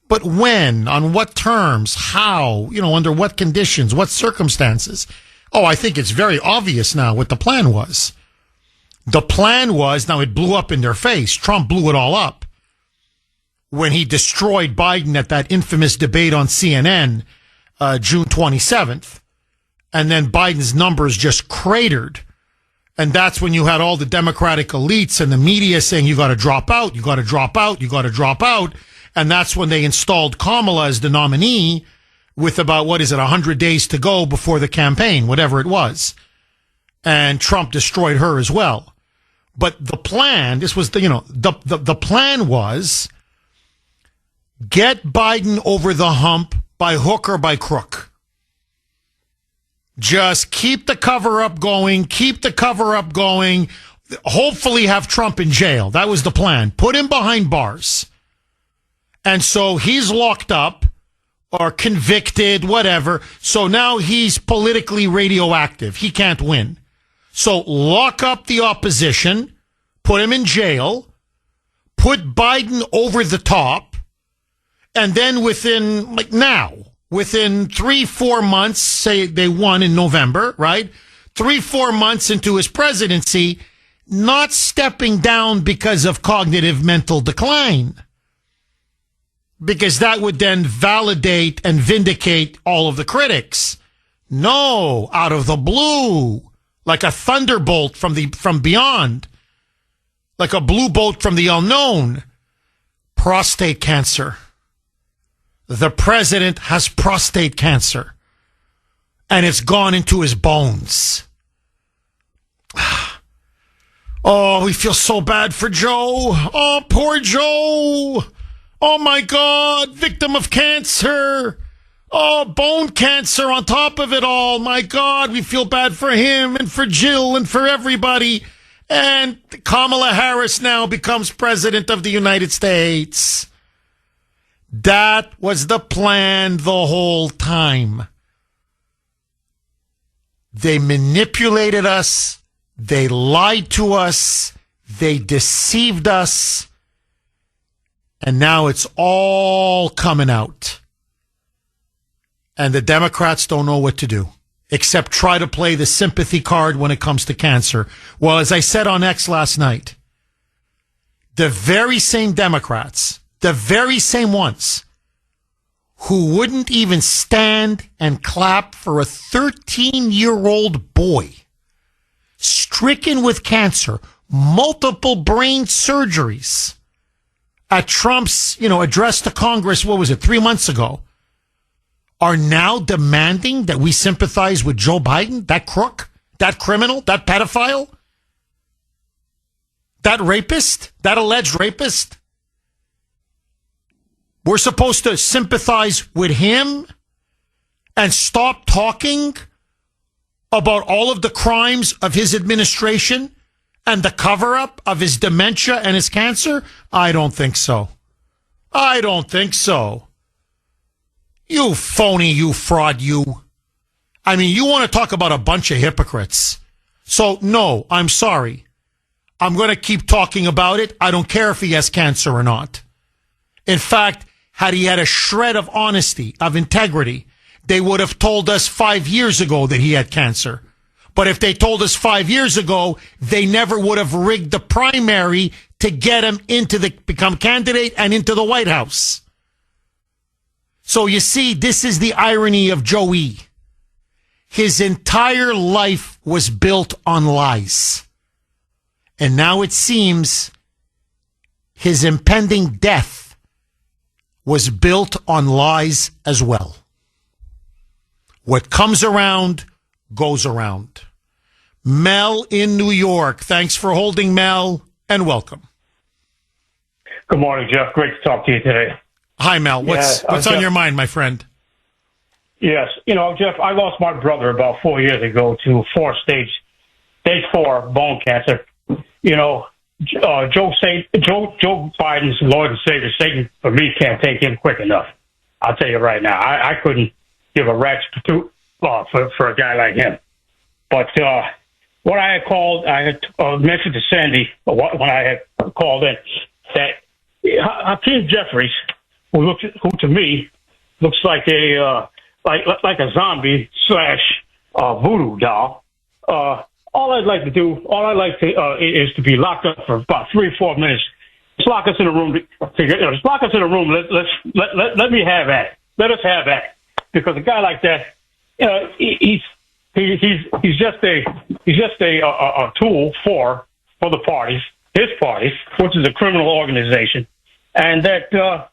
But when, on what terms, how, under what conditions, what circumstances? Oh, I think it's very obvious now what the plan was. The plan was, now it blew up in their face. Trump blew it all up when he destroyed Biden at that infamous debate on CNN, June 27th. And then Biden's numbers just cratered. And that's when you had all the Democratic elites and the media saying, you got to drop out, you got to drop out, you got to drop out. And that's when they installed Kamala as the nominee with about, 100 days to go before the campaign, whatever it was. And Trump destroyed her as well. But the plan, this was the plan was get Biden over the hump by hook or by crook. Just keep the cover-up going, keep the cover-up going. Hopefully have Trump in jail. That was the plan. Put him behind bars. And so he's locked up or convicted, whatever. So now he's politically radioactive. He can't win. So lock up the opposition, put him in jail, put Biden over the top, and then within 3-4 months, say they won in November, right? 3-4 months into his presidency, not stepping down because of cognitive mental decline. Because that would then validate and vindicate all of the critics. No, out of the blue, like a thunderbolt from beyond, like a blue bolt from the unknown. Prostate cancer. The president has prostate cancer, and it's gone into his bones. Oh, we feel so bad for Joe. Oh, poor Joe. Oh, my God. Victim of cancer. Oh, bone cancer on top of it all. My God, we feel bad for him and for Jill and for everybody. And Kamala Harris now becomes president of the United States. That was the plan the whole time. They manipulated us. They lied to us. They deceived us. And now it's all coming out. And the Democrats don't know what to do, except try to play the sympathy card when it comes to cancer. Well, as I said on X last night, the very same Democrats, the very same ones who wouldn't even stand and clap for a 13-year-old boy stricken with cancer, multiple brain surgeries, at Trump's, address to Congress, 3 months ago, are now demanding that we sympathize with Joe Biden, that crook, that criminal, that pedophile, that rapist, that alleged rapist. We're supposed to sympathize with him and stop talking about all of the crimes of his administration and the cover-up of his dementia and his cancer? I don't think so. I don't think so. You phony, you fraud, you. I mean, you want to talk about a bunch of hypocrites. So, no, I'm sorry. I'm going to keep talking about it. I don't care if he has cancer or not. In fact, had he had a shred of honesty, of integrity, they would have told us 5 years ago that he had cancer. But if they told us 5 years ago, they never would have rigged the primary to get him become candidate and into the White House. So you see, this is the irony of Joey. His entire life was built on lies. And now it seems his impending death was built on lies as well. What comes around goes around. Mel in New York. Thanks for holding, Mel, and welcome. Good morning, Jeff. Great to talk to you today. Hi, Mel. What's on Jeff, your mind, my friend? Yes. Jeff, I lost my brother about 4 years ago to stage 4 bone cancer. Joe Biden's Lord and Savior, Satan, for me, can't take him quick enough. I'll tell you right now. I couldn't give a rat's patootie for a guy like him. But what I had called, I had mentioned to Sandy when I had called in that Hakeem Jeffries, who to me looks like a zombie / voodoo doll. All I'd like to is to be locked up for about 3 or 4 minutes. Just lock us in a room. Just lock us in a room. Let me have that. Let us have that. Because a guy like that, he's just a tool for the parties, his parties, which is a criminal organization, and that the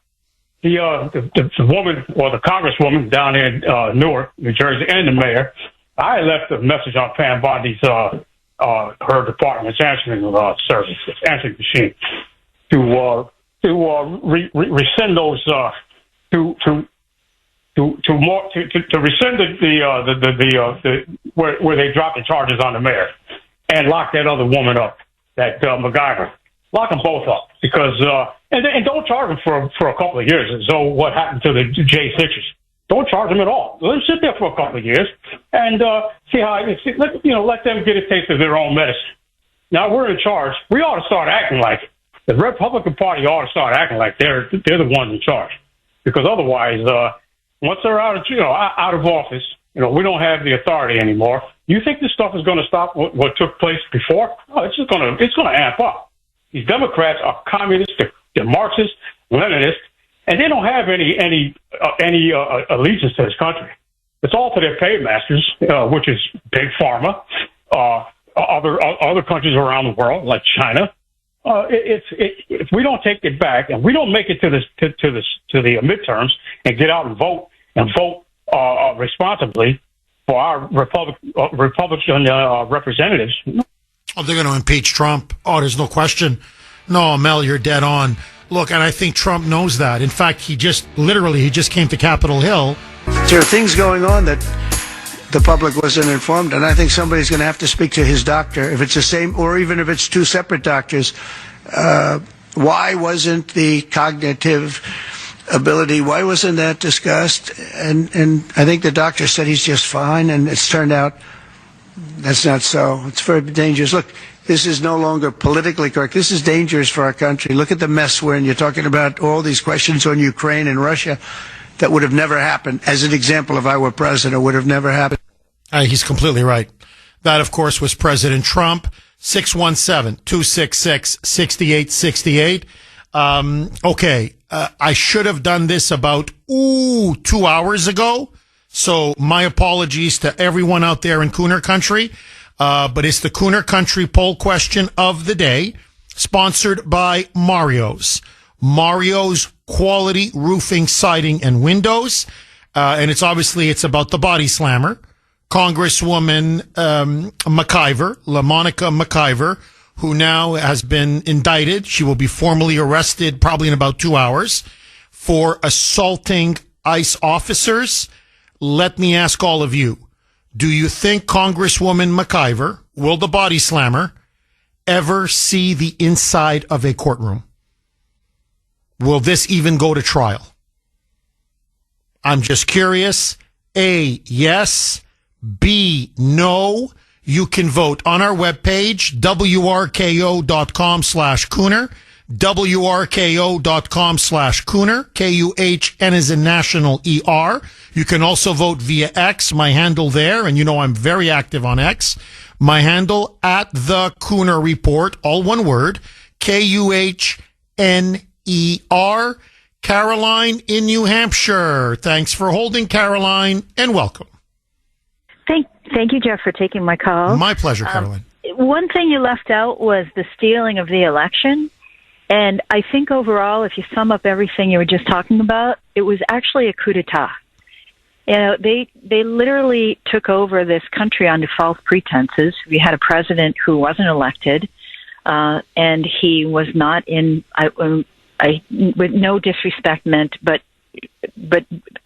woman or the Congresswoman down in Newark, New Jersey, and the mayor. I left a message on Pam Bondi's her department's answering service, answering machine, to rescind those to to rescind the where they dropped the charges on the mayor and lock that other woman up, that MacGyver. Lock them both up because and don't charge them for a couple of years. So what happened to the J6s? Don't charge them at all. Let them sit there for a couple of years and see how let them get a taste of their own medicine. Now we're in charge. We ought to start acting like the Republican Party ought to start acting like they're the ones in charge, because otherwise, once they're out of office, we don't have the authority anymore. You think this stuff is going to stop what took place before? Oh, it's going to amp up. These Democrats are communists, they're Marxists, Leninists, and they don't have any allegiance to this country. It's all to their paymasters, which is big pharma, other countries around the world like China. If we don't take it back and we don't make it to the midterms and get out and vote responsibly for our Republican representatives. Oh, they're going to impeach Trump. Oh, there's no question. No, Mel, you're dead on. Look, and I think Trump knows that. In fact, he just came to Capitol Hill. There are things going on that the public wasn't informed, and I think somebody's going to have to speak to his doctor, if it's the same, or even if it's two separate doctors. Why wasn't the cognitive ability, why wasn't that discussed? And I think the doctor said he's just fine, and it's turned out that's not so. It's very dangerous. Look, this is no longer politically correct. This is dangerous for our country. Look at the mess we're in. You're talking about all these questions on Ukraine and Russia that would have never happened. As an example, if I were president, would have never happened. He's completely right. That, of course, was President Trump. 617-266-6868. Okay. I should have done this about 2 hours ago. So my apologies to everyone out there in Kuhner country. But it's the Kuhner country poll question of the day, sponsored by Mario's. Mario's quality roofing, siding, and windows. And it's about the body slammer, Congresswoman McIver, LaMonica McIver, who now has been indicted. She will be formally arrested probably in about 2 hours for assaulting ICE officers. Let me ask all of you, do you think Congresswoman McIver, will the body slammer, ever see the inside of a courtroom? Will this even go to trial? I'm just curious. A, yes. B, no. You can vote on our webpage, wrko.com/Kuhner, wrko.com/Kuhner, Kuhn as in national ER. You can also vote via X, my handle there, and I'm very active on X. My handle at the Kuhner Report, all one word, KUHNER. Caroline in New Hampshire. Thanks for holding, Caroline, and welcome. Thank you, Jeff, for taking my call. My pleasure, Caroline. One thing you left out was the stealing of the election. And I think overall, if you sum up everything you were just talking about, it was actually a coup d'etat. They literally took over this country under false pretenses. We had a president who wasn't elected, and he was not in, with no disrespect meant, but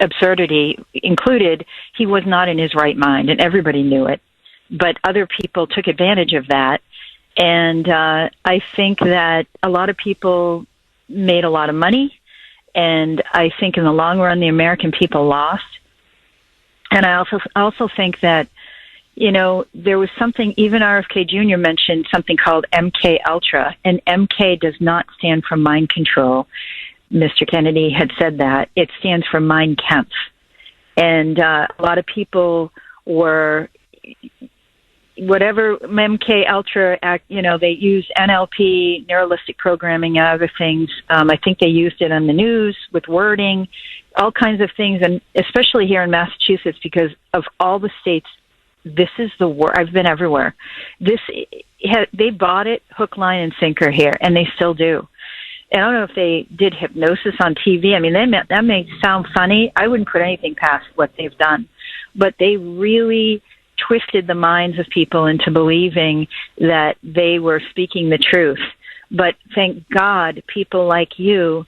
absurdity included, he was not in his right mind, and everybody knew it. But other people took advantage of that. And I think that a lot of people made a lot of money, and I think in the long run, the American people lost. And I also think that, there was something, even RFK Jr. mentioned something called MK Ultra, and MK does not stand for mind control. Mr. Kennedy had said that. It stands for Mein Kampf. And a lot of people were, whatever MK Ultra Act, they used NLP, neuralistic programming, and other things. I think they used it on the news with wording, all kinds of things, and especially here in Massachusetts, because of all the states, this is the war. I've been everywhere. They bought it hook, line, and sinker here, and they still do. I don't know if they did hypnosis on TV. I mean, that may sound funny. I wouldn't put anything past what they've done. But they really twisted the minds of people into believing that they were speaking the truth. But thank God people like you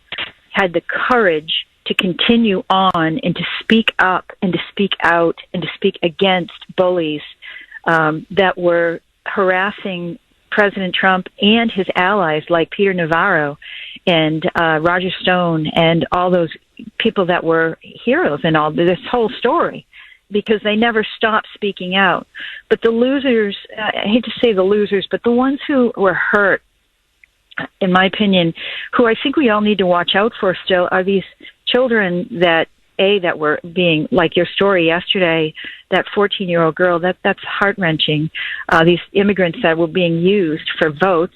had the courage to continue on and to speak up and to speak out and to speak against bullies that were harassing President Trump and his allies like Peter Navarro and Roger Stone and all those people that were heroes in all this whole story, because they never stopped speaking out. But the losers, I hate to say the losers, but the ones who were hurt, in my opinion, who I think we all need to watch out for still, are these children that were being, like your story yesterday, that 14-year-old girl, that's heart-wrenching. These immigrants that were being used for votes,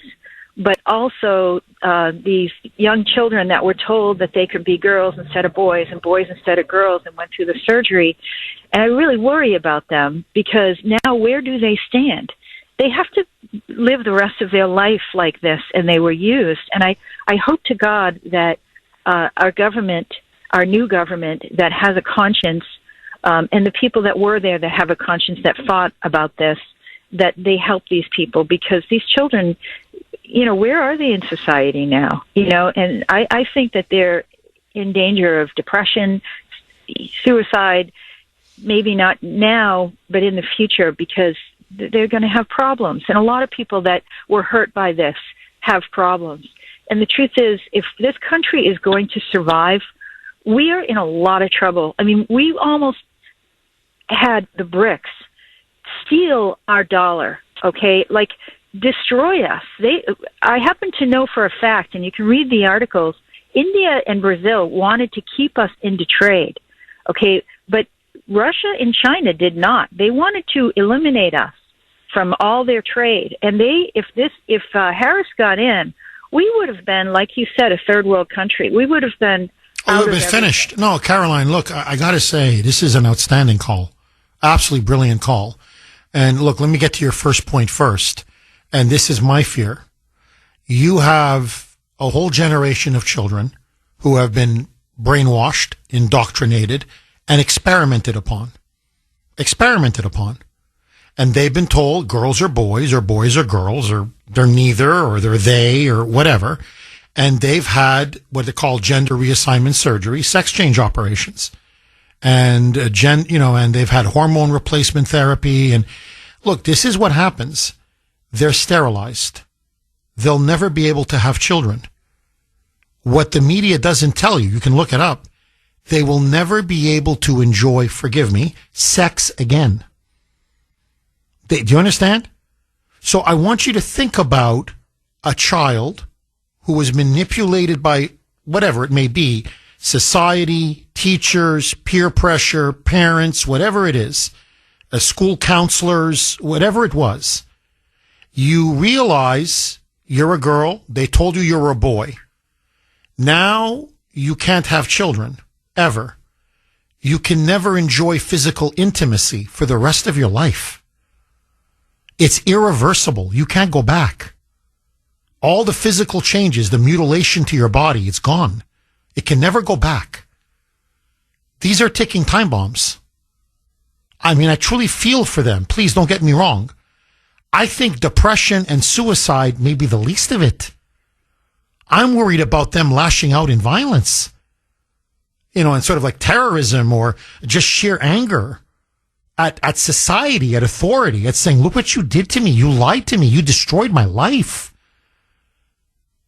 but also these young children that were told that they could be girls instead of boys and boys instead of girls and went through the surgery. And I really worry about them, because now where do they stand? They have to live the rest of their life like this, and they were used. And I hope to God that our government, our new government that has a conscience, and the people that were there that have a conscience that fought about this, that they help these people, because these children, where are they in society now? And I think that they're in danger of depression, suicide, maybe not now, but in the future, because they're going to have problems. And a lot of people that were hurt by this have problems. And the truth is, if this country is going to survive, we are in a lot of trouble. I mean, we almost had the BRICS steal our dollar, okay? Like, destroy us. I happen to know for a fact, and you can read the articles, India and Brazil wanted to keep us into trade, okay? But Russia and China did not. They wanted to eliminate us from all their trade. And if Harris got in, we would have been, like you said, a third world country. We would have been out of finished. No, Caroline, look, I got to say, this is an outstanding call. Absolutely brilliant call. And look, let me get to your first point first. And this is my fear. You have a whole generation of children who have been brainwashed, indoctrinated, and experimented upon. And they've been told girls are boys or boys are girls, or they're neither, or they're they, or whatever. And they've had what they call gender reassignment surgery, sex change operations. And, and they've had hormone replacement therapy. And look, this is what happens. They're sterilized. They'll never be able to have children. What the media doesn't tell you, you can look it up, they will never be able to enjoy, forgive me, sex again. Do you understand? So I want you to think about a child who was manipulated by whatever it may be, society, teachers, peer pressure, parents, whatever it is, school counselors, whatever it was. You realize you're a girl. They told you you're a boy. Now you can't have children, ever. You can never enjoy physical intimacy for the rest of your life. It's irreversible. You can't go back. All the physical changes, the mutilation to your body, it's gone. It can never go back. These are ticking time bombs. I mean, I truly feel for them. Please don't get me wrong. I think depression and suicide may be the least of it. I'm worried about them lashing out in violence, and sort of like terrorism or just sheer anger at society, at authority, at saying, look what you did to me. You lied to me. You destroyed my life.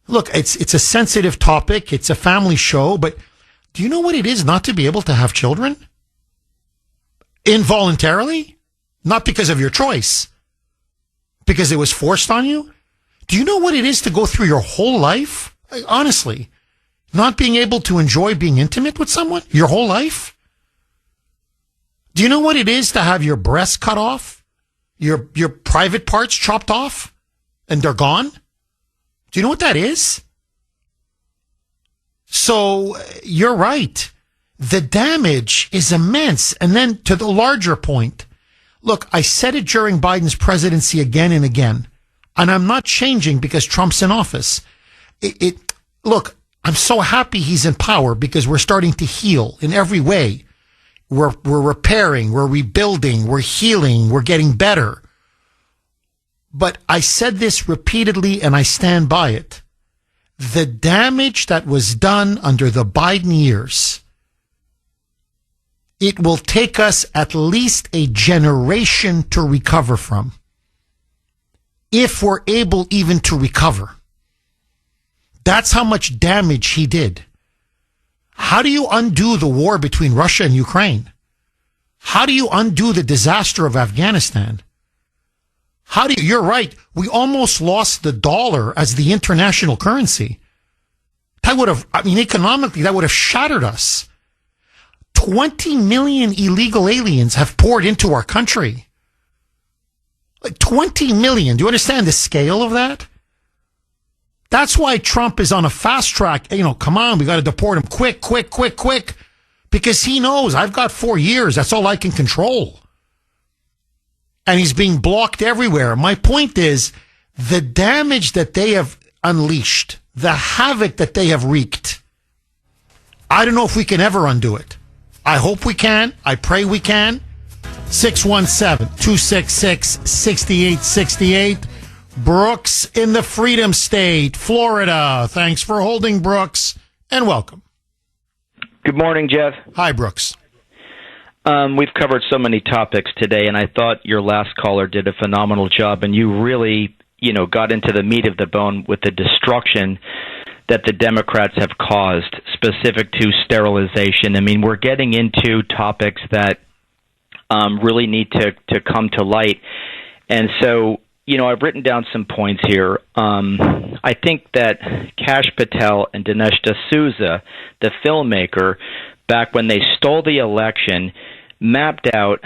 Look, it's a sensitive topic. It's a family show, but do you know what it is not to be able to have children? Involuntarily? Not because of your choice. Because it was forced on you? Do you know what it is to go through your whole life? Honestly, not being able to enjoy being intimate with someone your whole life? Do you know what it is to have your breasts cut off? Your private parts chopped off? And they're gone? Do you know what that is? So, you're right. The damage is immense. And then to the larger point, look, I said it during Biden's presidency again and again, and I'm not changing because Trump's in office. Look, I'm so happy he's in power because we're starting to heal in every way. We're repairing, we're rebuilding, we're healing, we're getting better. But I said this repeatedly and I stand by it. The damage that was done under the Biden years it will take us at least a generation to recover from, if we're able even to recover. That's how much damage he did. How do you undo the war between Russia and Ukraine? How do you undo the disaster of Afghanistan? You're right, we almost lost the dollar as the international currency. Economically, that would have shattered us. 20 million illegal aliens have poured into our country. 20 million. Do you understand the scale of that? That's why Trump is on a fast track. Come on, we got to deport him quick. Because he knows I've got 4 years. That's all I can control. And he's being blocked everywhere. My point is the damage that they have unleashed, the havoc that they have wreaked. I don't know if we can ever undo it. I hope we can. I pray we can. 617-266-6868. Brooks in the Freedom State, Florida. Thanks for holding, Brooks, and welcome. Good morning, Jeff. Hi, Brooks. We've covered so many topics today, and I thought your last caller did a phenomenal job, and you really, got into the meat of the bone with the destruction that the Democrats have caused, specific to sterilization. We're getting into topics that really need to come to light. And so, I've written down some points here. I think that Kash Patel and Dinesh D'Souza, the filmmaker, back when they stole the election, mapped out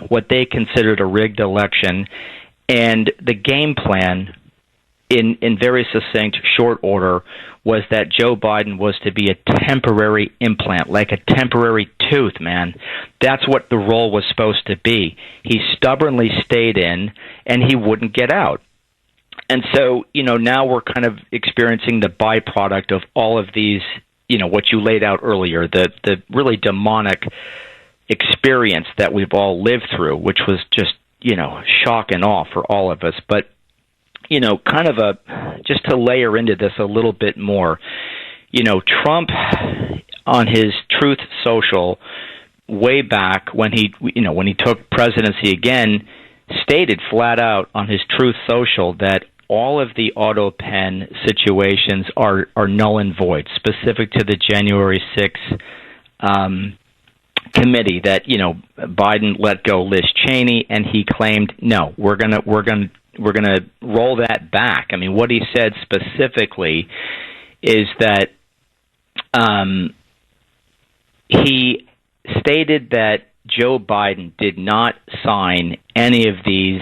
what they considered a rigged election, and the game plan in very succinct, short order, was that Joe Biden was to be a temporary implant, like a temporary tooth, man. That's what the role was supposed to be. He stubbornly stayed in, and he wouldn't get out. And so, now we're kind of experiencing the byproduct of all of these, what you laid out earlier, the really demonic experience that we've all lived through, which was just, shock and awe for all of us. But, just to layer into this a little bit more, Trump on his Truth Social way back when he took presidency again, stated flat out on his Truth Social that all of the auto pen situations are null and void, specific to the January 6th committee that Biden let go Liz Cheney, and he claimed no, we're gonna roll that back. What he said specifically is that he stated that Joe Biden did not sign any of these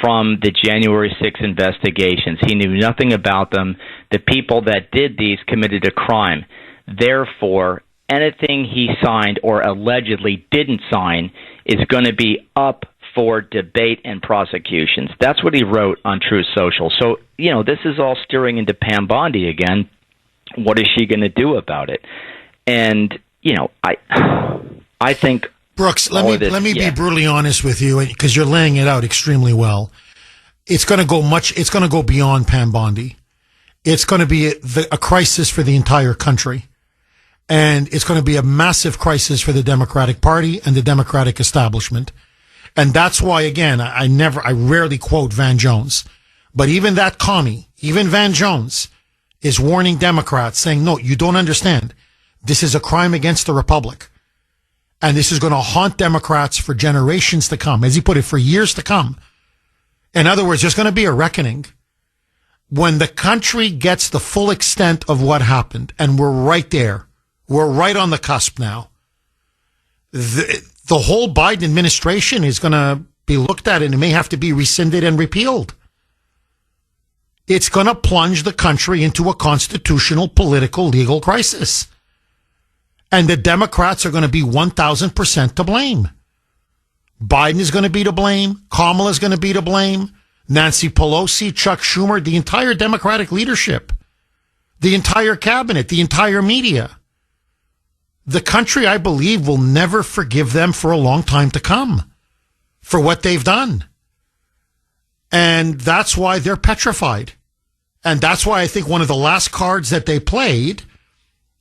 from the January 6th investigations. He knew nothing about them. The people that did these committed a crime. Therefore, anything he signed or allegedly didn't sign is going to be up for debate and prosecutions. That's what he wrote on Truth Social. So, this is all steering into Pam Bondi again. What is she going to do about it? And, I think... Brooks, let me be brutally honest with you, because you're laying it out extremely well. It's going to go beyond Pam Bondi. It's going to be a crisis for the entire country. And it's going to be a massive crisis for the Democratic Party and the Democratic establishment. And that's why, again, I rarely quote Van Jones. But even that commie, even Van Jones, is warning Democrats, saying, no, you don't understand. This is a crime against the Republic. And this is going to haunt Democrats for generations to come. As he put it, for years to come. In other words, there's going to be a reckoning when the country gets the full extent of what happened. And we're right there. We're right on the cusp now. The whole Biden administration is going to be looked at, and it may have to be rescinded and repealed. It's going to plunge the country into a constitutional, political, legal crisis. And the Democrats are going to be 1,000% to blame. Biden is going to be to blame. Kamala is going to be to blame. Nancy Pelosi, Chuck Schumer, the entire Democratic leadership, the entire cabinet, the entire media. The country, I believe, will never forgive them for a long time to come for what they've done. And that's why they're petrified. And that's why I think one of the last cards that they played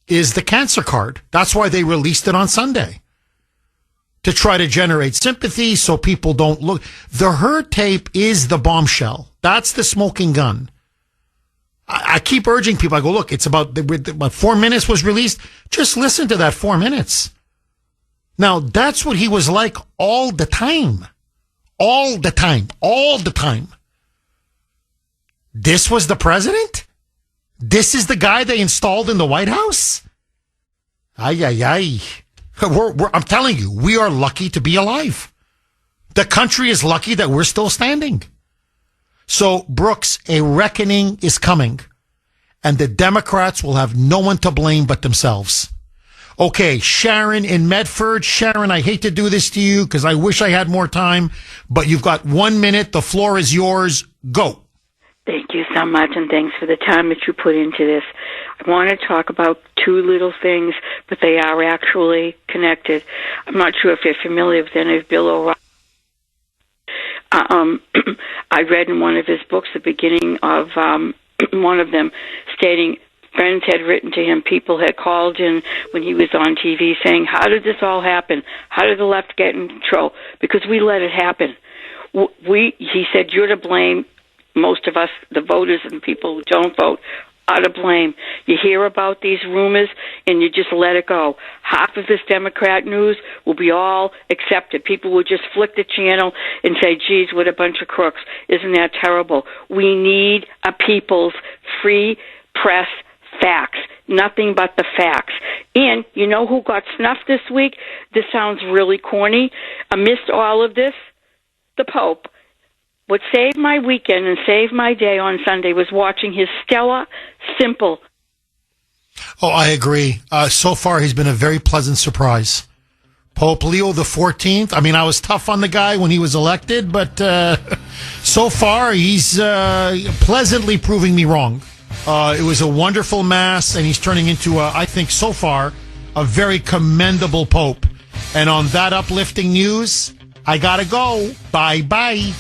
is the cancer card. That's why they released it on Sunday. to try to generate sympathy so people don't look. The Her tape is the bombshell. That's the smoking gun. I keep urging people. I go, look, it's about 4 minutes was released. Just listen to that 4 minutes. Now, that's what he was like all the time. All the time. All the time. This was the president? This is the guy they installed in the White House? Ay, ay, ay. I'm telling you, we are lucky to be alive. The country is lucky that we're still standing. So, Brooks, a reckoning is coming. And the Democrats will have no one to blame but themselves. Okay, Sharon in Medford. Sharon, I hate to do this to you because I wish I had more time, but you've got 1 minute. The floor is yours. Go. Thank you so much, and thanks for the time that you put into this. I want to talk about two little things, but they are actually connected. I'm not sure if you're familiar with any of Bill O'Reilly. I read in one of his books the beginning of one of them stating friends had written to him, people had called in when he was on TV saying, how did this all happen? How did the left get in control? Because we let it happen. He said, you're to blame. Most of us, the voters and people who don't vote, are to blame. You hear about these rumors and you just let it go. Half of this Democrat news will be all accepted. People will just flick the channel and say, geez, what a bunch of crooks. Isn't that terrible? We need a people's free press facts. Nothing but the facts. And you know who got snuffed this week? This sounds really corny. Amidst all of this, the Pope. What saved my weekend and saved my day on Sunday was watching his stellar, simple. Oh, I agree. So far, he's been a very pleasant surprise. Pope Leo XIV. I mean, I was tough on the guy when he was elected, but so far, he's pleasantly proving me wrong. It was a wonderful mass, and he's turning into, I think, so far, a very commendable Pope. And on that uplifting news, I gotta go. Bye-bye.